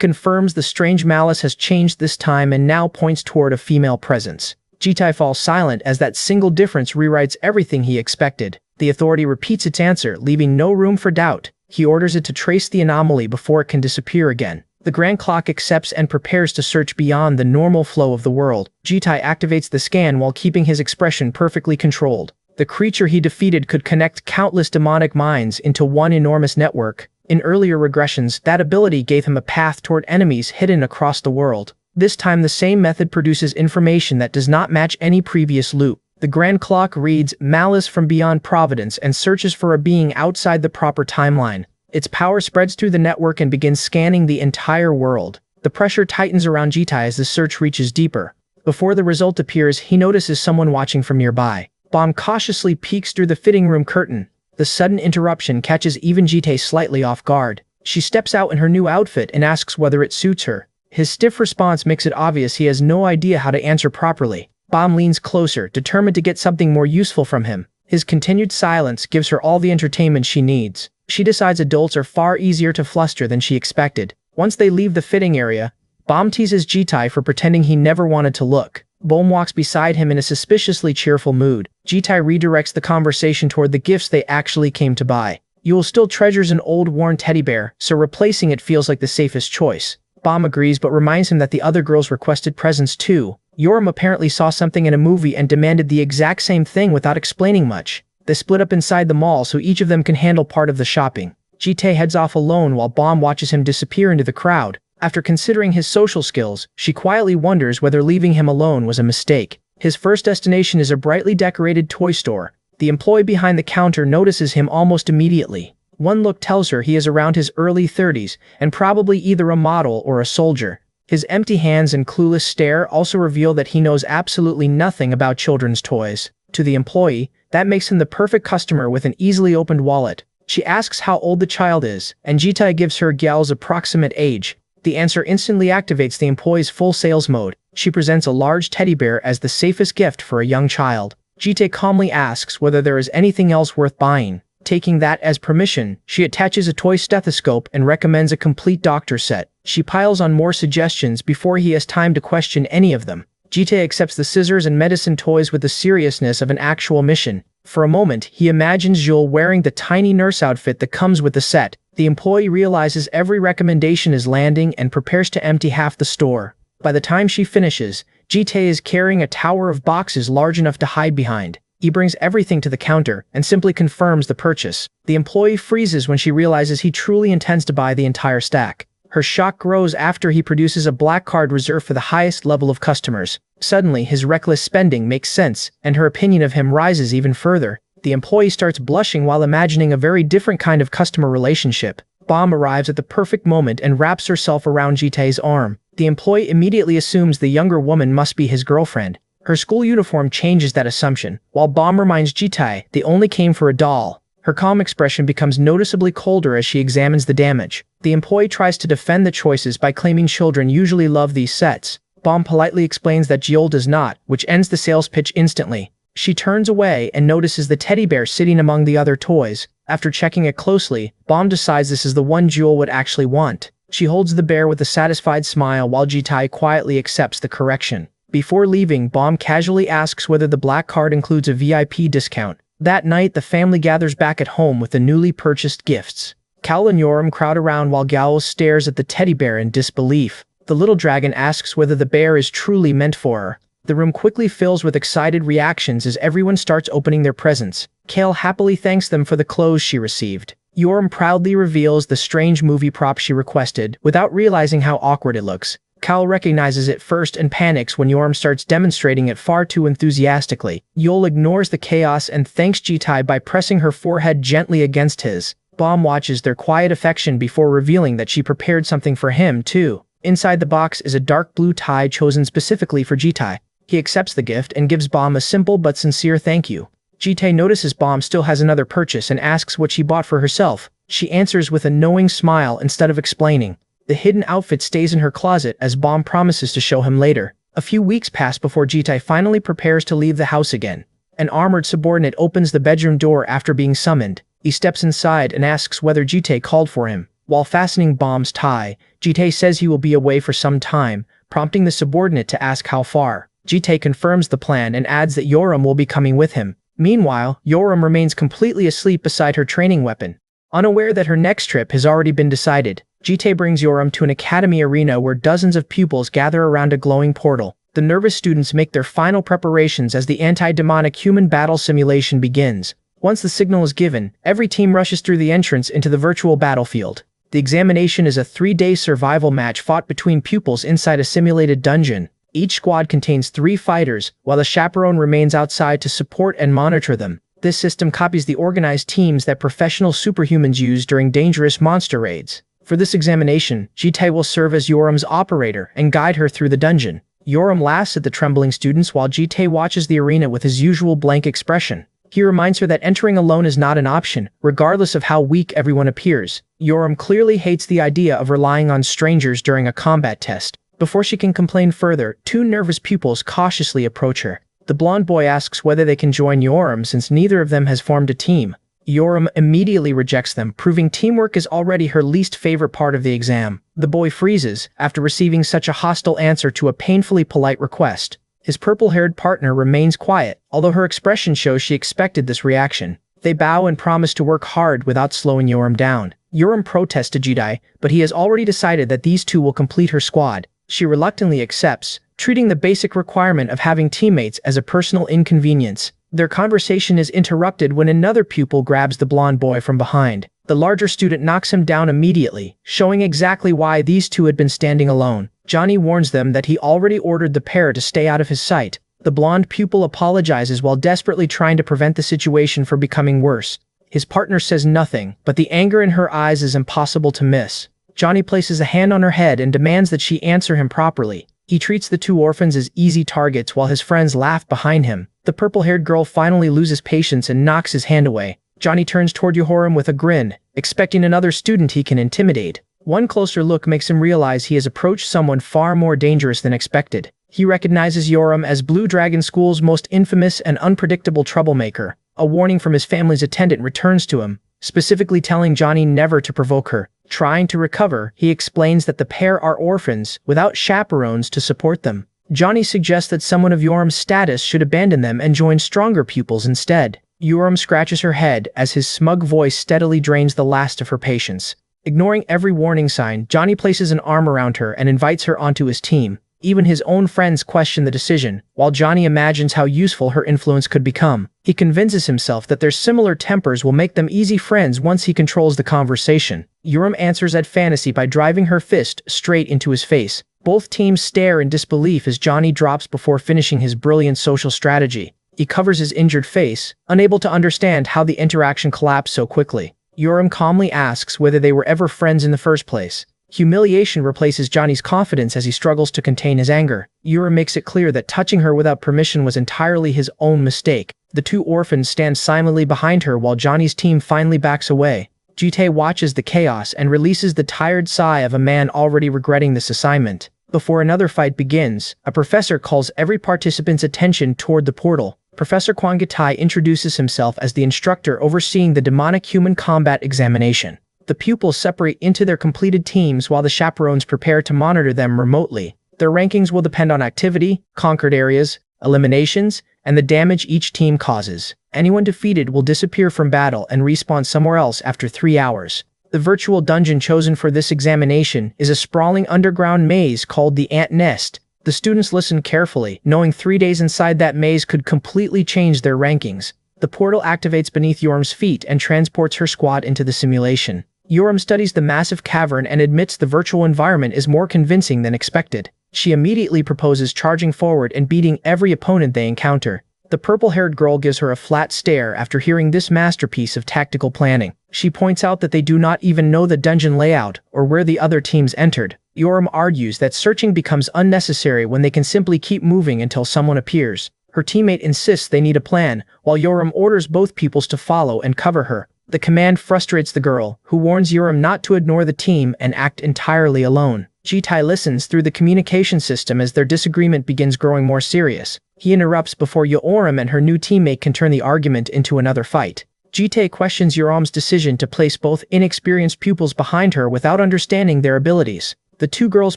confirms the strange malice has changed this time and now points toward a female presence. Jitai falls silent as that single difference rewrites everything he expected. The authority repeats its answer, leaving no room for doubt. He orders it to trace the anomaly before it can disappear again. The Grand Clock accepts and prepares to search beyond the normal flow of the world. Jitai activates the scan while keeping his expression perfectly controlled. The creature he defeated could connect countless demonic minds into one enormous network. In earlier regressions, that ability gave him a path toward enemies hidden across the world. This time the same method produces information that does not match any previous loop. The Grand Clock reads malice from beyond providence and searches for a being outside the proper timeline. Its power spreads through the network and begins scanning the entire world. The pressure tightens around Jitai as the search reaches deeper. Before the result appears, he notices someone watching from nearby. Bomb cautiously peeks through the fitting room curtain. The sudden interruption catches even Jitai slightly off guard. She steps out in her new outfit and asks whether it suits her. His stiff response makes it obvious he has no idea how to answer properly. Bomb leans closer, determined to get something more useful from him. His continued silence gives her all the entertainment she needs. She decides adults are far easier to fluster than she expected. Once they leave the fitting area, Bomb teases Jitai for pretending he never wanted to look. Bomb walks beside him in a suspiciously cheerful mood. Jitai redirects the conversation toward the gifts they actually came to buy. Yule still treasures an old worn teddy bear, so replacing it feels like the safest choice. Bomb agrees but reminds him that the other girls requested presents too. Yoram apparently saw something in a movie and demanded the exact same thing without explaining much. They split up inside the mall so each of them can handle part of the shopping. Jitai heads off alone while Bomb watches him disappear into the crowd. After considering his social skills, she quietly wonders whether leaving him alone was a mistake. His first destination is a brightly decorated toy store. The employee behind the counter notices him almost immediately. One look tells her he is around his early 30s and probably either a model or a soldier. His empty hands and clueless stare also reveal that he knows absolutely nothing about children's toys. To the employee, that makes him the perfect customer with an easily opened wallet. She asks how old the child is, and Jitai gives her Gyal's approximate age. The answer instantly activates the employee's full sales mode. She presents a large teddy bear as the safest gift for a young child. Jitai calmly asks whether there is anything else worth buying. Taking that as permission, she attaches a toy stethoscope and recommends a complete doctor set. She piles on more suggestions before he has time to question any of them. Jitai accepts the scissors and medicine toys with the seriousness of an actual mission. For a moment, he imagines Jules wearing the tiny nurse outfit that comes with the set. The employee realizes every recommendation is landing and prepares to empty half the store. By the time she finishes, Jitai is carrying a tower of boxes large enough to hide behind. He brings everything to the counter and simply confirms the purchase. The employee freezes when she realizes he truly intends to buy the entire stack. Her shock grows after he produces a black card reserved for the highest level of customers. Suddenly, his reckless spending makes sense, and her opinion of him rises even further. The employee starts blushing while imagining a very different kind of customer relationship. Bomb arrives at the perfect moment and wraps herself around Jitai's arm. The employee immediately assumes the younger woman must be his girlfriend. Her school uniform changes that assumption, while Bomb reminds Jitai they only came for a doll. Her calm expression becomes noticeably colder as she examines the damage. The employee tries to defend the choices by claiming children usually love these sets. Bomb politely explains that Jiol does not, which ends the sales pitch instantly. She turns away and notices the teddy bear sitting among the other toys. After checking it closely, Bomb decides this is the one Jiol would actually want. She holds the bear with a satisfied smile while Jitai quietly accepts the correction. Before leaving, Bomb casually asks whether the black card includes a VIP discount. That night, the family gathers back at home with the newly purchased gifts. Cal and Yoram crowd around while Gal stares at the teddy bear in disbelief. The little dragon asks whether the bear is truly meant for her. The room quickly fills with excited reactions as everyone starts opening their presents. Kale happily thanks them for the clothes she received. Yoram proudly reveals the strange movie prop she requested, without realizing how awkward it looks. Cal recognizes it first and panics when Yoram starts demonstrating it far too enthusiastically. Yol ignores the chaos and thanks Jitai by pressing her forehead gently against his. Bomb watches their quiet affection before revealing that she prepared something for him, too. Inside the box is a dark blue tie chosen specifically for Jitai. He accepts the gift and gives Bomb a simple but sincere thank you. Jitai notices Bomb still has another purchase and asks what she bought for herself. She answers with a knowing smile instead of explaining. The hidden outfit stays in her closet as Bomb promises to show him later. A few weeks pass before Jitai finally prepares to leave the house again. An armored subordinate opens the bedroom door after being summoned. He steps inside and asks whether Jitai called for him. While fastening Bomb's tie, Jitai says he will be away for some time, prompting the subordinate to ask how far. Jitai confirms the plan and adds that Yoram will be coming with him. Meanwhile, Yoram remains completely asleep beside her training weapon. Unaware that her next trip has already been decided, Jitai brings Yoram to an academy arena where dozens of pupils gather around a glowing portal. The nervous students make their final preparations as the anti-demonic human battle simulation begins. Once the signal is given, every team rushes through the entrance into the virtual battlefield. The examination is a 3-day survival match fought between pupils inside a simulated dungeon. Each squad contains 3 fighters, while the chaperone remains outside to support and monitor them. This system copies the organized teams that professional superhumans use during dangerous monster raids. For this examination, Jitai will serve as Yoram's operator and guide her through the dungeon. Yoram laughs at the trembling students while Jitai watches the arena with his usual blank expression. He reminds her that entering alone is not an option, regardless of how weak everyone appears. Yoram clearly hates the idea of relying on strangers during a combat test. Before she can complain further, 2 nervous pupils cautiously approach her. The blonde boy asks whether they can join Yoram since neither of them has formed a team. Yoram immediately rejects them, proving teamwork is already her least favorite part of the exam. The boy freezes after receiving such a hostile answer to a painfully polite request. His purple-haired partner remains quiet, although her expression shows she expected this reaction. They bow and promise to work hard without slowing Yoram down. Yoram protests to Jitai, but he has already decided that these 2 will complete her squad. She reluctantly accepts, treating the basic requirement of having teammates as a personal inconvenience. Their conversation is interrupted when another pupil grabs the blonde boy from behind. The larger student knocks him down immediately, showing exactly why these 2 had been standing alone. Johnny warns them that he already ordered the pair to stay out of his sight. The blonde pupil apologizes while desperately trying to prevent the situation from becoming worse. His partner says nothing, but the anger in her eyes is impossible to miss. Johnny places a hand on her head and demands that she answer him properly. He treats the 2 orphans as easy targets while his friends laugh behind him. The purple-haired girl finally loses patience and knocks his hand away. Johnny turns toward Yoram with a grin, expecting another student he can intimidate. One closer look makes him realize he has approached someone far more dangerous than expected. He recognizes Yoram as Blue Dragon School's most infamous and unpredictable troublemaker. A warning from his family's attendant returns to him, specifically telling Johnny never to provoke her. Trying to recover, he explains that the pair are orphans, without chaperones to support them. Johnny suggests that someone of Yoram's status should abandon them and join stronger pupils instead. Yoram scratches her head as his smug voice steadily drains the last of her patience. Ignoring every warning sign, Johnny places an arm around her and invites her onto his team. Even his own friends question the decision, while Johnny imagines how useful her influence could become. He convinces himself that their similar tempers will make them easy friends once he controls the conversation. Yoram answers at fantasy by driving her fist straight into his face. Both teams stare in disbelief as Johnny drops before finishing his brilliant social strategy. He covers his injured face, unable to understand how the interaction collapsed so quickly. Yoram calmly asks whether they were ever friends in the first place. Humiliation replaces Johnny's confidence as he struggles to contain his anger. Yoram makes it clear that touching her without permission was entirely his own mistake. The 2 orphans stand silently behind her while Johnny's team finally backs away. Jitai watches the chaos and releases the tired sigh of a man already regretting this assignment. Before another fight begins, a professor calls every participant's attention toward the portal. Professor Kwangatai introduces himself as the instructor overseeing the demonic human combat examination. The pupils separate into their completed teams while the chaperones prepare to monitor them remotely. Their rankings will depend on activity, conquered areas, eliminations, and the damage each team causes. Anyone defeated will disappear from battle and respawn somewhere else after 3 hours. The virtual dungeon chosen for this examination is a sprawling underground maze called the Ant Nest. The students listen carefully, knowing 3 days inside that maze could completely change their rankings. The portal activates beneath Yoram's feet and transports her squad into the simulation. Yoram studies the massive cavern and admits the virtual environment is more convincing than expected. She immediately proposes charging forward and beating every opponent they encounter. The purple-haired girl gives her a flat stare after hearing this masterpiece of tactical planning. She points out that they do not even know the dungeon layout or where the other teams entered. Yoram argues that searching becomes unnecessary when they can simply keep moving until someone appears. Her teammate insists they need a plan, while Yoram orders both peoples to follow and cover her. The command frustrates the girl, who warns Yoram not to ignore the team and act entirely alone. Jitai listens through the communication system as their disagreement begins growing more serious. He interrupts before Yoram and her new teammate can turn the argument into another fight. Jitai questions Yoram's decision to place both inexperienced pupils behind her without understanding their abilities. The two girls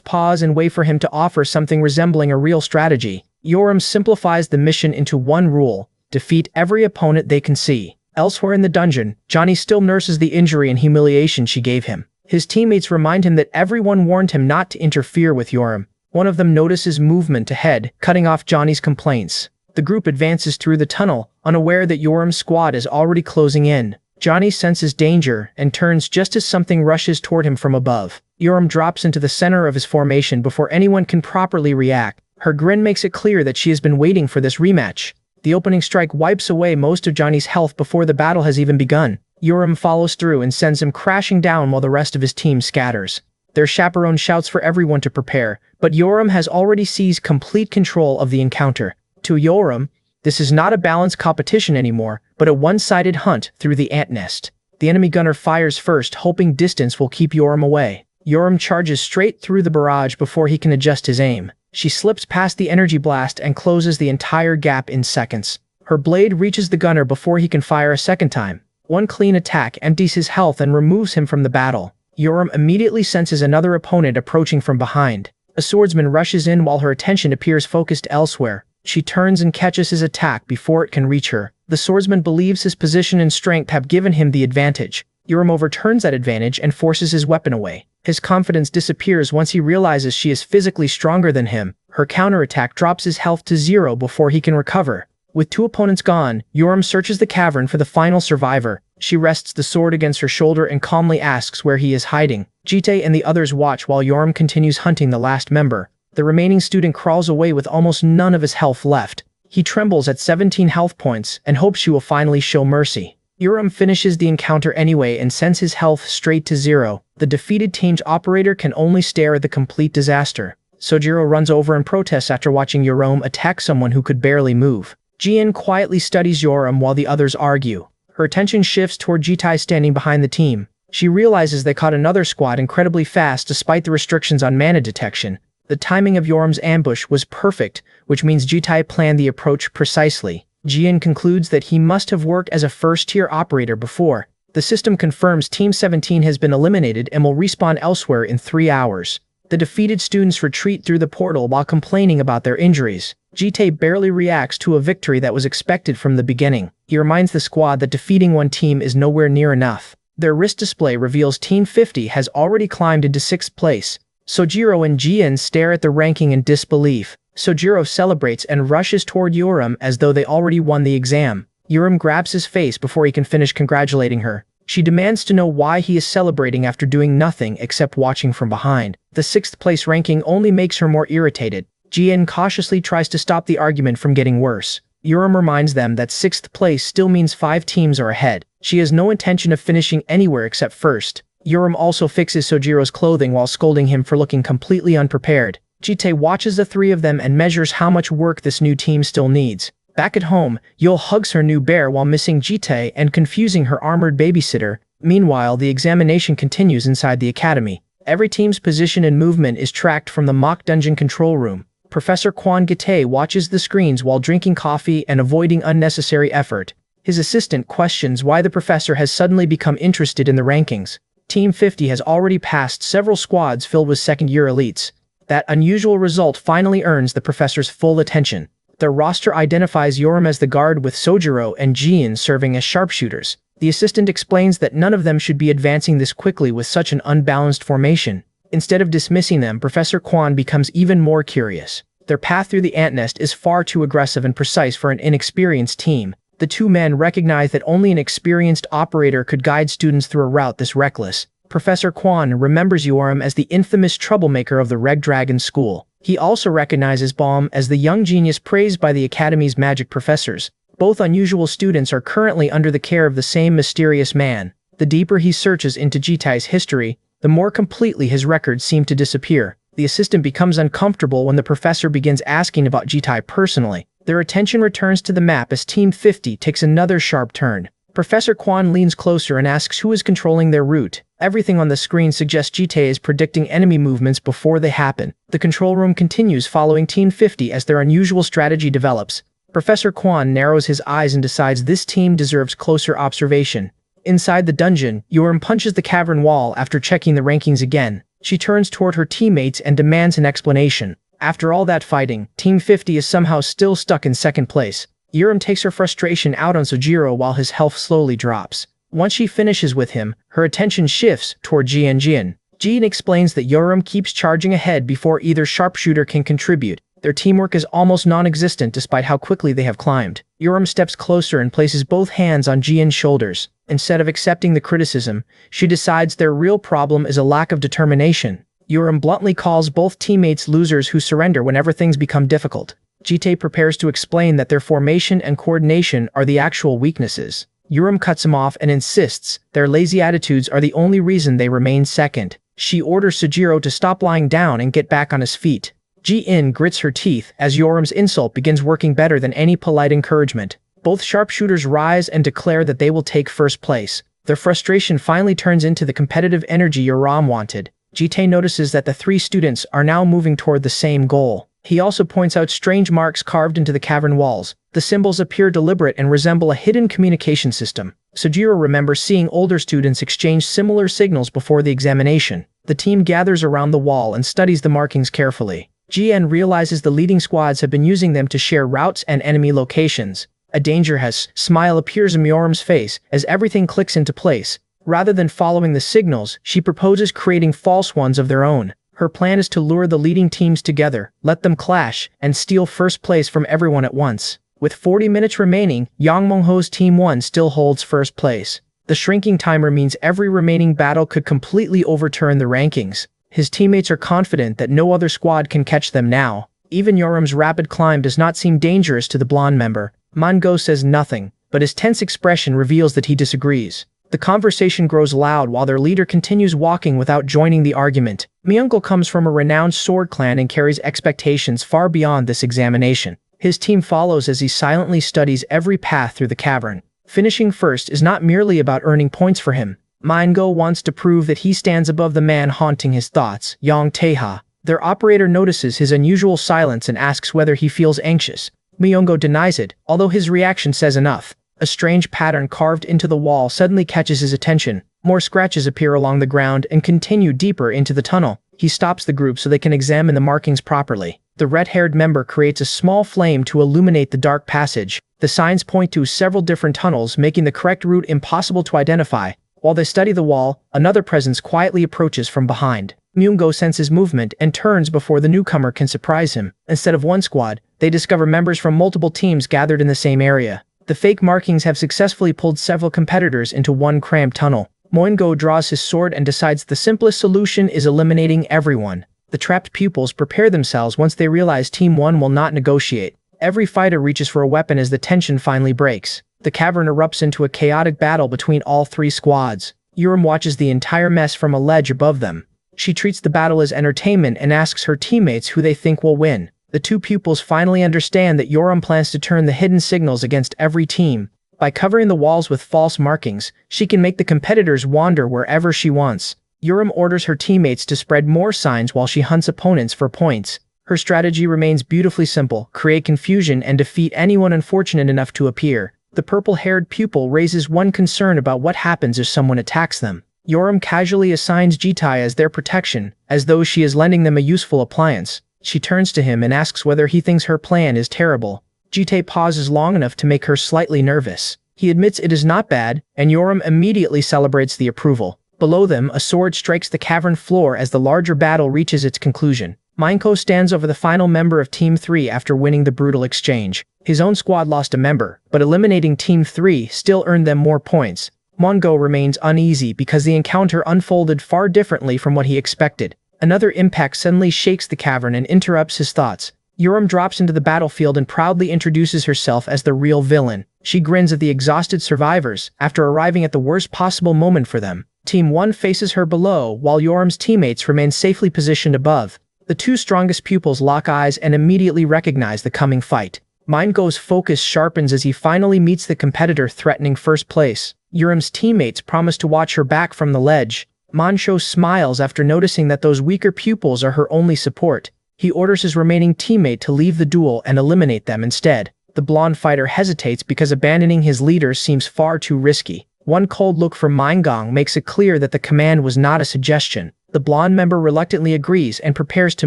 pause and wait for him to offer something resembling a real strategy. Yoram simplifies the mission into one rule: defeat every opponent they can see. Elsewhere in the dungeon, Johnny still nurses the injury and humiliation she gave him. His teammates remind him that everyone warned him not to interfere with Yoram. One of them notices movement ahead, cutting off Johnny's complaints. The group advances through the tunnel, unaware that Yoram's squad is already closing in. Johnny senses danger and turns just as something rushes toward him from above. Yoram drops into the center of his formation before anyone can properly react. Her grin makes it clear that she has been waiting for this rematch. The opening strike wipes away most of Johnny's health before the battle has even begun. Yoram follows through and sends him crashing down while the rest of his team scatters. Their chaperone shouts for everyone to prepare, but Yoram has already seized complete control of the encounter. To Yoram, this is not a balanced competition anymore, but a one-sided hunt through the ant nest. The enemy gunner fires first, hoping distance will keep Yoram away. Yoram charges straight through the barrage before he can adjust his aim. She slips past the energy blast and closes the entire gap in seconds. Her blade reaches the gunner before he can fire a second time. One clean attack empties his health and removes him from the battle. Yoram immediately senses another opponent approaching from behind. A swordsman rushes in while her attention appears focused elsewhere. She turns and catches his attack before it can reach her. The swordsman believes his position and strength have given him the advantage. Yoram overturns that advantage and forces his weapon away. His confidence disappears once he realizes she is physically stronger than him. Her counterattack drops his health to 0 before he can recover. With two opponents gone, Yoram searches the cavern for the final survivor. She rests the sword against her shoulder and calmly asks where he is hiding. Jite and the others watch while Yoram continues hunting the last member. The remaining student crawls away with almost none of his health left. He trembles at 17 health points and hopes she will finally show mercy. Yoram finishes the encounter anyway and sends his health straight to 0. The defeated team's operator can only stare at the complete disaster. Sojiro runs over and protests after watching Yoram attack someone who could barely move. Jin quietly studies Yoram while the others argue. Her attention shifts toward Jitai standing behind the team. She realizes they caught another squad incredibly fast despite the restrictions on mana detection. The timing of Yoram's ambush was perfect, which means Jitai planned the approach precisely. Jin concludes that he must have worked as a first-tier operator before. The system confirms Team 17 has been eliminated and will respawn elsewhere in 3 hours. The defeated students retreat through the portal while complaining about their injuries. Jite barely reacts to a victory that was expected from the beginning. He reminds the squad that defeating one team is nowhere near enough. Their wrist display reveals Team 50 has already climbed into 6th place. Sojiro and Jin stare at the ranking in disbelief. Sojiro celebrates and rushes toward Yoram as though they already won the exam. Yoram grabs his face before he can finish congratulating her. She demands to know why he is celebrating after doing nothing except watching from behind. The 6th place ranking only makes her more irritated. Jin cautiously tries to stop the argument from getting worse. Yoram reminds them that 6th place still means 5 teams are ahead. She has no intention of finishing anywhere except first. Yoram also fixes Sojiro's clothing while scolding him for looking completely unprepared. Jite watches the 3 of them and measures how much work this new team still needs. Back at home, Yul hugs her new bear while missing Jite and confusing her armored babysitter. Meanwhile, the examination continues inside the academy. Every team's position and movement is tracked from the mock dungeon control room. Professor Kwon Gite watches the screens while drinking coffee and avoiding unnecessary effort. His assistant questions why the professor has suddenly become interested in the rankings. Team 50 has already passed several squads filled with second-year elites. That unusual result finally earns the professor's full attention. Their roster identifies Yoram as the guard with Sojiro and Jin serving as sharpshooters. The assistant explains that none of them should be advancing this quickly with such an unbalanced formation. Instead of dismissing them, Professor Kwon becomes even more curious. Their path through the ant nest is far too aggressive and precise for an inexperienced team. The two men recognize that only an experienced operator could guide students through a route this reckless. Professor Quan remembers Yoram as the infamous troublemaker of the Red Dragon School. He also recognizes Baum as the young genius praised by the Academy's magic professors. Both unusual students are currently under the care of the same mysterious man. The deeper he searches into Jitai's history, the more completely his records seem to disappear. The assistant becomes uncomfortable when the professor begins asking about Jitai personally. Their attention returns to the map as Team 50 takes another sharp turn. Professor Quan leans closer and asks who is controlling their route. Everything on the screen suggests Jitai is predicting enemy movements before they happen. The control room continues following Team 50 as their unusual strategy develops. Professor Quan narrows his eyes and decides this team deserves closer observation. Inside the dungeon, Yoram punches the cavern wall after checking the rankings again. She turns toward her teammates and demands an explanation. After all that fighting, Team 50 is somehow still stuck in second place. Yoram takes her frustration out on Sojiro while his health slowly drops. Once she finishes with him, her attention shifts toward Jian Jian. Jian explains that Yoram keeps charging ahead before either sharpshooter can contribute. Their teamwork is almost non-existent despite how quickly they have climbed. Yoram steps closer and places both hands on Jian's shoulders. Instead of accepting the criticism, she decides their real problem is a lack of determination. Yoram bluntly calls both teammates losers who surrender whenever things become difficult. Jitai prepares to explain that their formation and coordination are the actual weaknesses. Yoram cuts him off and insists their lazy attitudes are the only reason they remain second. She orders Sojiro to stop lying down and get back on his feet. Ji-in grits her teeth as Yoram's insult begins working better than any polite encouragement. Both sharpshooters rise and declare that they will take first place. Their frustration finally turns into the competitive energy Yoram wanted. Jitai notices that the three students are now moving toward the same goal. He also points out strange marks carved into the cavern walls. The symbols appear deliberate and resemble a hidden communication system. Sojiro remembers seeing older students exchange similar signals before the examination. The team gathers around the wall and studies the markings carefully. GN realizes the leading squads have been using them to share routes and enemy locations. A dangerous smile appears in Yoram's face as everything clicks into place. Rather than following the signals, she proposes creating false ones of their own. Her plan is to lure the leading teams together, let them clash, and steal first place from everyone at once. With 40 minutes remaining, Yang Mengho's Team 1 still holds first place. The shrinking timer means every remaining battle could completely overturn the rankings. His teammates are confident that no other squad can catch them now. Even Yoram's rapid climb does not seem dangerous to the blonde member. Mango says nothing, but his tense expression reveals that he disagrees. The conversation grows loud while their leader continues walking without joining the argument. Myungle comes from a renowned sword clan and carries expectations far beyond this examination. His team follows as he silently studies every path through the cavern. Finishing first is not merely about earning points for him. Mango wants to prove that he stands above the man haunting his thoughts, Yang Taeha. Their operator notices his unusual silence and asks whether he feels anxious. Myungo denies it, although his reaction says enough. A strange pattern carved into the wall suddenly catches his attention. More scratches appear along the ground and continue deeper into the tunnel. He stops the group so they can examine the markings properly. The red-haired member creates a small flame to illuminate the dark passage. The signs point to several different tunnels, making the correct route impossible to identify. While they study the wall, another presence quietly approaches from behind. Myungo senses movement and turns before the newcomer can surprise him. Instead of one squad, they discover members from multiple teams gathered in the same area. The fake markings have successfully pulled several competitors into one cramped tunnel. Myungo draws his sword and decides the simplest solution is eliminating everyone. The trapped pupils prepare themselves once they realize Team 1 will not negotiate. Every fighter reaches for a weapon as the tension finally breaks. The cavern erupts into a chaotic battle between all three squads. Yoram watches the entire mess from a ledge above them. She treats the battle as entertainment and asks her teammates who they think will win. The two pupils finally understand that Yoram plans to turn the hidden signals against every team. By covering the walls with false markings, she can make the competitors wander wherever she wants. Yoram orders her teammates to spread more signs while she hunts opponents for points. Her strategy remains beautifully simple: create confusion and defeat anyone unfortunate enough to appear. The purple-haired pupil raises one concern about what happens if someone attacks them. Yoram casually assigns Jitai as their protection, as though she is lending them a useful appliance. She turns to him and asks whether he thinks her plan is terrible. Jitai pauses long enough to make her slightly nervous. He admits it is not bad, and Yoram immediately celebrates the approval. Below them, a sword strikes the cavern floor as the larger battle reaches its conclusion. Manhwa stands over the final member of Team 3 after winning the brutal exchange. His own squad lost a member, but eliminating Team 3 still earned them more points. Mongo remains uneasy because the encounter unfolded far differently from what he expected. Another impact suddenly shakes the cavern and interrupts his thoughts. Yoram drops into the battlefield and proudly introduces herself as the real villain. She grins at the exhausted survivors after arriving at the worst possible moment for them. Team 1 faces her below, while Yoram's teammates remain safely positioned above. The two strongest pupils lock eyes and immediately recognize the coming fight. Mango's focus sharpens as he finally meets the competitor threatening first place. Yoram's teammates promise to watch her back from the ledge. Mancho smiles after noticing that those weaker pupils are her only support. He orders his remaining teammate to leave the duel and eliminate them instead. The blonde fighter hesitates because abandoning his leader seems far too risky. One cold look from Mangong makes it clear that the command was not a suggestion. The blonde member reluctantly agrees and prepares to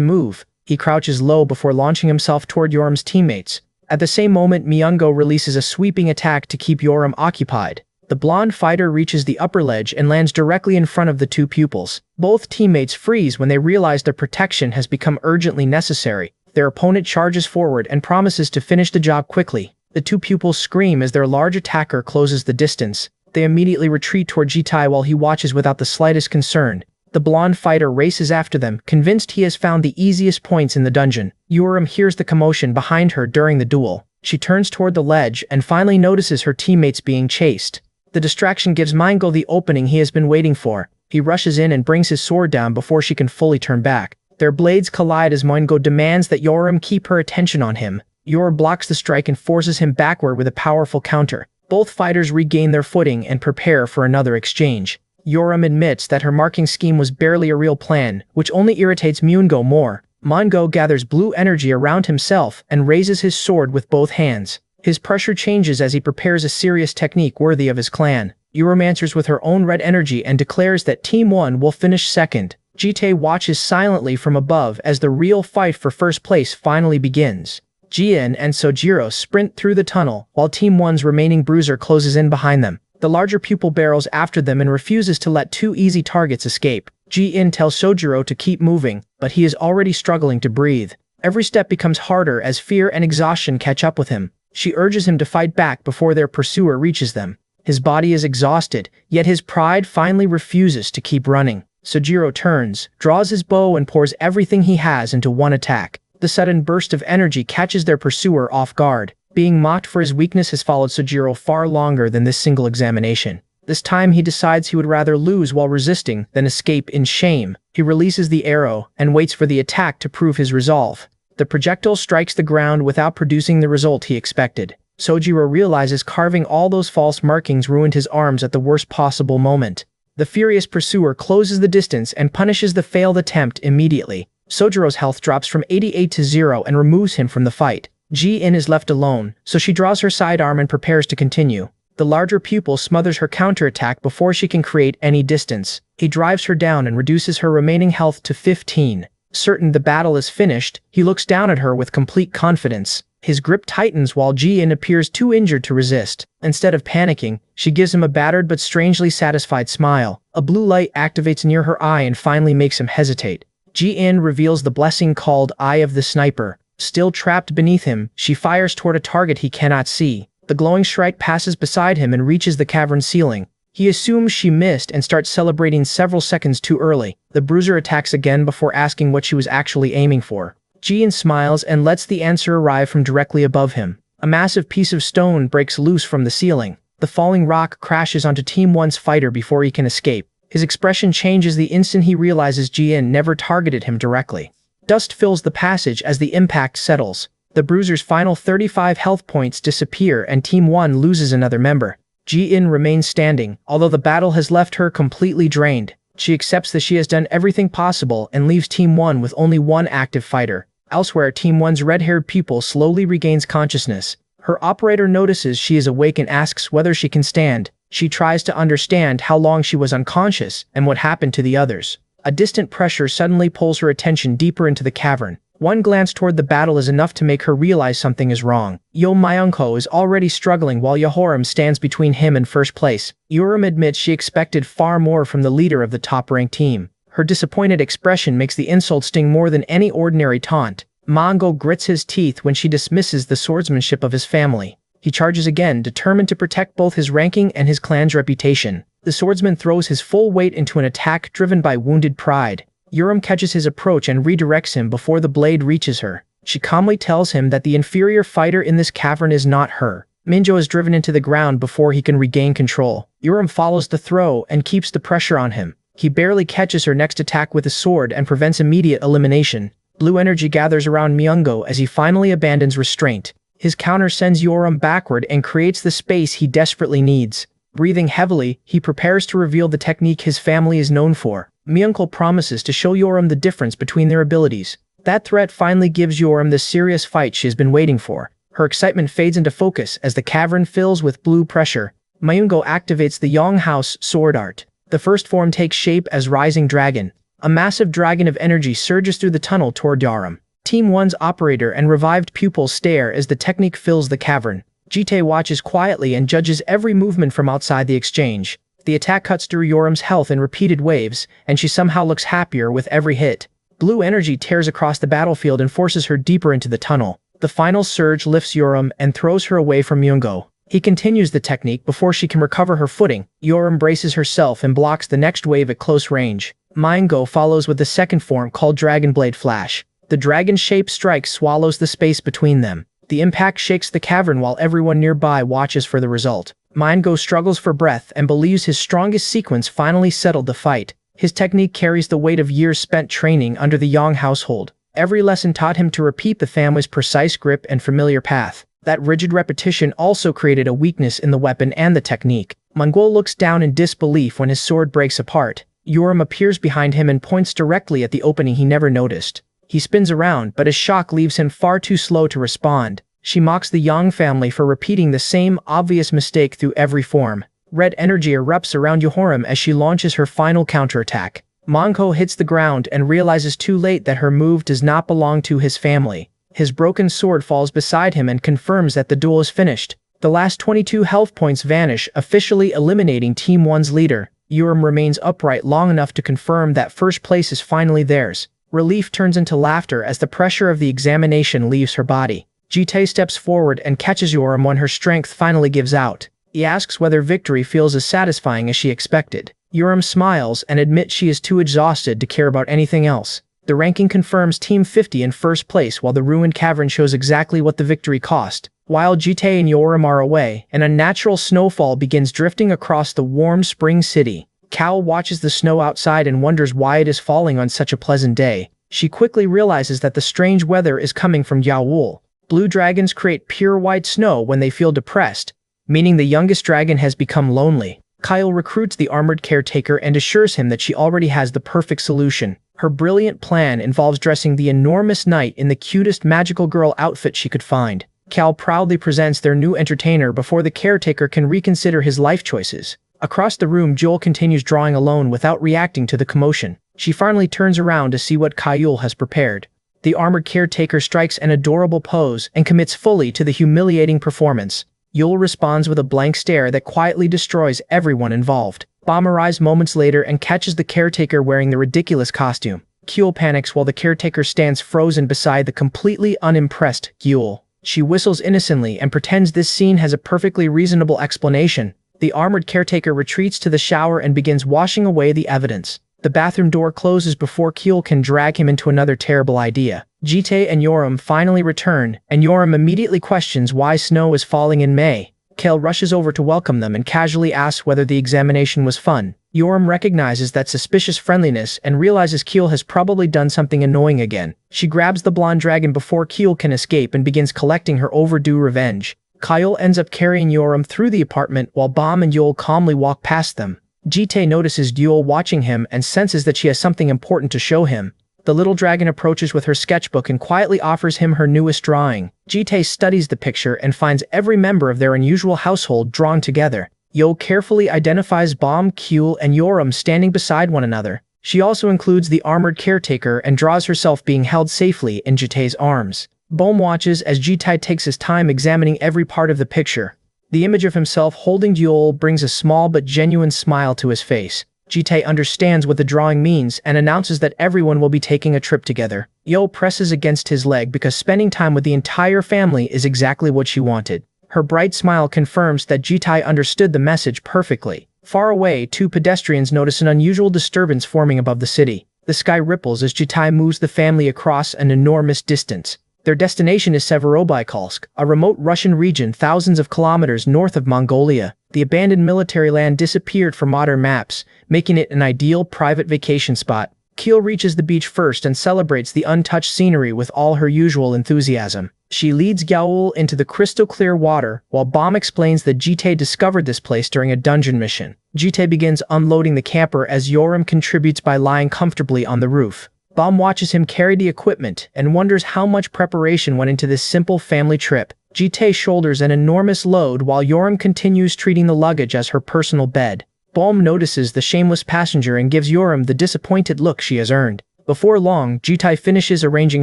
move. He crouches low before launching himself toward Yoram's teammates. At the same moment, Myungo releases a sweeping attack to keep Yoram occupied. The blonde fighter reaches the upper ledge and lands directly in front of the two pupils. Both teammates freeze when they realize their protection has become urgently necessary. Their opponent charges forward and promises to finish the job quickly. The two pupils scream as their large attacker closes the distance. They immediately retreat toward Jitai while he watches without the slightest concern. The blonde fighter races after them, convinced he has found the easiest points in the dungeon. Yoram hears the commotion behind her during the duel. She turns toward the ledge and finally notices her teammates being chased. The distraction gives Mango the opening he has been waiting for. He rushes in and brings his sword down before she can fully turn back. Their blades collide as Mango demands that Yoram keep her attention on him. Yoram blocks the strike and forces him backward with a powerful counter. Both fighters regain their footing and prepare for another exchange. Yoram admits that her marking scheme was barely a real plan, which only irritates Myungo more. Mango gathers blue energy around himself and raises his sword with both hands. His pressure changes as he prepares a serious technique worthy of his clan. Yoram answers with her own red energy and declares that Team 1 will finish second. Jite watches silently from above as the real fight for first place finally begins. Jian and Sojiro sprint through the tunnel, while Team 1's remaining bruiser closes in behind them. The larger pupil barrels after them and refuses to let two easy targets escape. Jian tells Sojiro to keep moving, but he is already struggling to breathe. Every step becomes harder as fear and exhaustion catch up with him. She urges him to fight back before their pursuer reaches them. His body is exhausted, yet his pride finally refuses to keep running. Sojiro turns, draws his bow and pours everything he has into one attack. The sudden burst of energy catches their pursuer off guard. Being mocked for his weakness has followed Sojiro far longer than this single examination. This time he decides he would rather lose while resisting than escape in shame. He releases the arrow and waits for the attack to prove his resolve. The projectile strikes the ground without producing the result he expected. Sojiro realizes carving all those false markings ruined his arms at the worst possible moment. The furious pursuer closes the distance and punishes the failed attempt immediately. Sojiro's health drops from 88 to 0 and removes him from the fight. Ji-in is left alone, so she draws her sidearm and prepares to continue. The larger pupil smothers her counterattack before she can create any distance. He drives her down and reduces her remaining health to 15. Certain the battle is finished, he looks down at her with complete confidence. His grip tightens while Ji-in appears too injured to resist. Instead of panicking, she gives him a battered but strangely satisfied smile. A blue light activates near her eye and finally makes him hesitate. Ji-in reveals the blessing called Eye of the Sniper. Still trapped beneath him, she fires toward a target he cannot see. The glowing strike passes beside him and reaches the cavern ceiling. He assumes she missed and starts celebrating several seconds too early. The bruiser attacks again before asking what she was actually aiming for. Ji-in smiles and lets the answer arrive from directly above him. A massive piece of stone breaks loose from the ceiling. The falling rock crashes onto Team 1's fighter before he can escape. His expression changes the instant he realizes Ji-in never targeted him directly. Dust fills the passage as the impact settles. The bruiser's final 35 health points disappear and Team 1 loses another member. Ji-in remains standing, although the battle has left her completely drained. She accepts that she has done everything possible and leaves Team 1 with only one active fighter. Elsewhere, Team 1's red-haired pupil slowly regains consciousness. Her operator notices she is awake and asks whether she can stand. She tries to understand how long she was unconscious and what happened to the others. A distant pressure suddenly pulls her attention deeper into the cavern. One glance toward the battle is enough to make her realize something is wrong. Yo Myunko is already struggling while Yehoram stands between him and first place. Yoram admits she expected far more from the leader of the top-ranked team. Her disappointed expression makes the insult sting more than any ordinary taunt. Mango grits his teeth when she dismisses the swordsmanship of his family. He charges again, determined to protect both his ranking and his clan's reputation. The swordsman throws his full weight into an attack driven by wounded pride. Yuram catches his approach and redirects him before the blade reaches her. She calmly tells him that the inferior fighter in this cavern is not her. Minjo is driven into the ground before he can regain control. Yuram follows the throw and keeps the pressure on him. He barely catches her next attack with his sword and prevents immediate elimination. Blue energy gathers around Myungo as he finally abandons restraint. His counter sends Yoram backward and creates the space he desperately needs. Breathing heavily, he prepares to reveal the technique his family is known for. Myunko promises to show Yoram the difference between their abilities. That threat finally gives Yoram the serious fight she has been waiting for. Her excitement fades into focus as the cavern fills with blue pressure. Myungo activates the Yonghouse sword art. The first form takes shape as Rising Dragon. A massive dragon of energy surges through the tunnel toward Yoram. Team 1's operator and revived pupils stare as the technique fills the cavern. Jite watches quietly and judges every movement from outside the exchange. The attack cuts through Yoram's health in repeated waves, and she somehow looks happier with every hit. Blue energy tears across the battlefield and forces her deeper into the tunnel. The final surge lifts Yoram and throws her away from Myungo. He continues the technique before she can recover her footing. Yoram braces herself and blocks the next wave at close range. Myungo follows with the second form called Dragon Blade Flash. The dragon-shaped strike swallows the space between them. The impact shakes the cavern while everyone nearby watches for the result. Myungo struggles for breath and believes his strongest sequence finally settled the fight. His technique carries the weight of years spent training under the Yang household. Every lesson taught him to repeat the family's precise grip and familiar path. That rigid repetition also created a weakness in the weapon and the technique. Mongol looks down in disbelief when his sword breaks apart. Yoram appears behind him and points directly at the opening he never noticed. He spins around, but his shock leaves him far too slow to respond. She mocks the Yang family for repeating the same obvious mistake through every form. Red energy erupts around Yoram as she launches her final counterattack. Monko hits the ground and realizes too late that her move does not belong to his family. His broken sword falls beside him and confirms that the duel is finished. The last 22 health points vanish, officially eliminating Team 1's leader. Yoram remains upright long enough to confirm that first place is finally theirs. Relief turns into laughter as the pressure of the examination leaves her body. Jite steps forward and catches Yoram when her strength finally gives out. He asks whether victory feels as satisfying as she expected. Yoram smiles and admits she is too exhausted to care about anything else. The ranking confirms Team 50 in first place while the ruined cavern shows exactly what the victory cost. While Jite and Yoram are away, an unnatural snowfall begins drifting across the warm spring city. Kao watches the snow outside and wonders why it is falling on such a pleasant day. She quickly realizes that the strange weather is coming from Yaoul. Blue dragons create pure white snow when they feel depressed, meaning the youngest dragon has become lonely. Kyle recruits the armored caretaker and assures him that she already has the perfect solution. Her brilliant plan involves dressing the enormous knight in the cutest magical girl outfit she could find. Cal proudly presents their new entertainer before the caretaker can reconsider his life choices. Across the room, Joel continues drawing alone without reacting to the commotion. She finally turns around to see what Kyle has prepared. The armored caretaker strikes an adorable pose and commits fully to the humiliating performance. Yul responds with a blank stare that quietly destroys everyone involved. Bomb arrives moments later and catches the caretaker wearing the ridiculous costume. Kyul panics while the caretaker stands frozen beside the completely unimpressed Yul. She whistles innocently and pretends this scene has a perfectly reasonable explanation. The armored caretaker retreats to the shower and begins washing away the evidence. The bathroom door closes before Kyul can drag him into another terrible idea. Jite and Yoram finally return, and Yoram immediately questions why snow is falling in May. Kel rushes over to welcome them and casually asks whether the examination was fun. Yoram recognizes that suspicious friendliness and realizes Kyul has probably done something annoying again. She grabs the blonde dragon before Kyul can escape and begins collecting her overdue revenge. Kyle ends up carrying Yoram through the apartment while Bomb and Yul calmly walk past them. Jite notices Yul watching him and senses that she has something important to show him. The little dragon approaches with her sketchbook and quietly offers him her newest drawing. Jite studies the picture and finds every member of their unusual household drawn together. Yul carefully identifies Bomb, Kyul, and Yoram standing beside one another. She also includes the armored caretaker and draws herself being held safely in Jite's arms. Bomb watches as Jite takes his time examining every part of the picture. The image of himself holding Yul brings a small but genuine smile to his face. Jite understands what the drawing means and announces that everyone will be taking a trip together. Yul presses against his leg because spending time with the entire family is exactly what she wanted. Her bright smile confirms that Jitai understood the message perfectly. Far away, two pedestrians notice an unusual disturbance forming above the city. The sky ripples as Jitai moves the family across an enormous distance. Their destination is Severodvaikalsk, a remote Russian region thousands of kilometers north of Mongolia. The abandoned military land disappeared from modern maps, making it an ideal private vacation spot. Keel reaches the beach first and celebrates the untouched scenery with all her usual enthusiasm. She leads Yahello into the crystal-clear water, while Bomb explains that Jitai discovered this place during a dungeon mission. Jitai begins unloading the camper as Yoram contributes by lying comfortably on the roof. Bomb watches him carry the equipment and wonders how much preparation went into this simple family trip. Jitai shoulders an enormous load while Yoram continues treating the luggage as her personal bed. Bomb notices the shameless passenger and gives Yoram the disappointed look she has earned. Before long, Jitai finishes arranging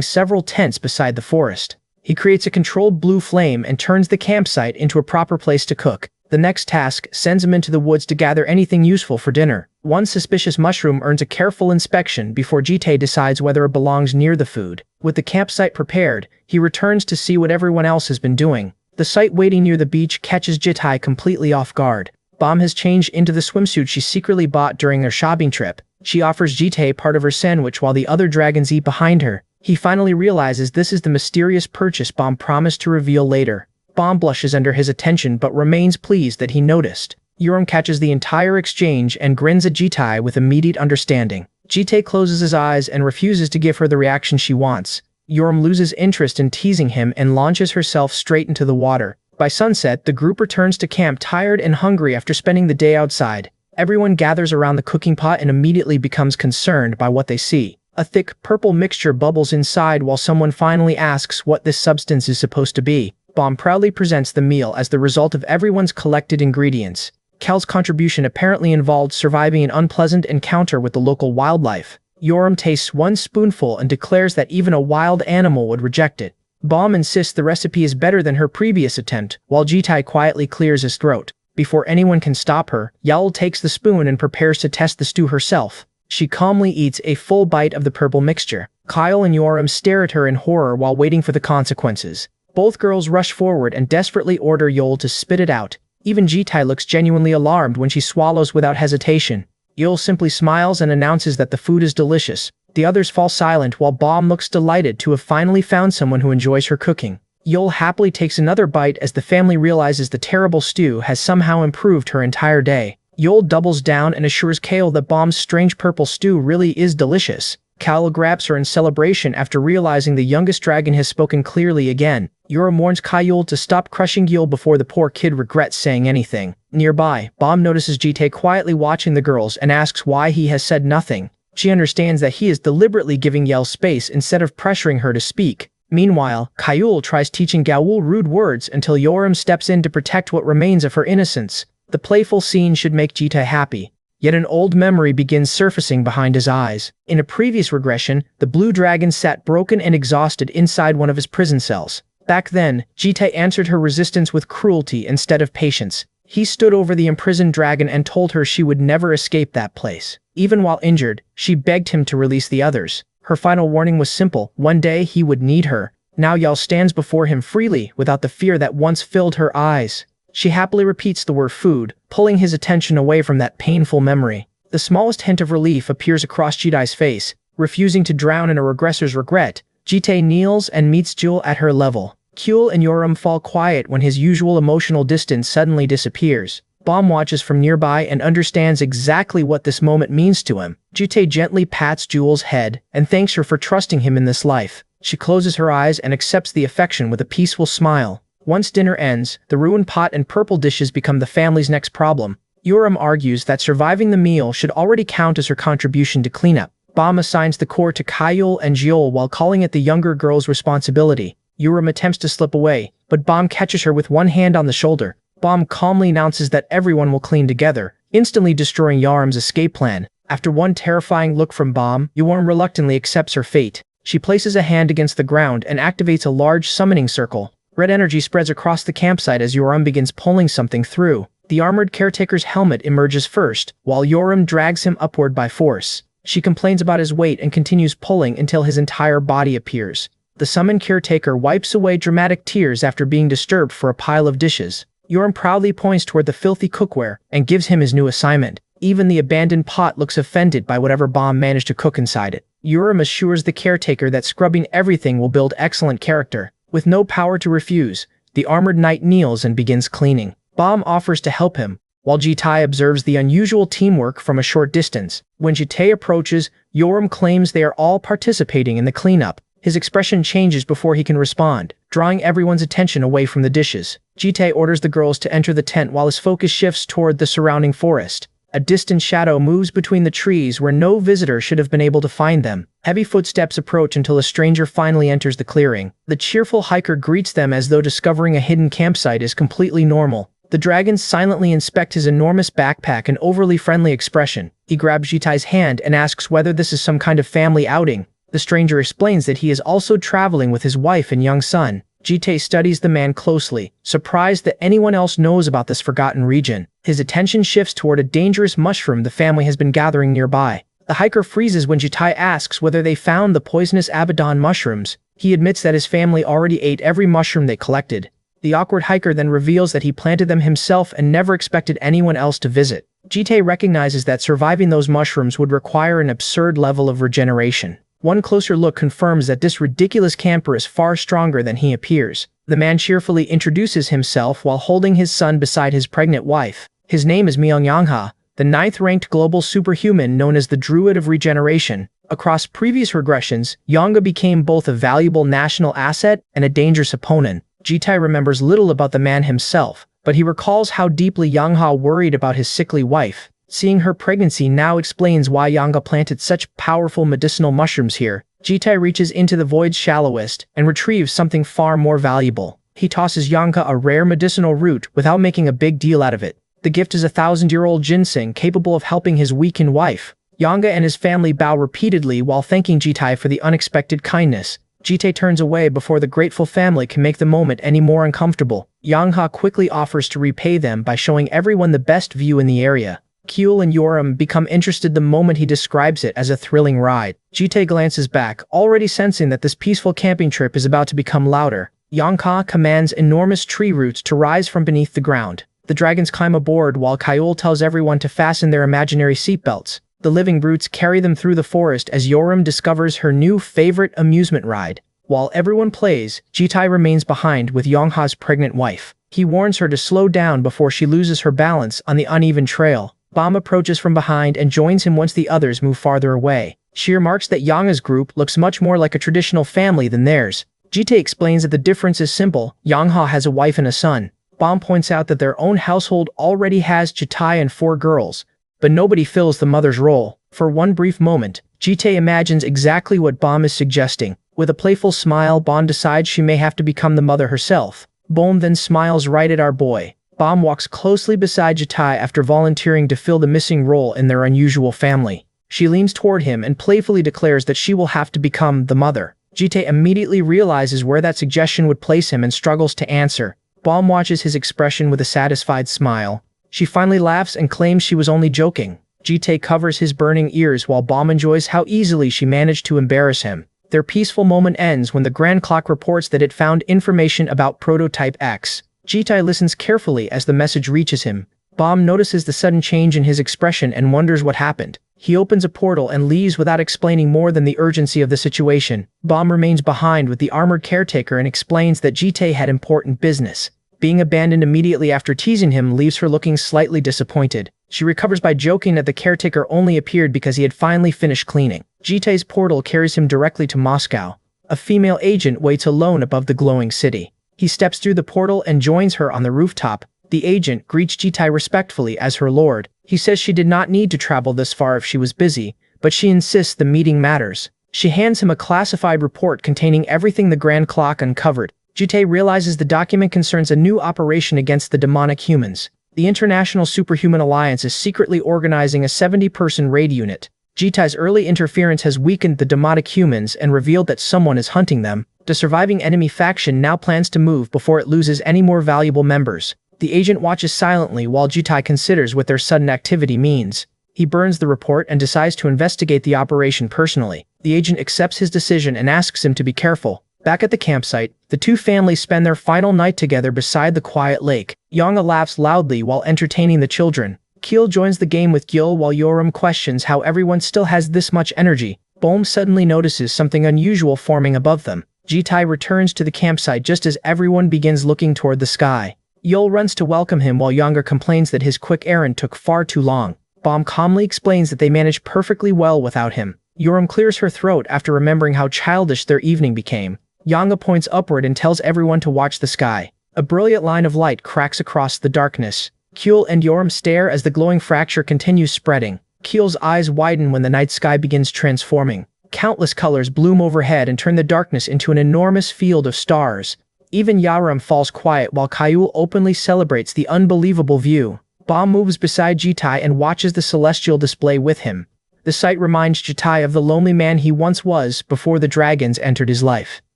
several tents beside the forest. He creates a controlled blue flame and turns the campsite into a proper place to cook. The next task sends him into the woods to gather anything useful for dinner. One suspicious mushroom earns a careful inspection before Jitai decides whether it belongs near the food. With the campsite prepared, he returns to see what everyone else has been doing. The site waiting near the beach catches Jitai completely off guard. Bomb has changed into the swimsuit she secretly bought during their shopping trip. She offers Jitai part of her sandwich while the other dragons eat behind her. He finally realizes this is the mysterious purchase Bomb promised to reveal later. Bomb blushes under his attention but remains pleased that he noticed. Yoram catches the entire exchange and grins at Jitai with immediate understanding. Jitai closes his eyes and refuses to give her the reaction she wants. Yoram loses interest in teasing him and launches herself straight into the water. By sunset, the group returns to camp tired and hungry after spending the day outside. Everyone gathers around the cooking pot and immediately becomes concerned by what they see. A thick, purple mixture bubbles inside while someone finally asks what this substance is supposed to be. Bomb proudly presents the meal as the result of everyone's collected ingredients. Cal's contribution apparently involved surviving an unpleasant encounter with the local wildlife. Yoram tastes one spoonful and declares that even a wild animal would reject it. Bomb insists the recipe is better than her previous attempt, while Jitai quietly clears his throat. Before anyone can stop her, Yahello takes the spoon and prepares to test the stew herself. She calmly eats a full bite of the purple mixture. Kyle and Yoram stare at her in horror while waiting for the consequences. Both girls rush forward and desperately order Yahello to spit it out. Even Jitai looks genuinely alarmed when she swallows without hesitation. Yahello simply smiles and announces that the food is delicious. The others fall silent while Bomb looks delighted to have finally found someone who enjoys her cooking. Yahello happily takes another bite as the family realizes the terrible stew has somehow improved her entire day. Yahello doubles down and assures Kale that Bomb's strange purple stew really is delicious. Kale grabs her in celebration after realizing the youngest dragon has spoken clearly again. Yoram warns Kyle to stop crushing Yahello before the poor kid regrets saying anything. Nearby, Bomb notices Jitai quietly watching the girls and asks why he has said nothing. She understands that he is deliberately giving Yahello space instead of pressuring her to speak. Meanwhile, Kyle tries teaching Yahello rude words until Yoram steps in to protect what remains of her innocence. The playful scene should make Jitai happy. Yet an old memory begins surfacing behind his eyes. In a previous regression, the blue dragon sat broken and exhausted inside one of his prison cells. Back then, Jitai answered her resistance with cruelty instead of patience. He stood over the imprisoned dragon and told her she would never escape that place. Even while injured, she begged him to release the others. Her final warning was simple: one day he would need her. Now Yahello stands before him freely, without the fear that once filled her eyes. She happily repeats the word food, pulling his attention away from that painful memory. The smallest hint of relief appears across Jitai's face. Refusing to drown in a regressor's regret, Jitai kneels and meets Jewel at her level. Kule and Yoram fall quiet when his usual emotional distance suddenly disappears. Bomb watches from nearby and understands exactly what this moment means to him. Jitai gently pats Jewel's head and thanks her for trusting him in this life. She closes her eyes and accepts the affection with a peaceful smile. Once dinner ends, the ruined pot and purple dishes become the family's next problem. Yoram argues that surviving the meal should already count as her contribution to cleanup. Bomb assigns the core to Kyle and Jiol while calling it the younger girl's responsibility. Yoram attempts to slip away, but Bomb catches her with one hand on the shoulder. Bomb calmly announces that everyone will clean together, instantly destroying Yoram's escape plan. After one terrifying look from Bomb, Yoram reluctantly accepts her fate. She places a hand against the ground and activates a large summoning circle. Red energy spreads across the campsite as Yoram begins pulling something through. The armored caretaker's helmet emerges first, while Yoram drags him upward by force. She complains about his weight and continues pulling until his entire body appears. The summoned caretaker wipes away dramatic tears after being disturbed for a pile of dishes. Yoram proudly points toward the filthy cookware and gives him his new assignment. Even the abandoned pot looks offended by whatever Bomb managed to cook inside it. Yoram assures the caretaker that scrubbing everything will build excellent character. With no power to refuse, the armored knight kneels and begins cleaning. Bomb offers to help him, while Jitai observes the unusual teamwork from a short distance. When Jitai approaches, Yoram claims they are all participating in the cleanup. His expression changes before he can respond, drawing everyone's attention away from the dishes. Jitai orders the girls to enter the tent while his focus shifts toward the surrounding forest. A distant shadow moves between the trees where no visitor should have been able to find them. Heavy footsteps approach until a stranger finally enters the clearing. The cheerful hiker greets them as though discovering a hidden campsite is completely normal. The dragons silently inspect his enormous backpack and overly friendly expression. He grabs Jitai's hand and asks whether this is some kind of family outing. The stranger explains that he is also traveling with his wife and young son. Jitai studies the man closely, surprised that anyone else knows about this forgotten region. His attention shifts toward a dangerous mushroom the family has been gathering nearby. The hiker freezes when Jitai asks whether they found the poisonous Abaddon mushrooms. He admits that his family already ate every mushroom they collected. The awkward hiker then reveals that he planted them himself and never expected anyone else to visit. Jitai recognizes that surviving those mushrooms would require an absurd level of regeneration. One closer look confirms that this ridiculous camper is far stronger than he appears. The man cheerfully introduces himself while holding his son beside his pregnant wife. His name is Myongyangha, the 9th-ranked global superhuman known as the Druid of Regeneration. Across previous regressions, Yanga became both a valuable national asset and a dangerous opponent. Jitai remembers little about the man himself, but he recalls how deeply Yangha worried about his sickly wife. Seeing her pregnancy now explains why Yanga planted such powerful medicinal mushrooms here. Jitai reaches into the void's shallowest and retrieves something far more valuable. He tosses Yanga a rare medicinal root without making a big deal out of it. The gift is a 1,000-year-old ginseng capable of helping his weakened wife. Yanga and his family bow repeatedly while thanking Jitai for the unexpected kindness. Jitai turns away before the grateful family can make the moment any more uncomfortable. Yangha quickly offers to repay them by showing everyone the best view in the area. Kyul and Yoram become interested the moment he describes it as a thrilling ride. Jitai glances back, already sensing that this peaceful camping trip is about to become louder. Yangha commands enormous tree roots to rise from beneath the ground. The dragons climb aboard while Kyul tells everyone to fasten their imaginary seatbelts. The living roots carry them through the forest as Yoram discovers her new favorite amusement ride. While everyone plays, Jitai remains behind with Yangha's pregnant wife. He warns her to slow down before she loses her balance on the uneven trail. Bomb approaches from behind and joins him once the others move farther away. She remarks that Yangha's group looks much more like a traditional family than theirs. Jitai explains that the difference is simple. Yangha has a wife and a son. Bomb points out that their own household already has Jitai and 4 girls, but nobody fills the mother's role. For one brief moment, Jitai imagines exactly what Bomb is suggesting. With a playful smile, Bomb decides she may have to become the mother herself. Bomb then smiles right at our boy. Bomb walks closely beside Jitai after volunteering to fill the missing role in their unusual family. She leans toward him and playfully declares that she will have to become the mother. Jitai immediately realizes where that suggestion would place him and struggles to answer. Bomb watches his expression with a satisfied smile. She finally laughs and claims she was only joking. Jitai covers his burning ears while Bomb enjoys how easily she managed to embarrass him. Their peaceful moment ends when the Grand Clock reports that it found information about Prototype X. Jitai listens carefully as the message reaches him. Bomb notices the sudden change in his expression and wonders what happened. He opens a portal and leaves without explaining more than the urgency of the situation. Bomb remains behind with the armored caretaker and explains that Jitai had important business. Being abandoned immediately after teasing him leaves her looking slightly disappointed. She recovers by joking that the caretaker only appeared because he had finally finished cleaning. Jitai's portal carries him directly to Moscow. A female agent waits alone above the glowing city. He steps through the portal and joins her on the rooftop. The agent greets Jitai respectfully as her lord. He says she did not need to travel this far if she was busy, but she insists the meeting matters. She hands him a classified report containing everything the Grand Clock uncovered. Jitai realizes the document concerns a new operation against the demonic humans. The International Superhuman Alliance is secretly organizing a 70-person raid unit. Jitai's early interference has weakened the demonic humans and revealed that someone is hunting them. The surviving enemy faction now plans to move before it loses any more valuable members. The agent watches silently while Jitai considers what their sudden activity means. He burns the report and decides to investigate the operation personally. The agent accepts his decision and asks him to be careful. Back at the campsite, the two families spend their final night together beside the quiet lake. Yanga laughs loudly while entertaining the children. Keel joins the game with Gil while Yoram questions how everyone still has this much energy. Bohm suddenly notices something unusual forming above them. Jitai returns to the campsite just as everyone begins looking toward the sky. Yul runs to welcome him while Yanga complains that his quick errand took far too long. Bohm calmly explains that they managed perfectly well without him. Yoram clears her throat after remembering how childish their evening became. Yanga points upward and tells everyone to watch the sky. A brilliant line of light cracks across the darkness. Keel and Yoram stare as the glowing fracture continues spreading. Keel's eyes widen when the night sky begins transforming. Countless colors bloom overhead and turn the darkness into an enormous field of stars. Even Yaram falls quiet while Kayul openly celebrates the unbelievable view. Bohm moves beside Jitai and watches the celestial display with him. The sight reminds Jitai of the lonely man he once was before the dragons entered his life.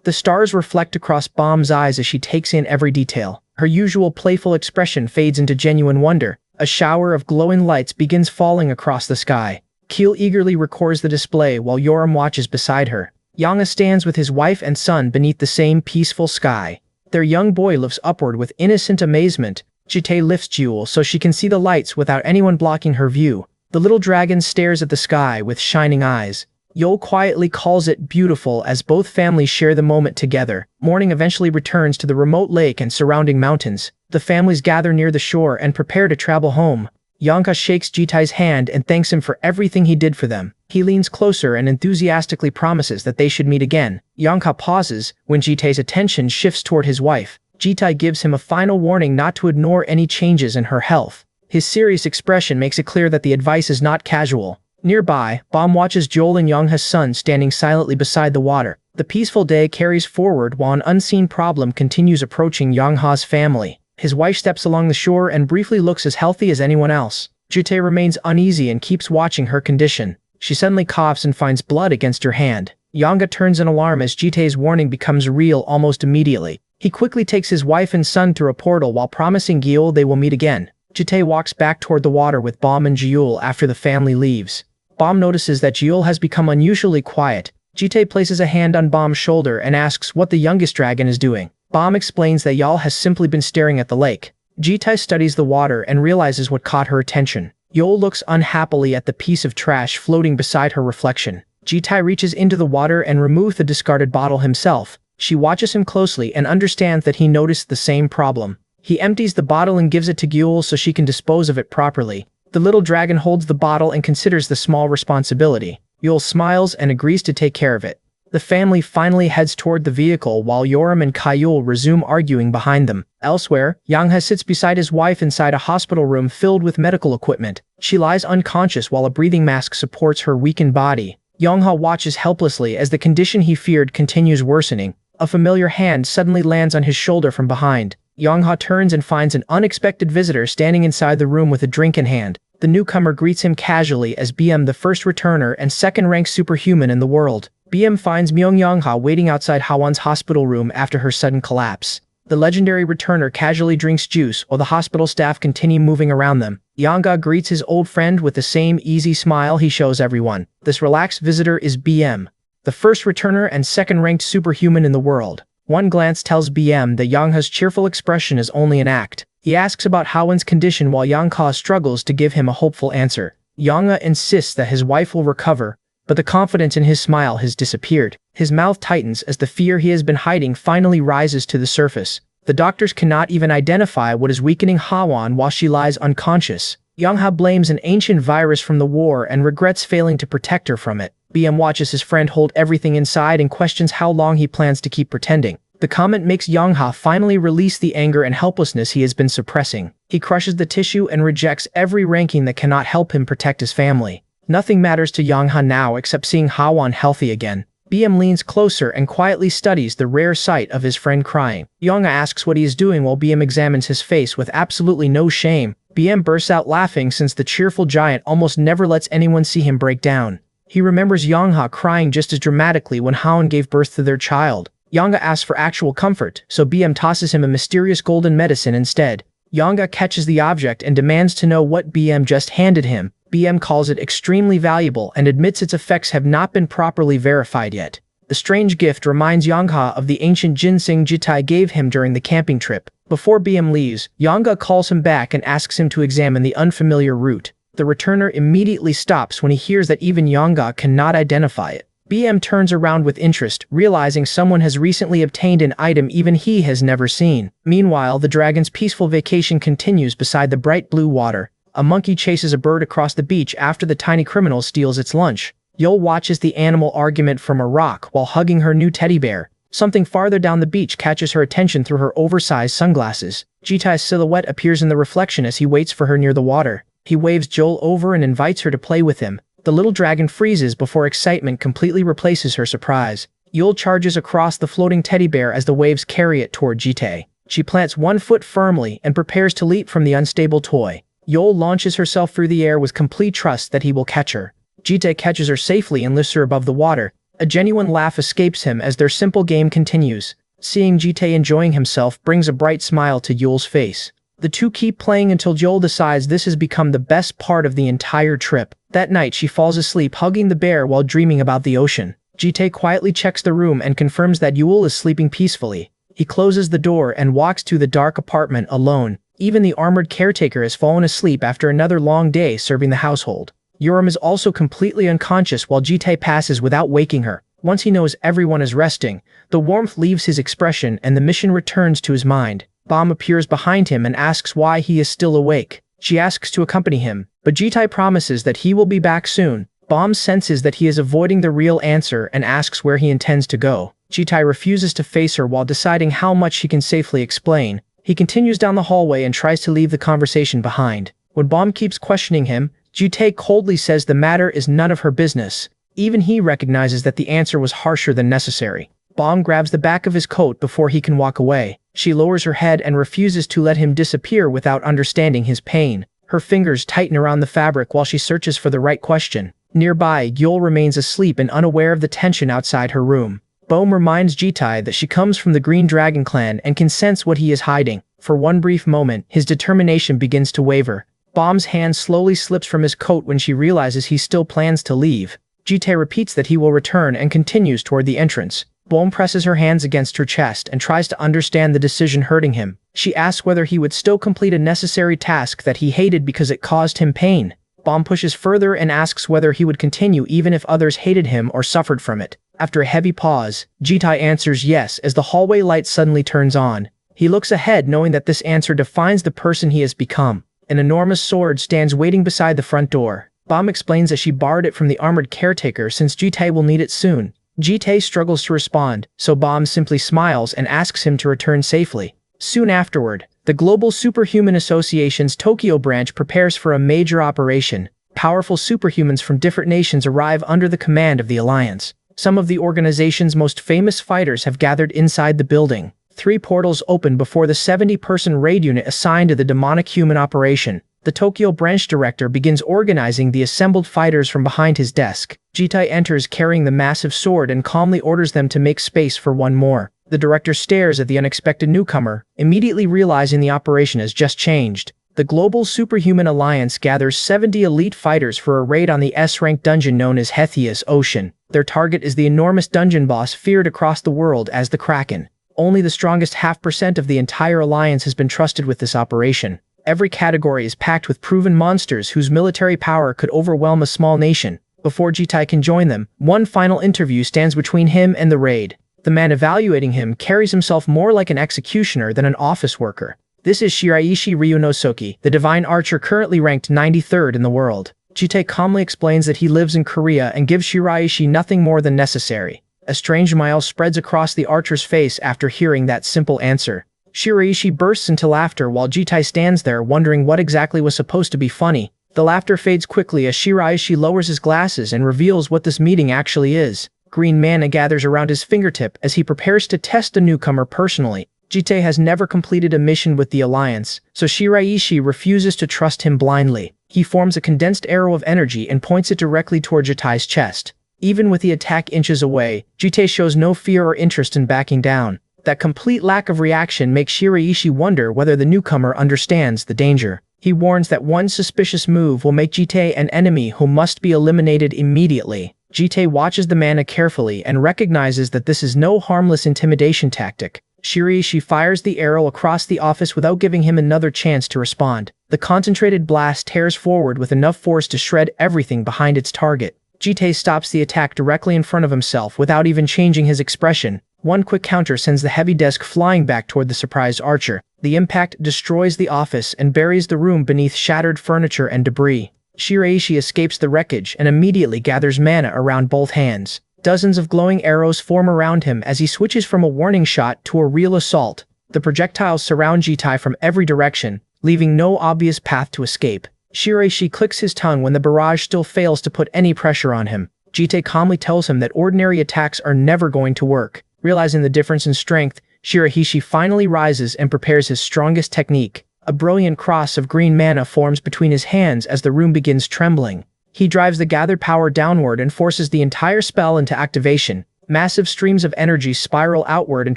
The stars reflect across Bohm's eyes as she takes in every detail. Her usual playful expression fades into genuine wonder. A shower of glowing lights begins falling across the sky. Keel eagerly records the display while Yoram watches beside her. Yanga stands with his wife and son beneath the same peaceful sky. Their young boy looks upward with innocent amazement. Jitai lifts Jewel so she can see the lights without anyone blocking her view. The little dragon stares at the sky with shining eyes. Yul quietly calls it beautiful as both families share the moment together. Morning eventually returns to the remote lake and surrounding mountains. The families gather near the shore and prepare to travel home. Yanga shakes Jitai's hand and thanks him for everything he did for them. He leans closer and enthusiastically promises that they should meet again. Yanga pauses when Jitai's attention shifts toward his wife. Jitai gives him a final warning not to ignore any changes in her health. His serious expression makes it clear that the advice is not casual. Nearby, Bohm watches Joel and Yangha's son standing silently beside the water. The peaceful day carries forward while an unseen problem continues approaching Yangha's family. His wife steps along the shore and briefly looks as healthy as anyone else. Jitai remains uneasy and keeps watching her condition. She suddenly coughs and finds blood against her hand. Yanga turns in alarm as Jitai's warning becomes real almost immediately. He quickly takes his wife and son through a portal while promising Gil they will meet again. Jitai walks back toward the water with Bohm and Jiul after the family leaves. Bohm notices that Jiul has become unusually quiet. Jitai places a hand on Bohm's shoulder and asks what the youngest dragon is doing. Bohm explains that Yul has simply been staring at the lake. Jitai studies the water and realizes what caught her attention. Yul looks unhappily at the piece of trash floating beside her reflection. Jitai reaches into the water and removes the discarded bottle himself. She watches him closely and understands that he noticed the same problem. He empties the bottle and gives it to Gyul so she can dispose of it properly. The little dragon holds the bottle and considers the small responsibility. Yul smiles and agrees to take care of it. The family finally heads toward the vehicle while Yoram and Kayul resume arguing behind them. Elsewhere, Yangha sits beside his wife inside a hospital room filled with medical equipment. She lies unconscious while a breathing mask supports her weakened body. Yangha watches helplessly as the condition he feared continues worsening. A familiar hand suddenly lands on his shoulder from behind. Yangha turns and finds an unexpected visitor standing inside the room with a drink in hand. The newcomer greets him casually as BM, the first returner and second-ranked superhuman in the world. BM finds Myung Yangha waiting outside Hawan's hospital room after her sudden collapse. The legendary returner casually drinks juice while the hospital staff continue moving around them. Yangha greets his old friend with the same easy smile he shows everyone. This relaxed visitor is BM, the first returner and second-ranked superhuman in the world. One glance tells BM that Yangha's cheerful expression is only an act. He asks about Hawan's condition while Yangha struggles to give him a hopeful answer. Yangha insists that his wife will recover, but the confidence in his smile has disappeared. His mouth tightens as the fear he has been hiding finally rises to the surface. The doctors cannot even identify what is weakening Hawan while she lies unconscious. Yangha blames an ancient virus from the war and regrets failing to protect her from it. BM watches his friend hold everything inside and questions how long he plans to keep pretending. The comment makes Yangha finally release the anger and helplessness he has been suppressing. He crushes the tissue and rejects every ranking that cannot help him protect his family. Nothing matters to Yangha now except seeing Hawan healthy again. BM leans closer and quietly studies the rare sight of his friend crying. Yangha asks what he is doing while BM examines his face with absolutely no shame. BM bursts out laughing since the cheerful giant almost never lets anyone see him break down. He remembers Yangha crying just as dramatically when Hawan gave birth to their child. Yangha asks for actual comfort, so BM tosses him a mysterious golden medicine instead. Yangha catches the object and demands to know what BM just handed him. BM calls it extremely valuable and admits its effects have not been properly verified yet. The strange gift reminds Yongha of the ancient ginseng Jitai gave him during the camping trip. Before BM leaves, Yongha calls him back and asks him to examine the unfamiliar root. The returner immediately stops when he hears that even Yongha cannot identify it. BM turns around with interest, realizing someone has recently obtained an item even he has never seen. Meanwhile, the dragon's peaceful vacation continues beside the bright blue water. A monkey chases a bird across the beach after the tiny criminal steals its lunch. Yul watches the animal argument from a rock while hugging her new teddy bear. Something farther down the beach catches her attention through her oversized sunglasses. Jitai's silhouette appears in the reflection as he waits for her near the water. He waves Joel over and invites her to play with him. The little dragon freezes before excitement completely replaces her surprise. Yul charges across the floating teddy bear as the waves carry it toward Jitai. She plants one foot firmly and prepares to leap from the unstable toy. Yul launches herself through the air with complete trust that he will catch her. Jitai catches her safely and lifts her above the water. A genuine laugh escapes him as their simple game continues. Seeing Jitai enjoying himself brings a bright smile to Yul's face. The two keep playing until Joel decides this has become the best part of the entire trip. That night she falls asleep hugging the bear while dreaming about the ocean. Jitai quietly checks the room and confirms that Yul is sleeping peacefully. He closes the door and walks to the dark apartment alone. Even the armored caretaker has fallen asleep after another long day serving the household. Yoram is also completely unconscious while Jitai passes without waking her. Once he knows everyone is resting, the warmth leaves his expression and the mission returns to his mind. Bom appears behind him and asks why he is still awake. She asks to accompany him, but Jitai promises that he will be back soon. Bom senses that he is avoiding the real answer and asks where he intends to go. Jitai refuses to face her while deciding how much he can safely explain. He continues down the hallway and tries to leave the conversation behind. When Bom keeps questioning him, Jitai coldly says the matter is none of her business. Even he recognizes that the answer was harsher than necessary. Bom grabs the back of his coat before he can walk away. She lowers her head and refuses to let him disappear without understanding his pain. Her fingers tighten around the fabric while she searches for the right question. Nearby, Yul remains asleep and unaware of the tension outside her room. Bom reminds Jitai that she comes from the Green Dragon clan and can sense what he is hiding. For one brief moment, his determination begins to waver. Bom's hand slowly slips from his coat when she realizes he still plans to leave. Jitai repeats that he will return and continues toward the entrance. Bom presses her hands against her chest and tries to understand the decision hurting him. She asks whether he would still complete a necessary task that he hated because it caused him pain. Bom pushes further and asks whether he would continue even if others hated him or suffered from it. After a heavy pause, Jitai answers yes as the hallway light suddenly turns on. He looks ahead knowing that this answer defines the person he has become. An enormous sword stands waiting beside the front door. Bom explains that she borrowed it from the armored caretaker since Jitai will need it soon. Jitai struggles to respond, so Bom simply smiles and asks him to return safely. Soon afterward, the Global Superhuman Association's Tokyo branch prepares for a major operation. Powerful superhumans from different nations arrive under the command of the Alliance. Some of the organization's most famous fighters have gathered inside the building. 3 portals open before the 70-person raid unit assigned to the demonic human operation. The Tokyo branch director begins organizing the assembled fighters from behind his desk. Jitai enters carrying the massive sword and calmly orders them to make space for one more. The director stares at the unexpected newcomer, immediately realizing the operation has just changed. The Global Superhuman Alliance gathers 70 elite fighters for a raid on the S-rank dungeon known as Hethia's Ocean. Their target is the enormous dungeon boss feared across the world as the Kraken. Only the strongest 0.5% of the entire alliance has been trusted with this operation. Every category is packed with proven monsters whose military power could overwhelm a small nation. Before Jitai can join them, one final interview stands between him and the raid. The man evaluating him carries himself more like an executioner than an office worker. This is Shiraishi Ryunosuke, the divine archer currently ranked 93rd in the world. Jitai calmly explains that he lives in Korea and gives Shiraishi nothing more than necessary. A strange smile spreads across the archer's face after hearing that simple answer. Shiraishi bursts into laughter while Jitai stands there wondering what exactly was supposed to be funny. The laughter fades quickly as Shiraishi lowers his glasses and reveals what this meeting actually is. Green mana gathers around his fingertip as he prepares to test the newcomer personally. Jitai has never completed a mission with the Alliance, so Shiraishi refuses to trust him blindly. He forms a condensed arrow of energy and points it directly toward Jitai's chest. Even with the attack inches away, Jitai shows no fear or interest in backing down. That complete lack of reaction makes Shiraishi wonder whether the newcomer understands the danger. He warns that one suspicious move will make Jitai an enemy who must be eliminated immediately. Jite watches the mana carefully and recognizes that this is no harmless intimidation tactic. Shiraishi fires the arrow across the office without giving him another chance to respond. The concentrated blast tears forward with enough force to shred everything behind its target. Jite stops the attack directly in front of himself without even changing his expression. One quick counter sends the heavy desk flying back toward the surprised archer. The impact destroys the office and buries the room beneath shattered furniture and debris. Shiraishi escapes the wreckage and immediately gathers mana around both hands. Dozens of glowing arrows form around him as he switches from a warning shot to a real assault. The projectiles surround Jite from every direction, leaving no obvious path to escape. Shiraishi clicks his tongue when the barrage still fails to put any pressure on him. Jite calmly tells him that ordinary attacks are never going to work. Realizing the difference in strength, Shiraishi finally rises and prepares his strongest technique. A brilliant cross of green mana forms between his hands as the room begins trembling. He drives the gathered power downward and forces the entire spell into activation. Massive streams of energy spiral outward and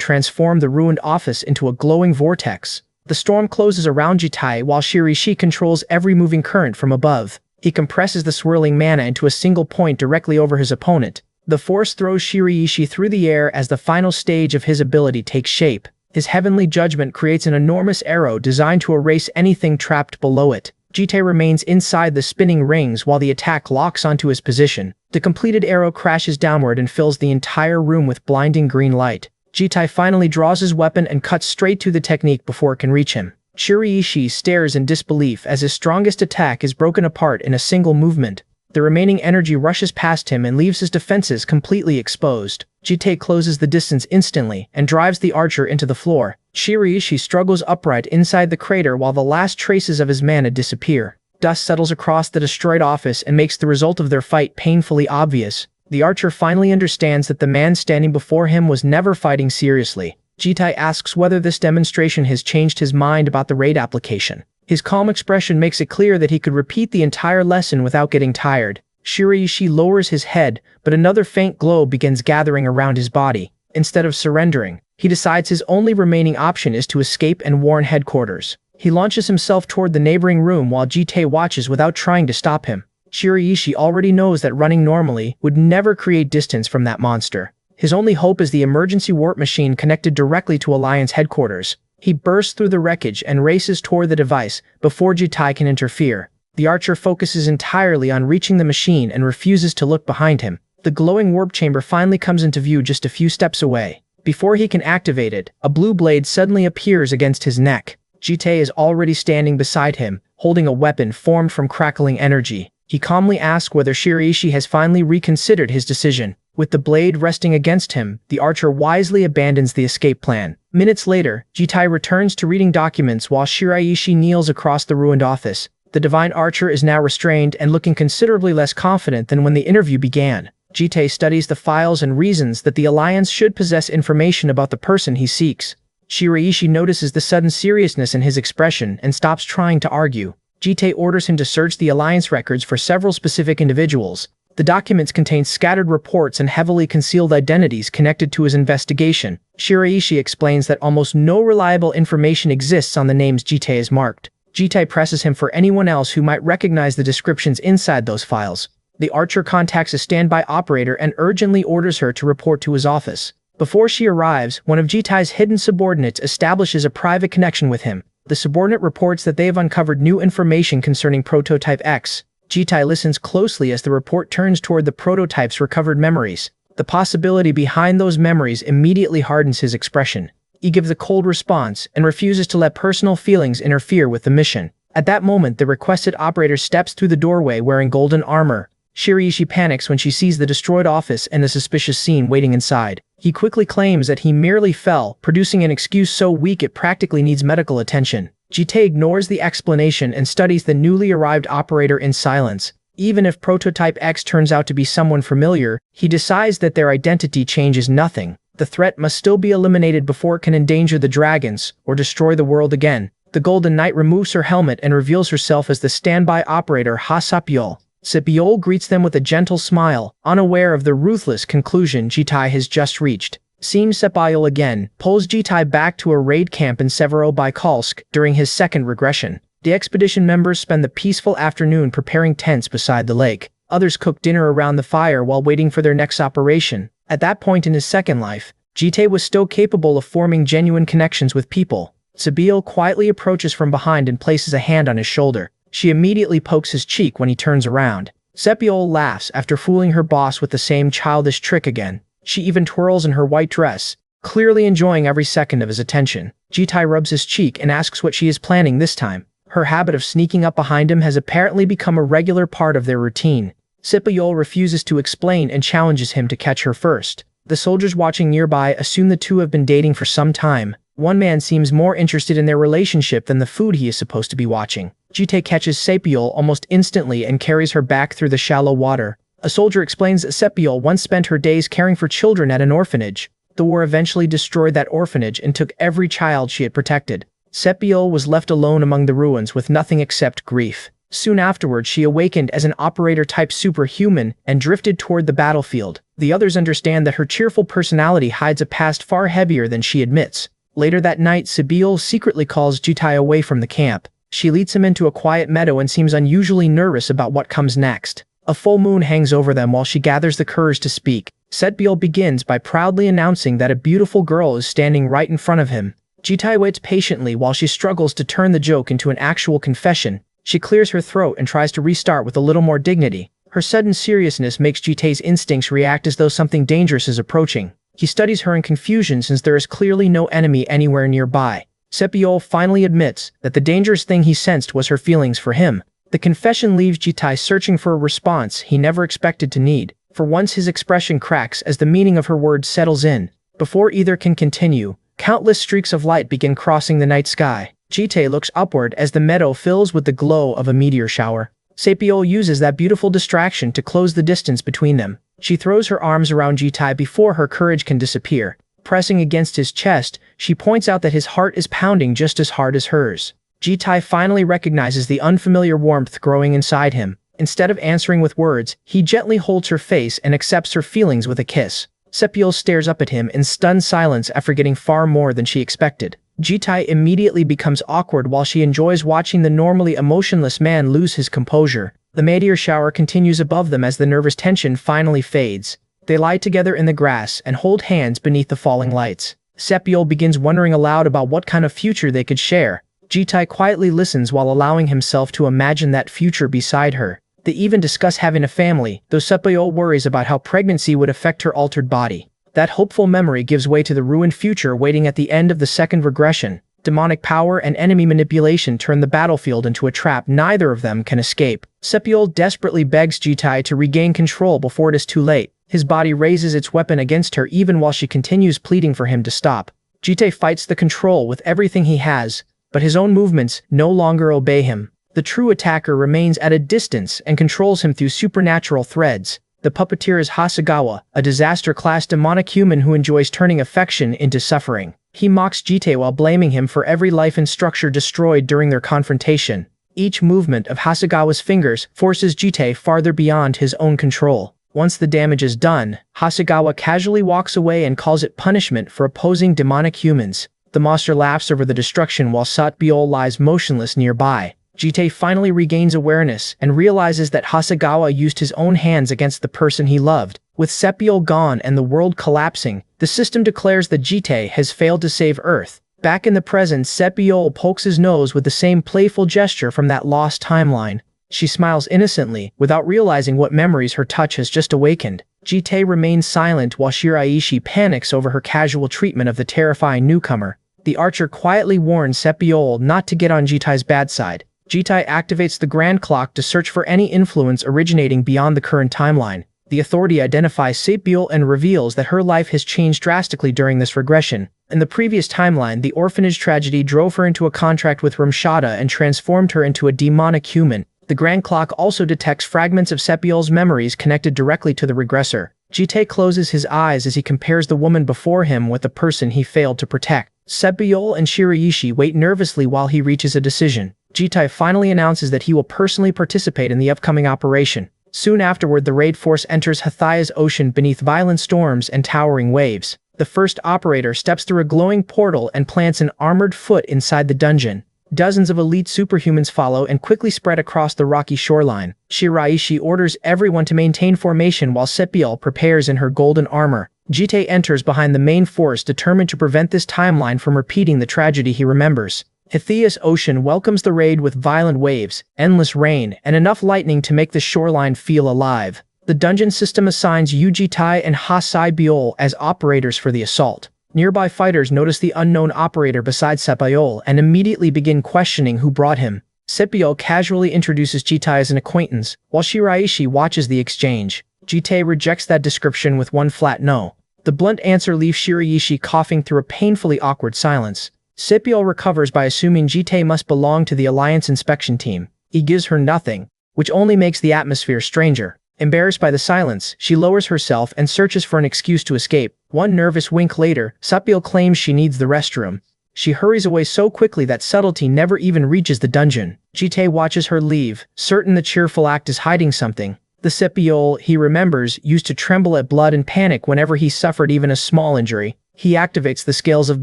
transform the ruined office into a glowing vortex. The storm closes around Jite while Shiraishi controls every moving current from above. He compresses the swirling mana into a single point directly over his opponent. The force throws Shiraishi through the air as the final stage of his ability takes shape. His heavenly judgment creates an enormous arrow designed to erase anything trapped below it. Jite remains inside the spinning rings while the attack locks onto his position. The completed arrow crashes downward and fills the entire room with blinding green light. Jite finally draws his weapon and cuts straight to the technique before it can reach him. Shiraishi stares in disbelief as his strongest attack is broken apart in a single movement. The remaining energy rushes past him and leaves his defenses completely exposed. Jite closes the distance instantly and drives the archer into the floor. Shiraishi struggles upright inside the crater while the last traces of his mana disappear. Dust settles across the destroyed office and makes the result of their fight painfully obvious. The archer finally understands that the man standing before him was never fighting seriously. Jite asks whether this demonstration has changed his mind about the raid application. His calm expression makes it clear that he could repeat the entire lesson without getting tired. Shiraishi lowers his head, but another faint glow begins gathering around his body. Instead of surrendering, he decides his only remaining option is to escape and warn headquarters. He launches himself toward the neighboring room while Jite watches without trying to stop him. Shiraishi already knows that running normally would never create distance from that monster. His only hope is the emergency warp machine connected directly to Alliance headquarters. He bursts through the wreckage and races toward the device before Jite can interfere. The archer focuses entirely on reaching the machine and refuses to look behind him. The glowing warp chamber finally comes into view just a few steps away. Before he can activate it, a blue blade suddenly appears against his neck. Jite is already standing beside him, holding a weapon formed from crackling energy. He calmly asks whether Shiraishi has finally reconsidered his decision. With the blade resting against him, the archer wisely abandons the escape plan. Minutes later, Jite returns to reading documents while Shiraishi kneels across the ruined office. The divine archer is now restrained and looking considerably less confident than when the interview began. Jite studies the files and reasons that the Alliance should possess information about the person he seeks. Shiraishi notices the sudden seriousness in his expression and stops trying to argue. Jite orders him to search the Alliance records for several specific individuals. The documents contain scattered reports and heavily concealed identities connected to his investigation. Shiraishi explains that almost no reliable information exists on the names Jite has marked. Jite presses him for anyone else who might recognize the descriptions inside those files. The archer contacts a standby operator and urgently orders her to report to his office. Before she arrives, one of Jite's hidden subordinates establishes a private connection with him. The subordinate reports that they have uncovered new information concerning Prototype X. Jite listens closely as the report turns toward the prototype's recovered memories. The possibility behind those memories immediately hardens his expression. He gives a cold response and refuses to let personal feelings interfere with the mission. At that moment, the requested operator steps through the doorway wearing golden armor. Shiraishi panics when she sees the destroyed office and the suspicious scene waiting inside. He quickly claims that he merely fell, producing an excuse so weak it practically needs medical attention. Jite ignores the explanation and studies the newly arrived operator in silence. Even if Prototype X turns out to be someone familiar, he decides that their identity changes nothing. The threat must still be eliminated before it can endanger the dragons or destroy the world again. The Golden Knight removes her helmet and reveals herself as the standby operator Ha-Sapiol. Sapiol greets them with a gentle smile, unaware of the ruthless conclusion Jite has just reached. Seeing Sapiol again, pulls Jite back to a raid camp in Severobaykalsk during his second regression. The expedition members spend the peaceful afternoon preparing tents beside the lake. Others cooked dinner around the fire while waiting for their next operation. At that point in his second life, Jitae was still capable of forming genuine connections with people. Sabil quietly approaches from behind and places a hand on his shoulder. She immediately pokes his cheek when he turns around. Sepiol laughs after fooling her boss with the same childish trick again. She even twirls in her white dress, clearly enjoying every second of his attention. Jitae rubs his cheek and asks what she is planning this time. Her habit of sneaking up behind him has apparently become a regular part of their routine. Sepiol refuses to explain and challenges him to catch her first. The soldiers watching nearby assume the two have been dating for some time. One man seems more interested in their relationship than the food he is supposed to be watching. Jitae catches Sepiol almost instantly and carries her back through the shallow water. A soldier explains that Sepiol once spent her days caring for children at an orphanage. The war eventually destroyed that orphanage and took every child she had protected. Sepiol was left alone among the ruins with nothing except grief. Soon afterwards, she awakened as an operator-type superhuman and drifted toward the battlefield. The others understand that her cheerful personality hides a past far heavier than she admits. Later that night, Sabil secretly calls Jitae away from the camp. She leads him into a quiet meadow and seems unusually nervous about what comes next. A full moon hangs over them while she gathers the courage to speak. Sepiol begins by proudly announcing that a beautiful girl is standing right in front of him. Jitae waits patiently while she struggles to turn the joke into an actual confession. She clears her throat and tries to restart with a little more dignity. Her sudden seriousness makes Jitae's instincts react as though something dangerous is approaching. He studies her in confusion since there is clearly no enemy anywhere nearby. Sepiol finally admits that the dangerous thing he sensed was her feelings for him. The confession leaves Jitae searching for a response he never expected to need. For once his expression cracks as the meaning of her words settles in. Before either can continue, countless streaks of light begin crossing the night sky. Jitae looks upward as the meadow fills with the glow of a meteor shower. Sepiol uses that beautiful distraction to close the distance between them. She throws her arms around Jitae before her courage can disappear. Pressing against his chest, she points out that his heart is pounding just as hard as hers. Jitae finally recognizes the unfamiliar warmth growing inside him. Instead of answering with words, he gently holds her face and accepts her feelings with a kiss. Sepiol stares up at him in stunned silence after getting far more than she expected. Jitae immediately becomes awkward while she enjoys watching the normally emotionless man lose his composure. The meteor shower continues above them as the nervous tension finally fades. They lie together in the grass and hold hands beneath the falling lights. Sepiol begins wondering aloud about what kind of future they could share. Jitae quietly listens while allowing himself to imagine that future beside her. They even discuss having a family, though Sepiol worries about how pregnancy would affect her altered body. That hopeful memory gives way to the ruined future waiting at the end of the second regression. Demonic power and enemy manipulation turn the battlefield into a trap neither of them can escape. Sepiol desperately begs Jitae to regain control before it is too late. His body raises its weapon against her even while she continues pleading for him to stop. Jitae fights the control with everything he has, but his own movements no longer obey him. The true attacker remains at a distance and controls him through supernatural threads. The puppeteer is Hasegawa, a disaster-class demonic human who enjoys turning affection into suffering. He mocks Jitae while blaming him for every life and structure destroyed during their confrontation. Each movement of Hasegawa's fingers forces Jitae farther beyond his own control. Once the damage is done, Hasegawa casually walks away and calls it punishment for opposing demonic humans. The monster laughs over the destruction while Sepiol lies motionless nearby. Jitae finally regains awareness and realizes that Hasegawa used his own hands against the person he loved. With Sepiol gone and the world collapsing, the system declares that Jitae has failed to save Earth. Back in the present, Sepiol pokes his nose with the same playful gesture from that lost timeline. She smiles innocently, without realizing what memories her touch has just awakened. Jitae remains silent while Shiraishi panics over her casual treatment of the terrifying newcomer. The archer quietly warns Sepiol not to get on Jitae's bad side. Jitae activates the Grand Clock to search for any influence originating beyond the current timeline. The authority identifies Sepiol and reveals that her life has changed drastically during this regression. In the previous timeline, the orphanage tragedy drove her into a contract with Rumshada and transformed her into a demonic human. The Grand Clock also detects fragments of Sepiol's memories connected directly to the regressor. Jitae closes his eyes as he compares the woman before him with the person he failed to protect. Sepiol and Shiraishi wait nervously while he reaches a decision. Jitae finally announces that he will personally participate in the upcoming operation. Soon afterward, the raid force enters Hathaya's ocean beneath violent storms and towering waves. The first operator steps through a glowing portal and plants an armored foot inside the dungeon. Dozens of elite superhumans follow and quickly spread across the rocky shoreline. Shiraishi orders everyone to maintain formation while Seppiel prepares in her golden armor. Jite enters behind the main force, determined to prevent this timeline from repeating the tragedy he remembers. Hytheus Ocean welcomes the raid with violent waves, endless rain, and enough lightning to make the shoreline feel alive. The dungeon system assigns Yujitai and Hasai Biol as operators for the assault. Nearby fighters notice the unknown operator beside Seppiel and immediately begin questioning who brought him. Seppiel casually introduces Jitai as an acquaintance, while Shiraishi watches the exchange. Jitai rejects that description with one flat no. The blunt answer leaves Shiraishi coughing through a painfully awkward silence. Seppiel recovers by assuming Jitai must belong to the Alliance inspection team. He gives her nothing, which only makes the atmosphere stranger. Embarrassed by the silence, she lowers herself and searches for an excuse to escape. One nervous wink later, Seppiel claims she needs the restroom. She hurries away so quickly that subtlety never even reaches the dungeon. Jitai watches her leave, certain the cheerful act is hiding something. The Seppiel he remembers used to tremble at blood and panic whenever he suffered even a small injury. He activates the Scales of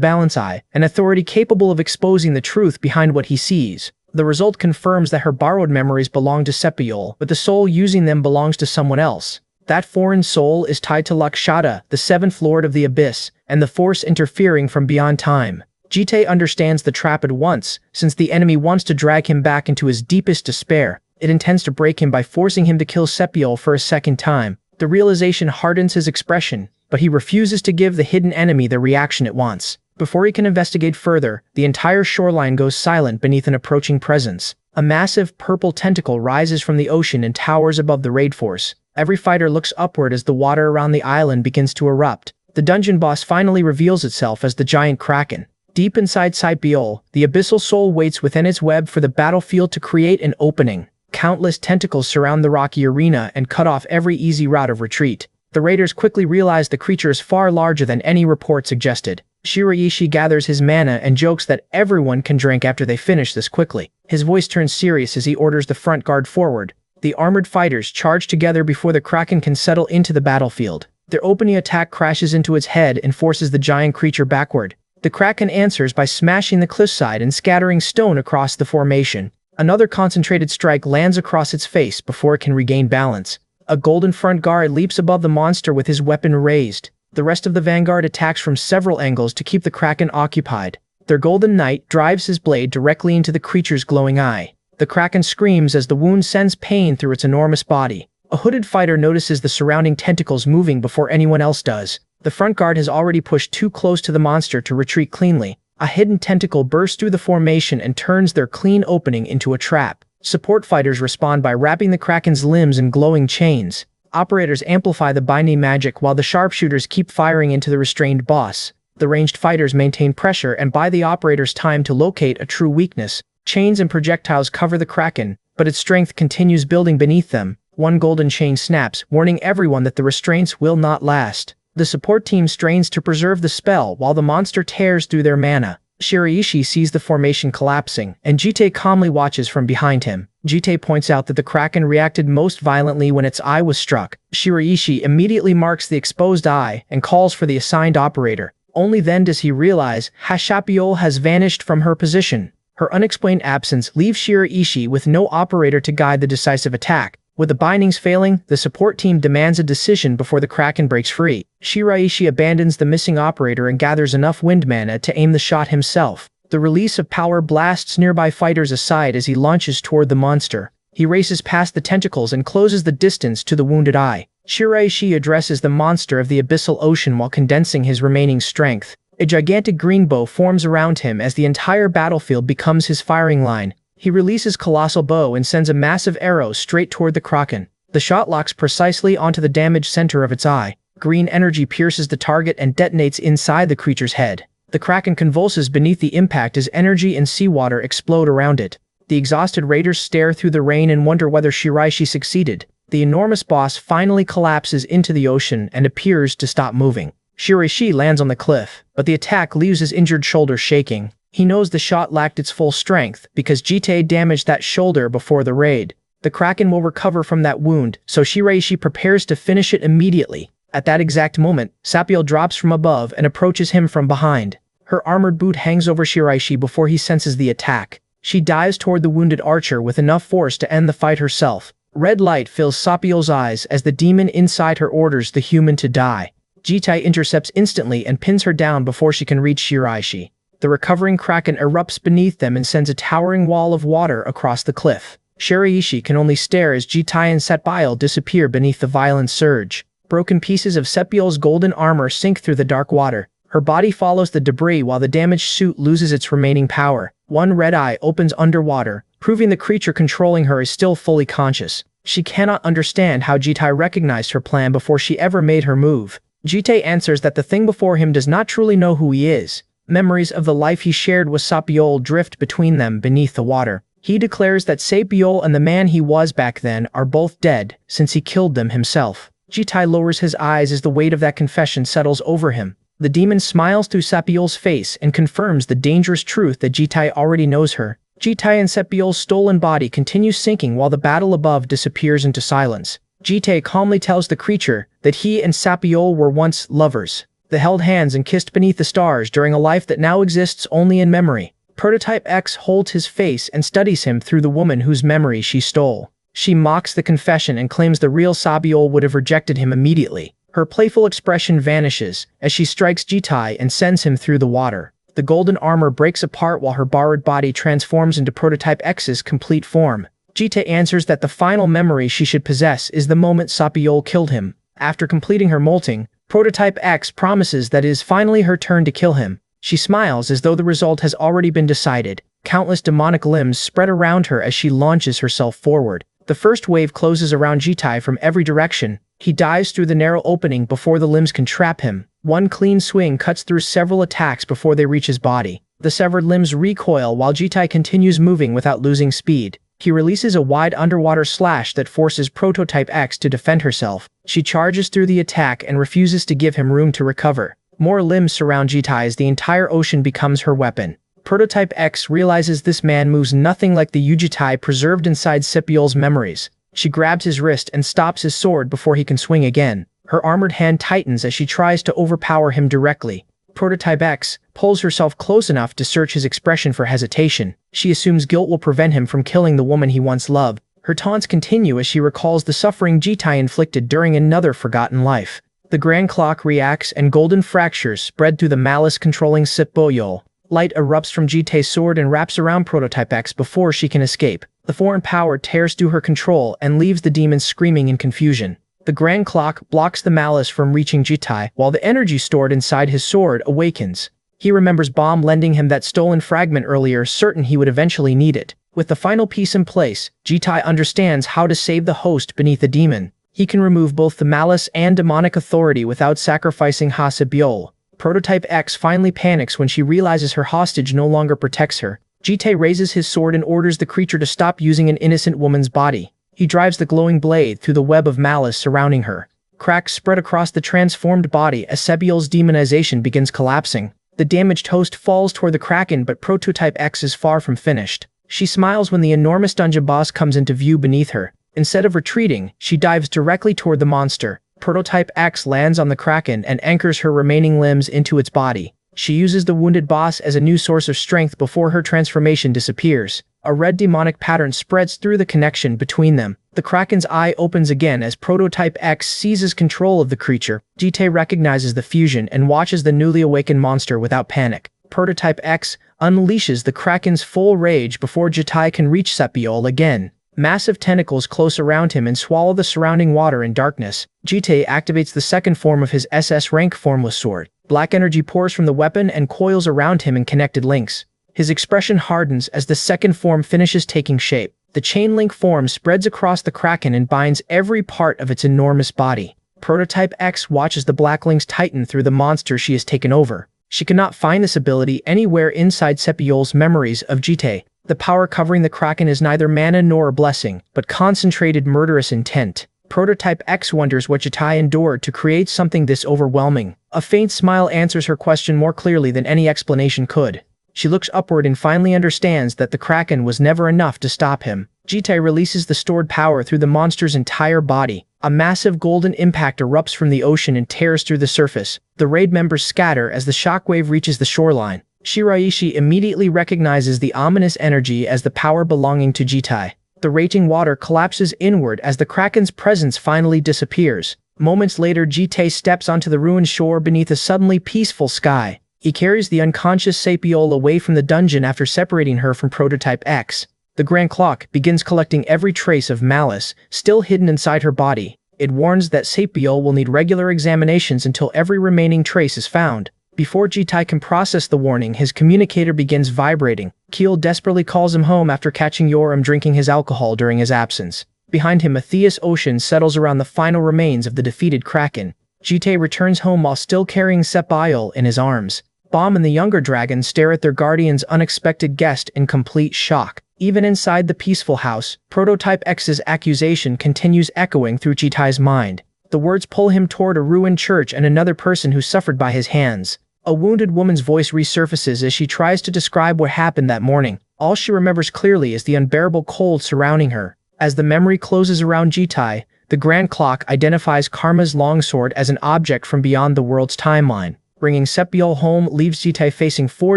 Balance Eye, an authority capable of exposing the truth behind what he sees. The result confirms that her borrowed memories belong to Seppiel, but the soul using them belongs to someone else. That foreign soul is tied to Lakshata, the seventh lord of the abyss, and the force interfering from beyond time. Jitai understands the trap at once, since the enemy wants to drag him back into his deepest despair. It intends to break him by forcing him to kill Seppiel for a second time. The realization hardens his expression, but he refuses to give the hidden enemy the reaction it wants. Before he can investigate further, the entire shoreline goes silent beneath an approaching presence. A massive purple tentacle rises from the ocean and towers above the raid force. Every fighter looks upward as the water around the island begins to erupt. The dungeon boss finally reveals itself as the giant kraken. Deep inside Seppiel, the abyssal soul waits within its web for the battlefield to create an opening. Countless tentacles surround the rocky arena and cut off every easy route of retreat. The raiders quickly realize the creature is far larger than any report suggested. Shiraishi gathers his mana and jokes that everyone can drink after they finish this quickly. His voice turns serious as he orders the front guard forward. The armored fighters charge together before the kraken can settle into the battlefield. Their opening attack crashes into its head and forces the giant creature backward. The kraken answers by smashing the cliffside and scattering stone across the formation. Another concentrated strike lands across its face before it can regain balance. A golden front guard leaps above the monster with his weapon raised. The rest of the vanguard attacks from several angles to keep the kraken occupied. Their golden knight drives his blade directly into the creature's glowing eye. The kraken screams as the wound sends pain through its enormous body. A hooded fighter notices the surrounding tentacles moving before anyone else does. The front guard has already pushed too close to the monster to retreat cleanly. A hidden tentacle bursts through the formation and turns their clean opening into a trap. Support fighters respond by wrapping the kraken's limbs in glowing chains. Operators amplify the binding magic while the sharpshooters keep firing into the restrained boss. The ranged fighters maintain pressure and buy the operators time to locate a true weakness. Chains and projectiles cover the kraken, but its strength continues building beneath them. One golden chain snaps, warning everyone that the restraints will not last. The support team strains to preserve the spell while the monster tears through their mana. Shiraishi sees the formation collapsing, and Jitai calmly watches from behind him. Jitai points out that the kraken reacted most violently when its eye was struck. Shiraishi immediately marks the exposed eye and calls for the assigned operator. Only then does he realize Seppiel has vanished from her position. Her unexplained absence leaves Shiraishi with no operator to guide the decisive attack. With the bindings failing, the support team demands a decision before the kraken breaks free. Shiraishi abandons the missing operator and gathers enough wind mana to aim the shot himself. The release of power blasts nearby fighters aside as he launches toward the monster. He races past the tentacles and closes the distance to the wounded eye. Shiraishi addresses the monster of the abyssal ocean while condensing his remaining strength. A gigantic green bow forms around him as the entire battlefield becomes his firing line. He releases Colossal Bow and sends a massive arrow straight toward the kraken. The shot locks precisely onto the damaged center of its eye. Green energy pierces the target and detonates inside the creature's head. The kraken convulses beneath the impact as energy and seawater explode around it. The exhausted raiders stare through the rain and wonder whether Shiraishi succeeded. The enormous boss finally collapses into the ocean and appears to stop moving. Shiraishi lands on the cliff, but the attack leaves his injured shoulder shaking. He knows the shot lacked its full strength because Jitai damaged that shoulder before the raid. The kraken will recover from that wound, so Shiraishi prepares to finish it immediately. At that exact moment, Seppiel drops from above and approaches him from behind. Her armored boot hangs over Shiraishi before he senses the attack. She dives toward the wounded archer with enough force to end the fight herself. Red light fills Sapiol's eyes as the demon inside her orders the human to die. Jitai intercepts instantly and pins her down before she can reach Shiraishi. The recovering kraken erupts beneath them and sends a towering wall of water across the cliff. Shiraishi can only stare as Jitai and Sapiol disappear beneath the violent surge. Broken pieces of Sapiol's golden armor sink through the dark water. Her body follows the debris while the damaged suit loses its remaining power. One red eye opens underwater, proving the creature controlling her is still fully conscious. She cannot understand how Jitai recognized her plan before she ever made her move. Jitai answers that the thing before him does not truly know who he is. Memories of the life he shared with Sapiol drift between them beneath the water. He declares that Sapiol and the man he was back then are both dead, since he killed them himself. Jitai lowers his eyes as the weight of that confession settles over him. The demon smiles through Sapiol's face and confirms the dangerous truth that Jitai already knows her. Jitai and Sapiol's stolen body continues sinking while the battle above disappears into silence. Jitai calmly tells the creature that he and Sapiol were once lovers. They held hands and kissed beneath the stars during a life that now exists only in memory. Prototype X holds his face and studies him through the woman whose memory she stole. She mocks the confession and claims the real Sapiol would have rejected him immediately. Her playful expression vanishes as she strikes Jitai and sends him through the water. The golden armor breaks apart while her borrowed body transforms into Prototype X's complete form. Jitai answers that the final memory she should possess is the moment Sapiol killed him. After completing her molting, Prototype X promises that it is finally her turn to kill him. She smiles as though the result has already been decided. Countless demonic limbs spread around her as she launches herself forward. The first wave closes around Jitai from every direction. He dives through the narrow opening before the limbs can trap him. One clean swing cuts through several attacks before they reach his body. The severed limbs recoil while Jitai continues moving without losing speed. He releases a wide underwater slash that forces Prototype X to defend herself. She charges through the attack and refuses to give him room to recover. More limbs surround Jitai as the entire ocean becomes her weapon. Prototype X realizes this man moves nothing like the Ujitai preserved inside Sapiol's memories. She grabs his wrist and stops his sword before he can swing again. Her armored hand tightens as she tries to overpower him directly. Prototype X pulls herself close enough to search his expression for hesitation. She assumes guilt will prevent him from killing the woman he once loved. Her taunts continue as she recalls the suffering Jitai inflicted during another forgotten life. The grand clock reacts and golden fractures spread through the malice-controlling Sapiol. Light erupts from Jitai's sword and wraps around Prototype X before she can escape. The foreign power tears through her control and leaves the demon screaming in confusion. The grand clock blocks the malice from reaching Jitai, while the energy stored inside his sword awakens. He remembers Bomb lending him that stolen fragment earlier, certain he would eventually need it. With the final piece in place, Jitai understands how to save the host beneath the demon. He can remove both the malice and demonic authority without sacrificing Sapiol. Prototype X finally panics when she realizes her hostage no longer protects her. Jitai raises his sword and orders the creature to stop using an innocent woman's body. He drives the glowing blade through the web of malice surrounding her. Cracks spread across the transformed body as Sapiol's demonization begins collapsing. The damaged host falls toward the Kraken, but Prototype X is far from finished. She smiles when the enormous dungeon boss comes into view beneath her. Instead of retreating, she dives directly toward the monster. Prototype X lands on the Kraken and anchors her remaining limbs into its body. She uses the wounded boss as a new source of strength before her transformation disappears. A red demonic pattern spreads through the connection between them. The Kraken's eye opens again as Prototype X seizes control of the creature. Jitai recognizes the fusion and watches the newly awakened monster without panic. Prototype X unleashes the Kraken's full rage before Jitai can reach Sapiol again. Massive tentacles close around him and swallow the surrounding water in darkness. Jitai activates the second form of his SS rank formless sword. Black energy pours from the weapon and coils around him in connected links. His expression hardens as the second form finishes taking shape. The chain link form spreads across the Kraken and binds every part of its enormous body. Prototype X watches the black links tighten through the monster she has taken over. She cannot find this ability anywhere inside Sapiol's memories of Jitai. The power covering the Kraken is neither mana nor a blessing, but concentrated murderous intent. Prototype X wonders what Jitai endured to create something this overwhelming. A faint smile answers her question more clearly than any explanation could. She looks upward and finally understands that the Kraken was never enough to stop him. Jitai releases the stored power through the monster's entire body. A massive golden impact erupts from the ocean and tears through the surface. The raid members scatter as the shockwave reaches the shoreline. Shiraishi immediately recognizes the ominous energy as the power belonging to Jitai. The raging water collapses inward as the Kraken's presence finally disappears. Moments later, Jitai steps onto the ruined shore beneath a suddenly peaceful sky. He carries the unconscious Sapiol away from the dungeon after separating her from Prototype X. The Grand Clock begins collecting every trace of malice still hidden inside her body. It warns that Sapiol will need regular examinations until every remaining trace is found. Before Jitai can process the warning, his communicator begins vibrating. Keel desperately calls him home after catching Yoram drinking his alcohol during his absence. Behind him, a Theus ocean settles around the final remains of the defeated Kraken. Jitai returns home while still carrying Sapiol in his arms. Bomb and the younger dragon stare at their guardian's unexpected guest in complete shock. Even inside the peaceful house, Prototype X's accusation continues echoing through Jitai's mind. The words pull him toward a ruined church and another person who suffered by his hands. A wounded woman's voice resurfaces as she tries to describe what happened that morning. All she remembers clearly is the unbearable cold surrounding her. As the memory closes around Jitai, the Grand Clock identifies Karma's longsword as an object from beyond the world's timeline. Bringing Sapiol home leaves Jitai facing 4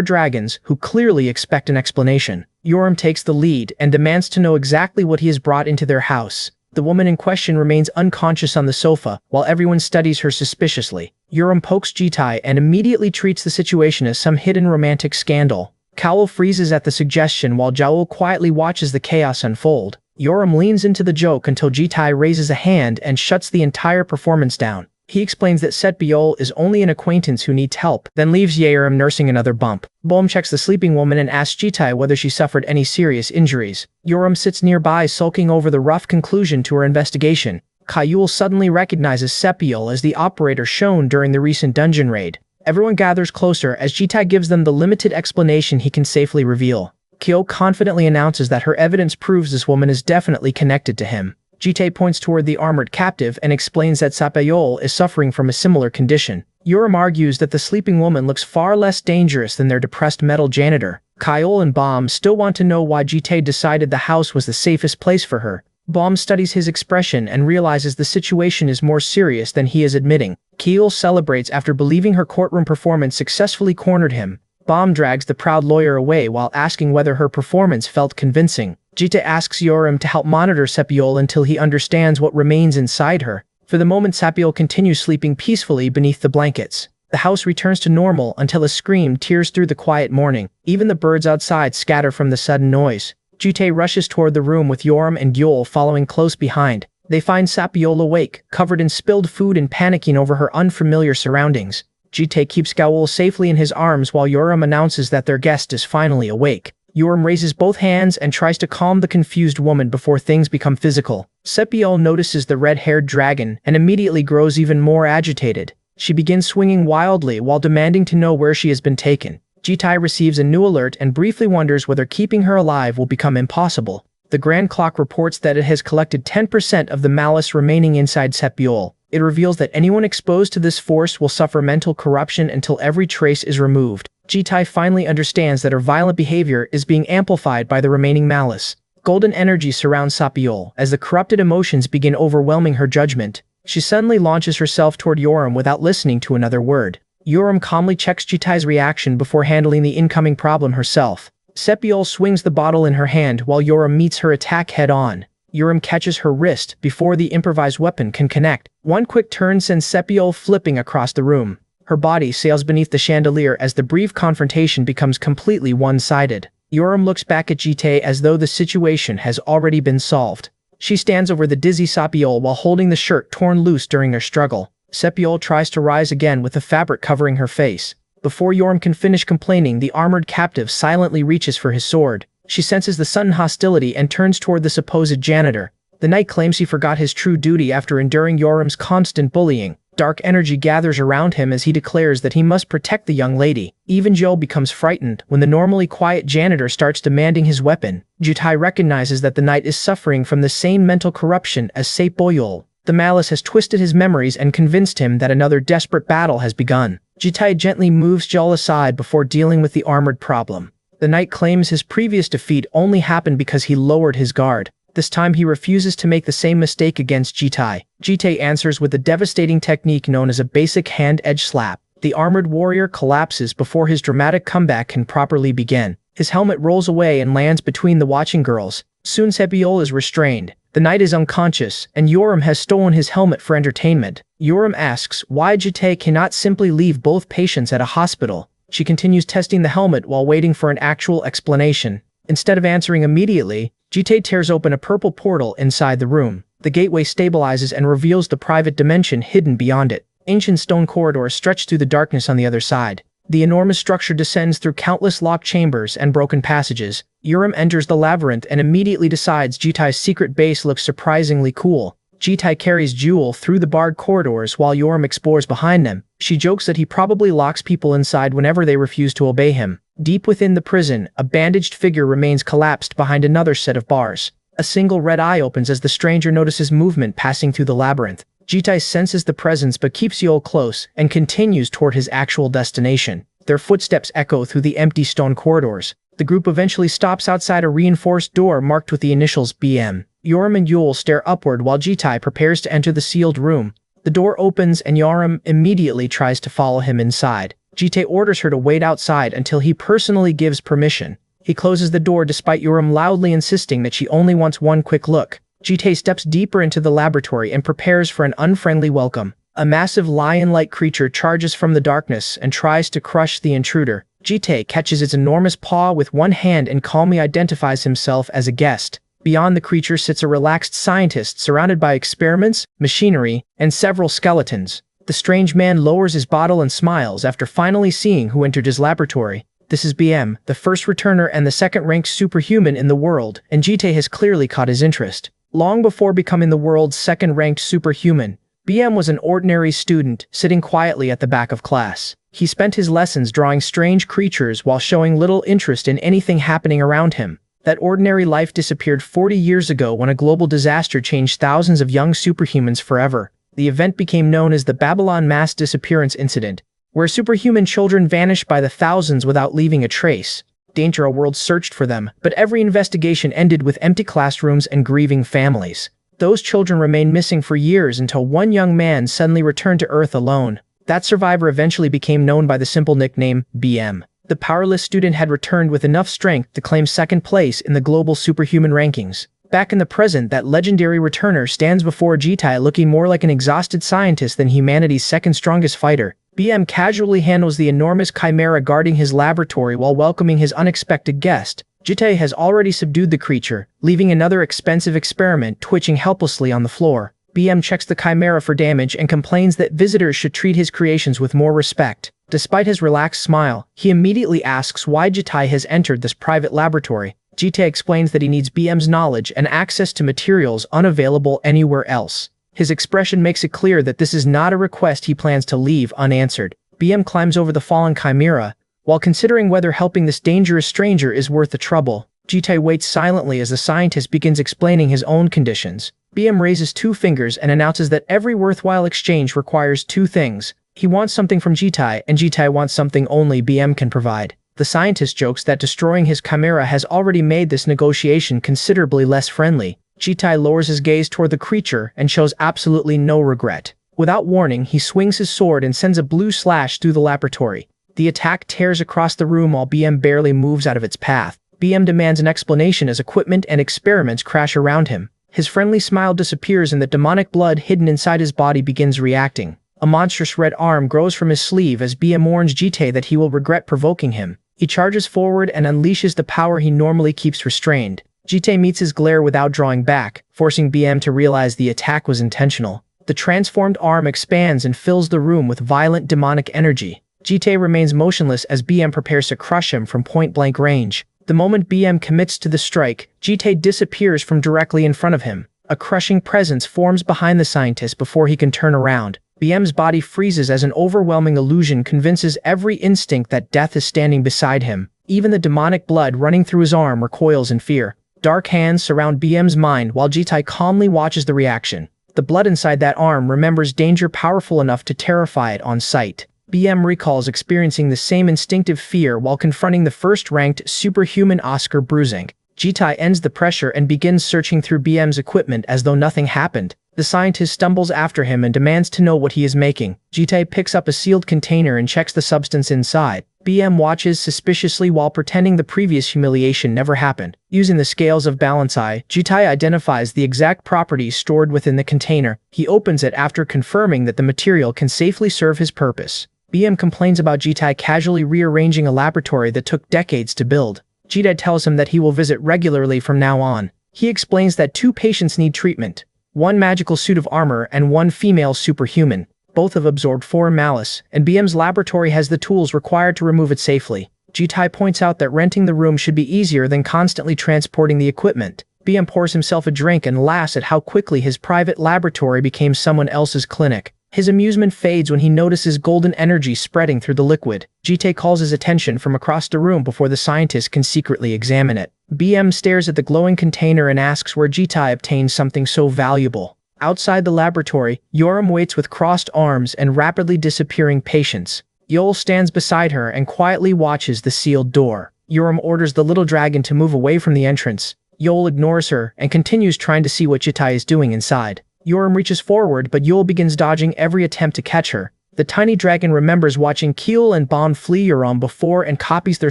dragons who clearly expect an explanation. Yoram takes the lead and demands to know exactly what he has brought into their house. The woman in question remains unconscious on the sofa, while everyone studies her suspiciously. Yoram pokes Jitai and immediately treats the situation as some hidden romantic scandal. Cowell freezes at the suggestion while Joel quietly watches the chaos unfold. Yoram leans into the joke until Jitai raises a hand and shuts the entire performance down. He explains that Sapiol is only an acquaintance who needs help, then leaves Yoram nursing another bump. Bohm checks the sleeping woman and asks Jitai whether she suffered any serious injuries. Yoram sits nearby sulking over the rough conclusion to her investigation. Kayul suddenly recognizes Sapiol as the operator shown during the recent dungeon raid. Everyone gathers closer as Jitai gives them the limited explanation he can safely reveal. Kyo confidently announces that her evidence proves this woman is definitely connected to him. Jitai points toward the armored captive and explains that Sapiol is suffering from a similar condition. Yoram argues that the sleeping woman looks far less dangerous than their depressed metal janitor. Kyle and Baum still want to know why Jitai decided the house was the safest place for her. Baum studies his expression and realizes the situation is more serious than he is admitting. Keel celebrates after believing her courtroom performance successfully cornered him. Baum drags the proud lawyer away while asking whether her performance felt convincing. Jitai asks Yoram to help monitor Sapiol until he understands what remains inside her. For the moment, Sapiol continues sleeping peacefully beneath the blankets. The house returns to normal until a scream tears through the quiet morning. Even the birds outside scatter from the sudden noise. Jitai rushes toward the room with Yoram and Yul following close behind. They find Sapiol awake, covered in spilled food and panicking over her unfamiliar surroundings. Jitai keeps Gaul safely in his arms while Yoram announces that their guest is finally awake. Yoram raises both hands and tries to calm the confused woman before things become physical. Sapiol notices the red-haired dragon and immediately grows even more agitated. She begins swinging wildly while demanding to know where she has been taken. Jitai receives a new alert and briefly wonders whether keeping her alive will become impossible. The Grand Clock reports that it has collected 10% of the malice remaining inside Sapiol. It reveals that anyone exposed to this force will suffer mental corruption until every trace is removed. Jitai finally understands that her violent behavior is being amplified by the remaining malice. Golden energy surrounds Sapiol as the corrupted emotions begin overwhelming her judgment. She suddenly launches herself toward Yoram without listening to another word. Yoram calmly checks Jitai's reaction before handling the incoming problem herself. Sapiol swings the bottle in her hand while Yoram meets her attack head-on. Yoram catches her wrist before the improvised weapon can connect. One quick turn sends Sapiol flipping across the room. Her body sails beneath the chandelier as the brief confrontation becomes completely one-sided. Yoram looks back at Jitai as though the situation has already been solved. She stands over the dizzy Sapiol while holding the shirt torn loose during their struggle. Sapiol tries to rise again with the fabric covering her face. Before Yoram can finish complaining, the armored captive silently reaches for his sword. She senses the sudden hostility and turns toward the supposed janitor. The knight claims he forgot his true duty after enduring Yoram's constant bullying. Dark energy gathers around him as he declares that he must protect the young lady. Even Joel becomes frightened when the normally quiet janitor starts demanding his weapon. Jitai recognizes that the knight is suffering from the same mental corruption as Sapiol. The malice has twisted his memories and convinced him that another desperate battle has begun. Jitai gently moves Joel aside before dealing with the armored problem. The knight claims his previous defeat only happened because he lowered his guard. This time he refuses to make the same mistake against Jitai. Jitai answers with a devastating technique known as a basic hand-edge slap. The armored warrior collapses before his dramatic comeback can properly begin. His helmet rolls away and lands between the watching girls. Soon Seppiol is restrained. The knight is unconscious, and Yoram has stolen his helmet for entertainment. Yoram asks why Jite cannot simply leave both patients at a hospital. She continues testing the helmet while waiting for an actual explanation. Instead of answering immediately, Jite tears open a purple portal inside the room. The gateway stabilizes and reveals the private dimension hidden beyond it. Ancient stone corridors stretch through the darkness on the other side. The enormous structure descends through countless locked chambers and broken passages. Yoram enters the labyrinth and immediately decides Jitai's secret base looks surprisingly cool. Jitai carries Jewel through the barred corridors while Yoram explores behind them. She jokes that he probably locks people inside whenever they refuse to obey him. Deep within the prison, a bandaged figure remains collapsed behind another set of bars. A single red eye opens as the stranger notices movement passing through the labyrinth. Jitai senses the presence but keeps Yol close and continues toward his actual destination. Their footsteps echo through the empty stone corridors. The group eventually stops outside a reinforced door marked with the initials BM. Yoram and Yul stare upward while Jitai prepares to enter the sealed room. The door opens and Yoram immediately tries to follow him inside. Jitai orders her to wait outside until he personally gives permission. He closes the door despite Yoram loudly insisting that she only wants one quick look. Jitai steps deeper into the laboratory and prepares for an unfriendly welcome. A massive lion-like creature charges from the darkness and tries to crush the intruder. Jitai catches its enormous paw with one hand and calmly identifies himself as a guest. Beyond the creature sits a relaxed scientist surrounded by experiments, machinery, and several skeletons. The strange man lowers his bottle and smiles after finally seeing who entered his laboratory. This is BM, the first returner and the second-ranked superhuman in the world, and Jitai has clearly caught his interest. Long before becoming the world's second-ranked superhuman, BM was an ordinary student sitting quietly at the back of class. He spent his lessons drawing strange creatures while showing little interest in anything happening around him. That ordinary life disappeared 40 years ago when a global disaster changed thousands of young superhumans forever. The event became known as the Babylon Mass Disappearance Incident, where superhuman children vanished by the thousands without leaving a trace. Danger World searched for them, but every investigation ended with empty classrooms and grieving families. Those children remained missing for years until one young man suddenly returned to Earth alone. That survivor eventually became known by the simple nickname BM. The powerless student had returned with enough strength to claim second place in the global superhuman rankings. Back in the present, that legendary returner stands before Jitai looking more like an exhausted scientist than humanity's second strongest fighter. BM casually handles the enormous chimera guarding his laboratory while welcoming his unexpected guest. Jitai has already subdued the creature, leaving another expensive experiment twitching helplessly on the floor. BM checks the chimera for damage and complains that visitors should treat his creations with more respect. Despite his relaxed smile, he immediately asks why Jitai has entered this private laboratory. Jitai explains that he needs BM's knowledge and access to materials unavailable anywhere else. His expression makes it clear that this is not a request he plans to leave unanswered. BM climbs over the fallen chimera, while considering whether helping this dangerous stranger is worth the trouble. Jitai waits silently as the scientist begins explaining his own conditions. BM raises two fingers and announces that every worthwhile exchange requires two things. He wants something from Jitai, and Jitai wants something only BM can provide. The scientist jokes that destroying his chimera has already made this negotiation considerably less friendly. Jitai lowers his gaze toward the creature and shows absolutely no regret. Without warning, he swings his sword and sends a blue slash through the laboratory. The attack tears across the room while BM barely moves out of its path. BM demands an explanation as equipment and experiments crash around him. His friendly smile disappears and the demonic blood hidden inside his body begins reacting. A monstrous red arm grows from his sleeve as BM warns Jitai that he will regret provoking him. He charges forward and unleashes the power he normally keeps restrained. Jitai meets his glare without drawing back, forcing BM to realize the attack was intentional. The transformed arm expands and fills the room with violent demonic energy. Jitai remains motionless as BM prepares to crush him from point-blank range. The moment BM commits to the strike, Jitai disappears from directly in front of him. A crushing presence forms behind the scientist before he can turn around. BM's body freezes as an overwhelming illusion convinces every instinct that death is standing beside him. Even the demonic blood running through his arm recoils in fear. Dark hands surround BM's mind while Jitai calmly watches the reaction. The blood inside that arm remembers danger powerful enough to terrify it on sight. BM recalls experiencing the same instinctive fear while confronting the first-ranked superhuman Oscar Bruising. Jitai ends the pressure and begins searching through BM's equipment as though nothing happened. The scientist stumbles after him and demands to know what he is making. Jitai picks up a sealed container and checks the substance inside. BM watches suspiciously while pretending the previous humiliation never happened. Using the scales of balance eye, Jitai identifies the exact properties stored within the container. He opens it after confirming that the material can safely serve his purpose. BM complains about Jitai casually rearranging a laboratory that took decades to build. Jitai tells him that he will visit regularly from now on. He explains that 2 patients need treatment. 1 magical suit of armor and 1 female superhuman. Both have absorbed foreign malice, and BM's laboratory has the tools required to remove it safely. Jitai points out that renting the room should be easier than constantly transporting the equipment. BM pours himself a drink and laughs at how quickly his private laboratory became someone else's clinic. His amusement fades when he notices golden energy spreading through the liquid. Jitai calls his attention from across the room before the scientist can secretly examine it. BM stares at the glowing container and asks where Jitai obtained something so valuable. Outside the laboratory, Yoram waits with crossed arms and rapidly disappearing patients. Yol stands beside her and quietly watches the sealed door. Yoram orders the little dragon to move away from the entrance. Yol ignores her and continues trying to see what Jitai is doing inside. Yoram reaches forward, but Yol begins dodging every attempt to catch her. The tiny dragon remembers watching Keel and Bon flee Yoram before and copies their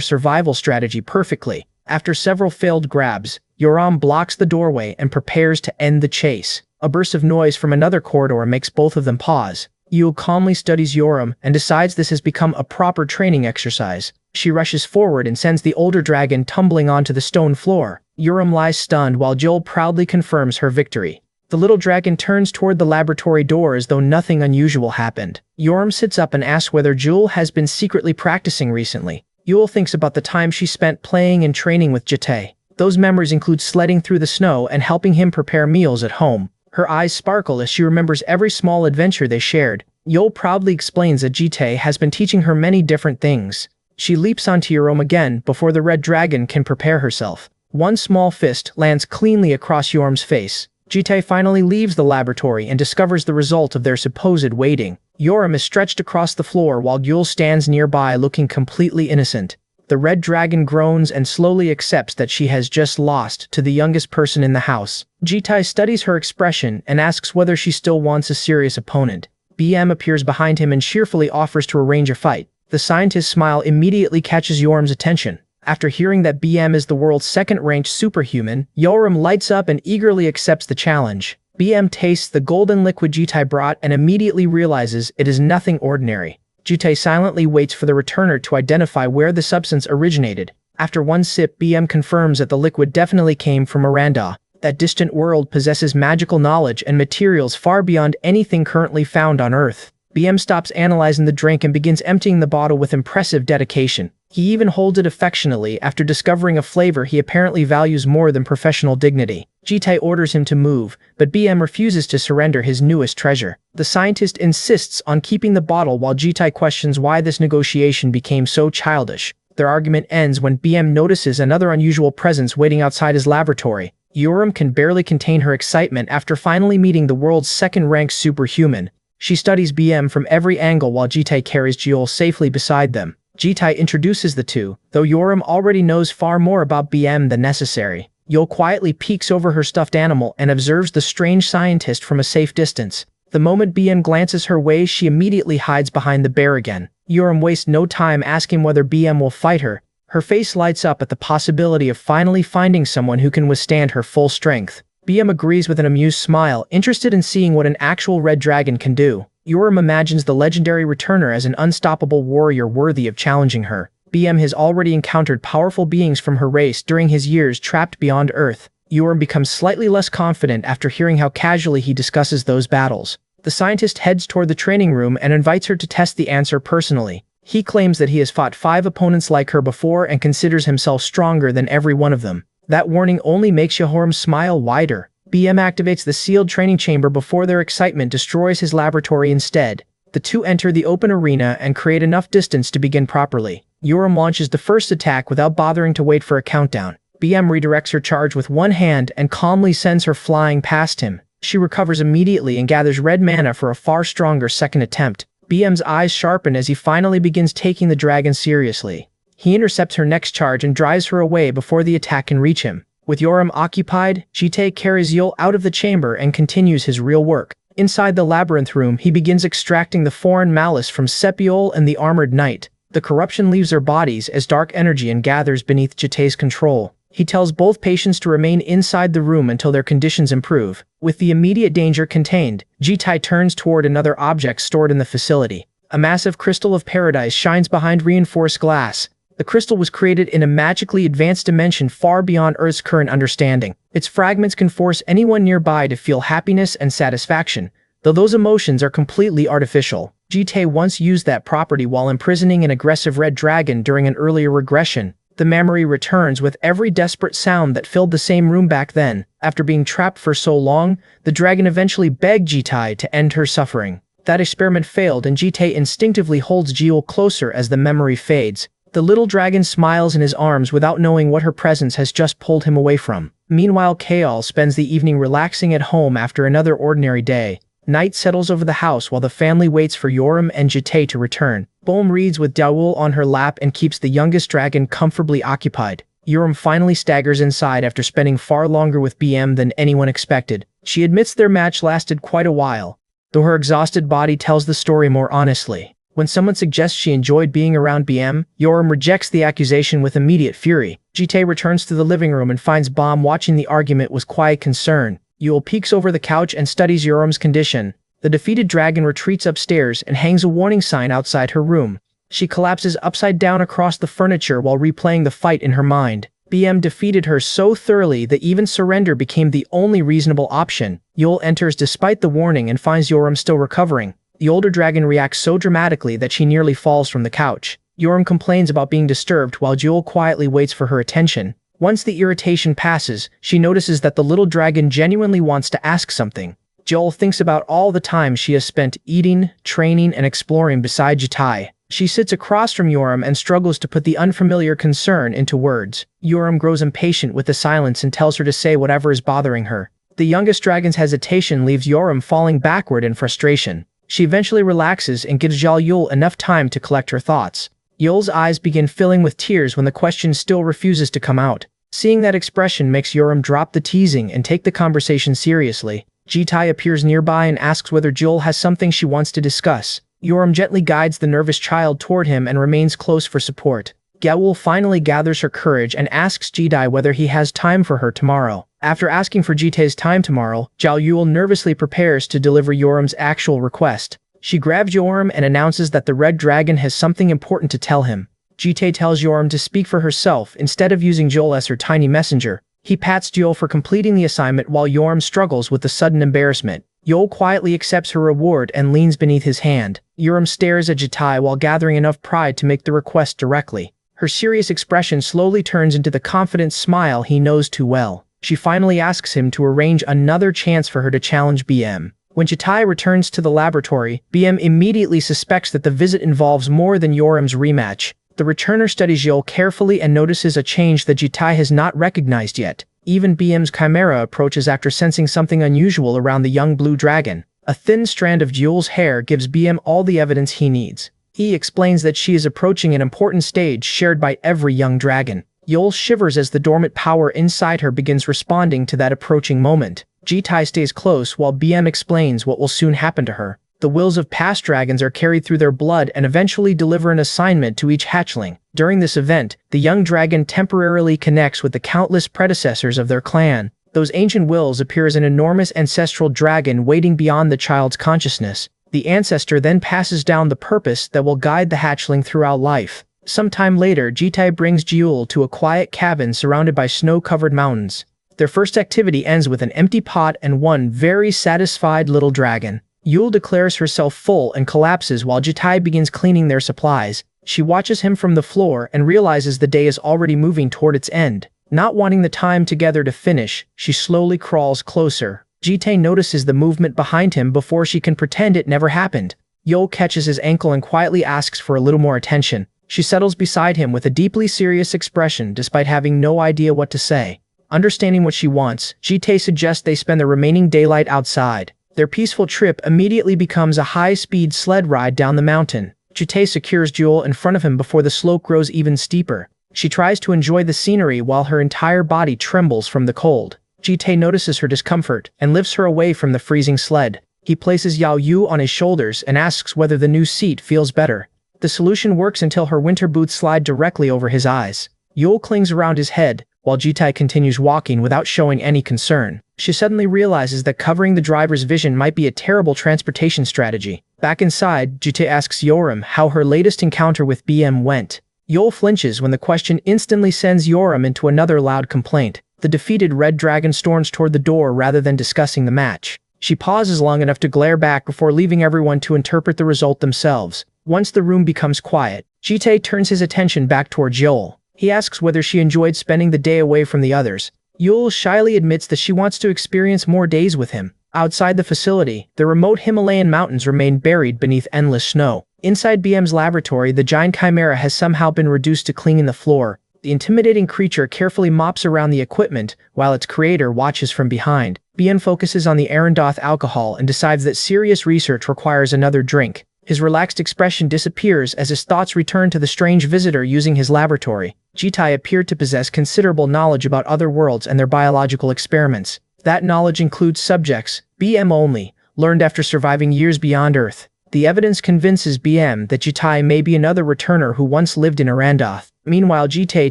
survival strategy perfectly. After several failed grabs, Yoram blocks the doorway and prepares to end the chase. A burst of noise from another corridor makes both of them pause. Yul calmly studies Yoram and decides this has become a proper training exercise. She rushes forward and sends the older dragon tumbling onto the stone floor. Yoram lies stunned while Joel proudly confirms her victory. The little dragon turns toward the laboratory door as though nothing unusual happened. Yoram sits up and asks whether Jewel has been secretly practicing recently. Yul thinks about the time she spent playing and training with Jitai. Those memories include sledding through the snow and helping him prepare meals at home. Her eyes sparkle as she remembers every small adventure they shared. Yul proudly explains that Jitai has been teaching her many different things. She leaps onto Yoram again before the red dragon can prepare herself. One small fist lands cleanly across Yoram's face. Jitai finally leaves the laboratory and discovers the result of their supposed waiting. Yoram is stretched across the floor while Yul stands nearby looking completely innocent. The red dragon groans and slowly accepts that she has just lost to the youngest person in the house. Jitai studies her expression and asks whether she still wants a serious opponent. BM appears behind him and cheerfully offers to arrange a fight. The scientist's smile immediately catches Yoram's attention. After hearing that BM is the world's second-ranked superhuman, Yoram lights up and eagerly accepts the challenge. BM tastes the golden liquid Jitai brought and immediately realizes it is nothing ordinary. Jitai silently waits for the returner to identify where the substance originated. After one sip, BM confirms that the liquid definitely came from Miranda. That distant world possesses magical knowledge and materials far beyond anything currently found on Earth. BM stops analyzing the drink and begins emptying the bottle with impressive dedication. He even holds it affectionately after discovering a flavor he apparently values more than professional dignity. Jitai orders him to move, but BM refuses to surrender his newest treasure. The scientist insists on keeping the bottle while Jitai questions why this negotiation became so childish. Their argument ends when BM notices another unusual presence waiting outside his laboratory. Yoram can barely contain her excitement after finally meeting the world's second-ranked superhuman. She studies BM from every angle while Jitai carries Jiol safely beside them. Jitai introduces the two, though Yoram already knows far more about BM than necessary. Yol quietly peeks over her stuffed animal and observes the strange scientist from a safe distance. The moment BM glances her way, she immediately hides behind the bear again. Yoram wastes no time asking whether BM will fight her. Her face lights up at the possibility of finally finding someone who can withstand her full strength. BM agrees with an amused smile, interested in seeing what an actual red dragon can do. Yoram imagines the legendary returner as an unstoppable warrior worthy of challenging her. BM has already encountered powerful beings from her race during his years trapped beyond Earth. Yoram becomes slightly less confident after hearing how casually he discusses those battles. The scientist heads toward the training room and invites her to test the answer personally. He claims that he has fought 5 opponents like her before and considers himself stronger than every one of them. That warning only makes Yoram's smile wider. BM activates the sealed training chamber before their excitement destroys his laboratory instead. The two enter the open arena and create enough distance to begin properly. Yoram launches the first attack without bothering to wait for a countdown. BM redirects her charge with one hand and calmly sends her flying past him. She recovers immediately and gathers red mana for a far stronger second attempt. BM's eyes sharpen as he finally begins taking the dragon seriously. He intercepts her next charge and drives her away before the attack can reach him. With Yoram occupied, Jite carries Yul out of the chamber and continues his real work. Inside the labyrinth room, he begins extracting the foreign malice from Sepiol and the armored knight. The corruption leaves their bodies as dark energy and gathers beneath Jite's control. He tells both patients to remain inside the room until their conditions improve. With the immediate danger contained, Jite turns toward another object stored in the facility. A massive crystal of paradise shines behind reinforced glass. The crystal was created in a magically advanced dimension far beyond Earth's current understanding. Its fragments can force anyone nearby to feel happiness and satisfaction, though those emotions are completely artificial. Jite once used that property while imprisoning an aggressive red dragon during an earlier regression. The memory returns with every desperate sound that filled the same room back then. After being trapped for so long, the dragon eventually begged Jite to end her suffering. That experiment failed and Jite instinctively holds Jiul closer as the memory fades. The little dragon smiles in his arms without knowing what her presence has just pulled him away from. Meanwhile, Kaol spends the evening relaxing at home after another ordinary day. Night settles over the house while the family waits for Yoram and Jite to return. Bohm reads with Daul on her lap and keeps the youngest dragon comfortably occupied. Yoram finally staggers inside after spending far longer with BM than anyone expected. She admits their match lasted quite a while, though her exhausted body tells the story more honestly. When someone suggests she enjoyed being around BM, Yoram rejects the accusation with immediate fury. Jite returns to the living room and finds Bohm watching the argument with quiet concern. Yul peeks over the couch and studies Yoram's condition. The defeated dragon retreats upstairs and hangs a warning sign outside her room. She collapses upside down across the furniture while replaying the fight in her mind. BM defeated her so thoroughly that even surrender became the only reasonable option. Yul enters despite the warning and finds Yoram still recovering. The older dragon reacts so dramatically that she nearly falls from the couch. Yoram complains about being disturbed while Jewel quietly waits for her attention. Once the irritation passes, she notices that the little dragon genuinely wants to ask something. Joel thinks about all the time she has spent eating, training, and exploring beside Jite. She sits across from Yoram and struggles to put the unfamiliar concern into words. Yoram grows impatient with the silence and tells her to say whatever is bothering her. The youngest dragon's hesitation leaves Yoram falling backward in frustration. She eventually relaxes and gives Yul enough time to collect her thoughts. Yul's eyes begin filling with tears when the question still refuses to come out. Seeing that expression makes Yoram drop the teasing and take the conversation seriously. Jite appears nearby and asks whether Jul has something she wants to discuss. Yoram gently guides the nervous child toward him and remains close for support. Gaul finally gathers her courage and asks Jite whether he has time for her tomorrow. After asking for Jite's time tomorrow, Yul nervously prepares to deliver Yoram's actual request. She grabs Yoram and announces that the red dragon has something important to tell him. Jite tells Yoram to speak for herself instead of using Joel as her tiny messenger. He pats Joel for completing the assignment while Yoram struggles with the sudden embarrassment. Joel quietly accepts her reward and leans beneath his hand. Yoram stares at Jite while gathering enough pride to make the request directly. Her serious expression slowly turns into the confident smile he knows too well. She finally asks him to arrange another chance for her to challenge BM. When Jite returns to the laboratory, BM immediately suspects that the visit involves more than Yoram's rematch. The returner studies Joel carefully and notices a change that Jite has not recognized yet. Even BM's chimera approaches after sensing something unusual around the young blue dragon. A thin strand of Joel's hair gives BM all the evidence he needs. He explains that she is approaching an important stage shared by every young dragon. Joel shivers as the dormant power inside her begins responding to that approaching moment. Jite stays close while BM explains what will soon happen to her. The wills of past dragons are carried through their blood and eventually deliver an assignment to each hatchling. During this event, the young dragon temporarily connects with the countless predecessors of their clan. Those ancient wills appear as an enormous ancestral dragon waiting beyond the child's consciousness. The ancestor then passes down the purpose that will guide the hatchling throughout life. Sometime later, Jite brings Jiul to a quiet cabin surrounded by snow-covered mountains. Their first activity ends with an empty pot and one very satisfied little dragon. Yul declares herself full and collapses while Jite begins cleaning their supplies. She watches him from the floor and realizes the day is already moving toward its end. Not wanting the time together to finish, she slowly crawls closer. Jite notices the movement behind him before she can pretend it never happened. Yul catches his ankle and quietly asks for a little more attention. She settles beside him with a deeply serious expression despite having no idea what to say. Understanding what she wants, Jite suggests they spend the remaining daylight outside. Their peaceful trip immediately becomes a high-speed sled ride down the mountain. Jite secures Joel in front of him before the slope grows even steeper. She tries to enjoy the scenery while her entire body trembles from the cold. Jitae notices her discomfort and lifts her away from the freezing sled. He places Yao Yu on his shoulders and asks whether the new seat feels better. The solution works until her winter boots slide directly over his eyes. Yul clings around his head, while Jitae continues walking without showing any concern. She suddenly realizes that covering the driver's vision might be a terrible transportation strategy. Back inside, Jitae asks Yoram how her latest encounter with BM went. Yul flinches when the question instantly sends Yoram into another loud complaint. The defeated Red Dragon storms toward the door rather than discussing the match. She pauses long enough to glare back before leaving everyone to interpret the result themselves. Once the room becomes quiet, Jitae turns his attention back towards Yul. He asks whether she enjoyed spending the day away from the others. Yul shyly admits that she wants to experience more days with him. Outside the facility, the remote Himalayan mountains remain buried beneath endless snow. Inside BM's laboratory, the giant chimera has somehow been reduced to cleaning the floor. The intimidating creature carefully mops around the equipment, while its creator watches from behind. BM focuses on the Arandoth alcohol and decides that serious research requires another drink. His relaxed expression disappears as his thoughts return to the strange visitor using his laboratory. Jitae appeared to possess considerable knowledge about other worlds and their biological experiments. That knowledge includes subjects, BM only, learned after surviving years beyond Earth. The evidence convinces BM that Jitae may be another returner who once lived in Arandoth. Meanwhile, Jitae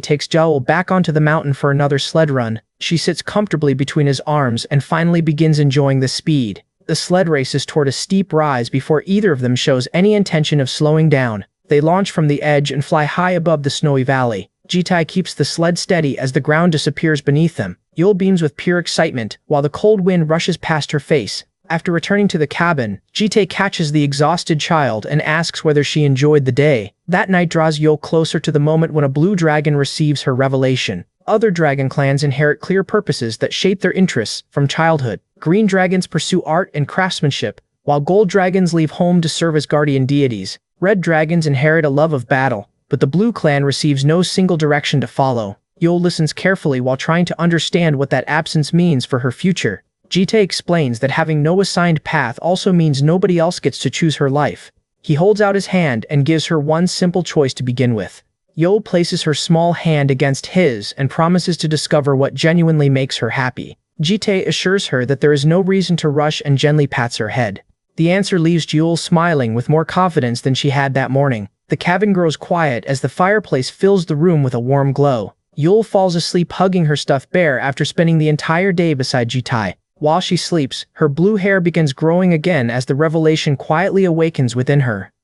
takes Joel back onto the mountain for another sled run. She sits comfortably between his arms and finally begins enjoying the speed. The sled races toward a steep rise before either of them shows any intention of slowing down. They launch from the edge and fly high above the snowy valley. Jitae keeps the sled steady as the ground disappears beneath them. Yul beams with pure excitement, while the cold wind rushes past her face. After returning to the cabin, Jitae catches the exhausted child and asks whether she enjoyed the day. That night draws Yul closer to the moment when a blue dragon receives her revelation. Other dragon clans inherit clear purposes that shape their interests from childhood. Green dragons pursue art and craftsmanship, while gold dragons leave home to serve as guardian deities. Red dragons inherit a love of battle, but the blue clan receives no single direction to follow. Yul listens carefully while trying to understand what that absence means for her future. Jitae explains that having no assigned path also means nobody else gets to choose her life. He holds out his hand and gives her one simple choice to begin with. Yul places her small hand against his and promises to discover what genuinely makes her happy. Jitae assures her that there is no reason to rush and gently pats her head. The answer leaves Yul smiling with more confidence than she had that morning. The cabin grows quiet as the fireplace fills the room with a warm glow. Yul falls asleep hugging her stuffed bear after spending the entire day beside Jitae. While she sleeps, her blue hair begins growing again as the revelation quietly awakens within her.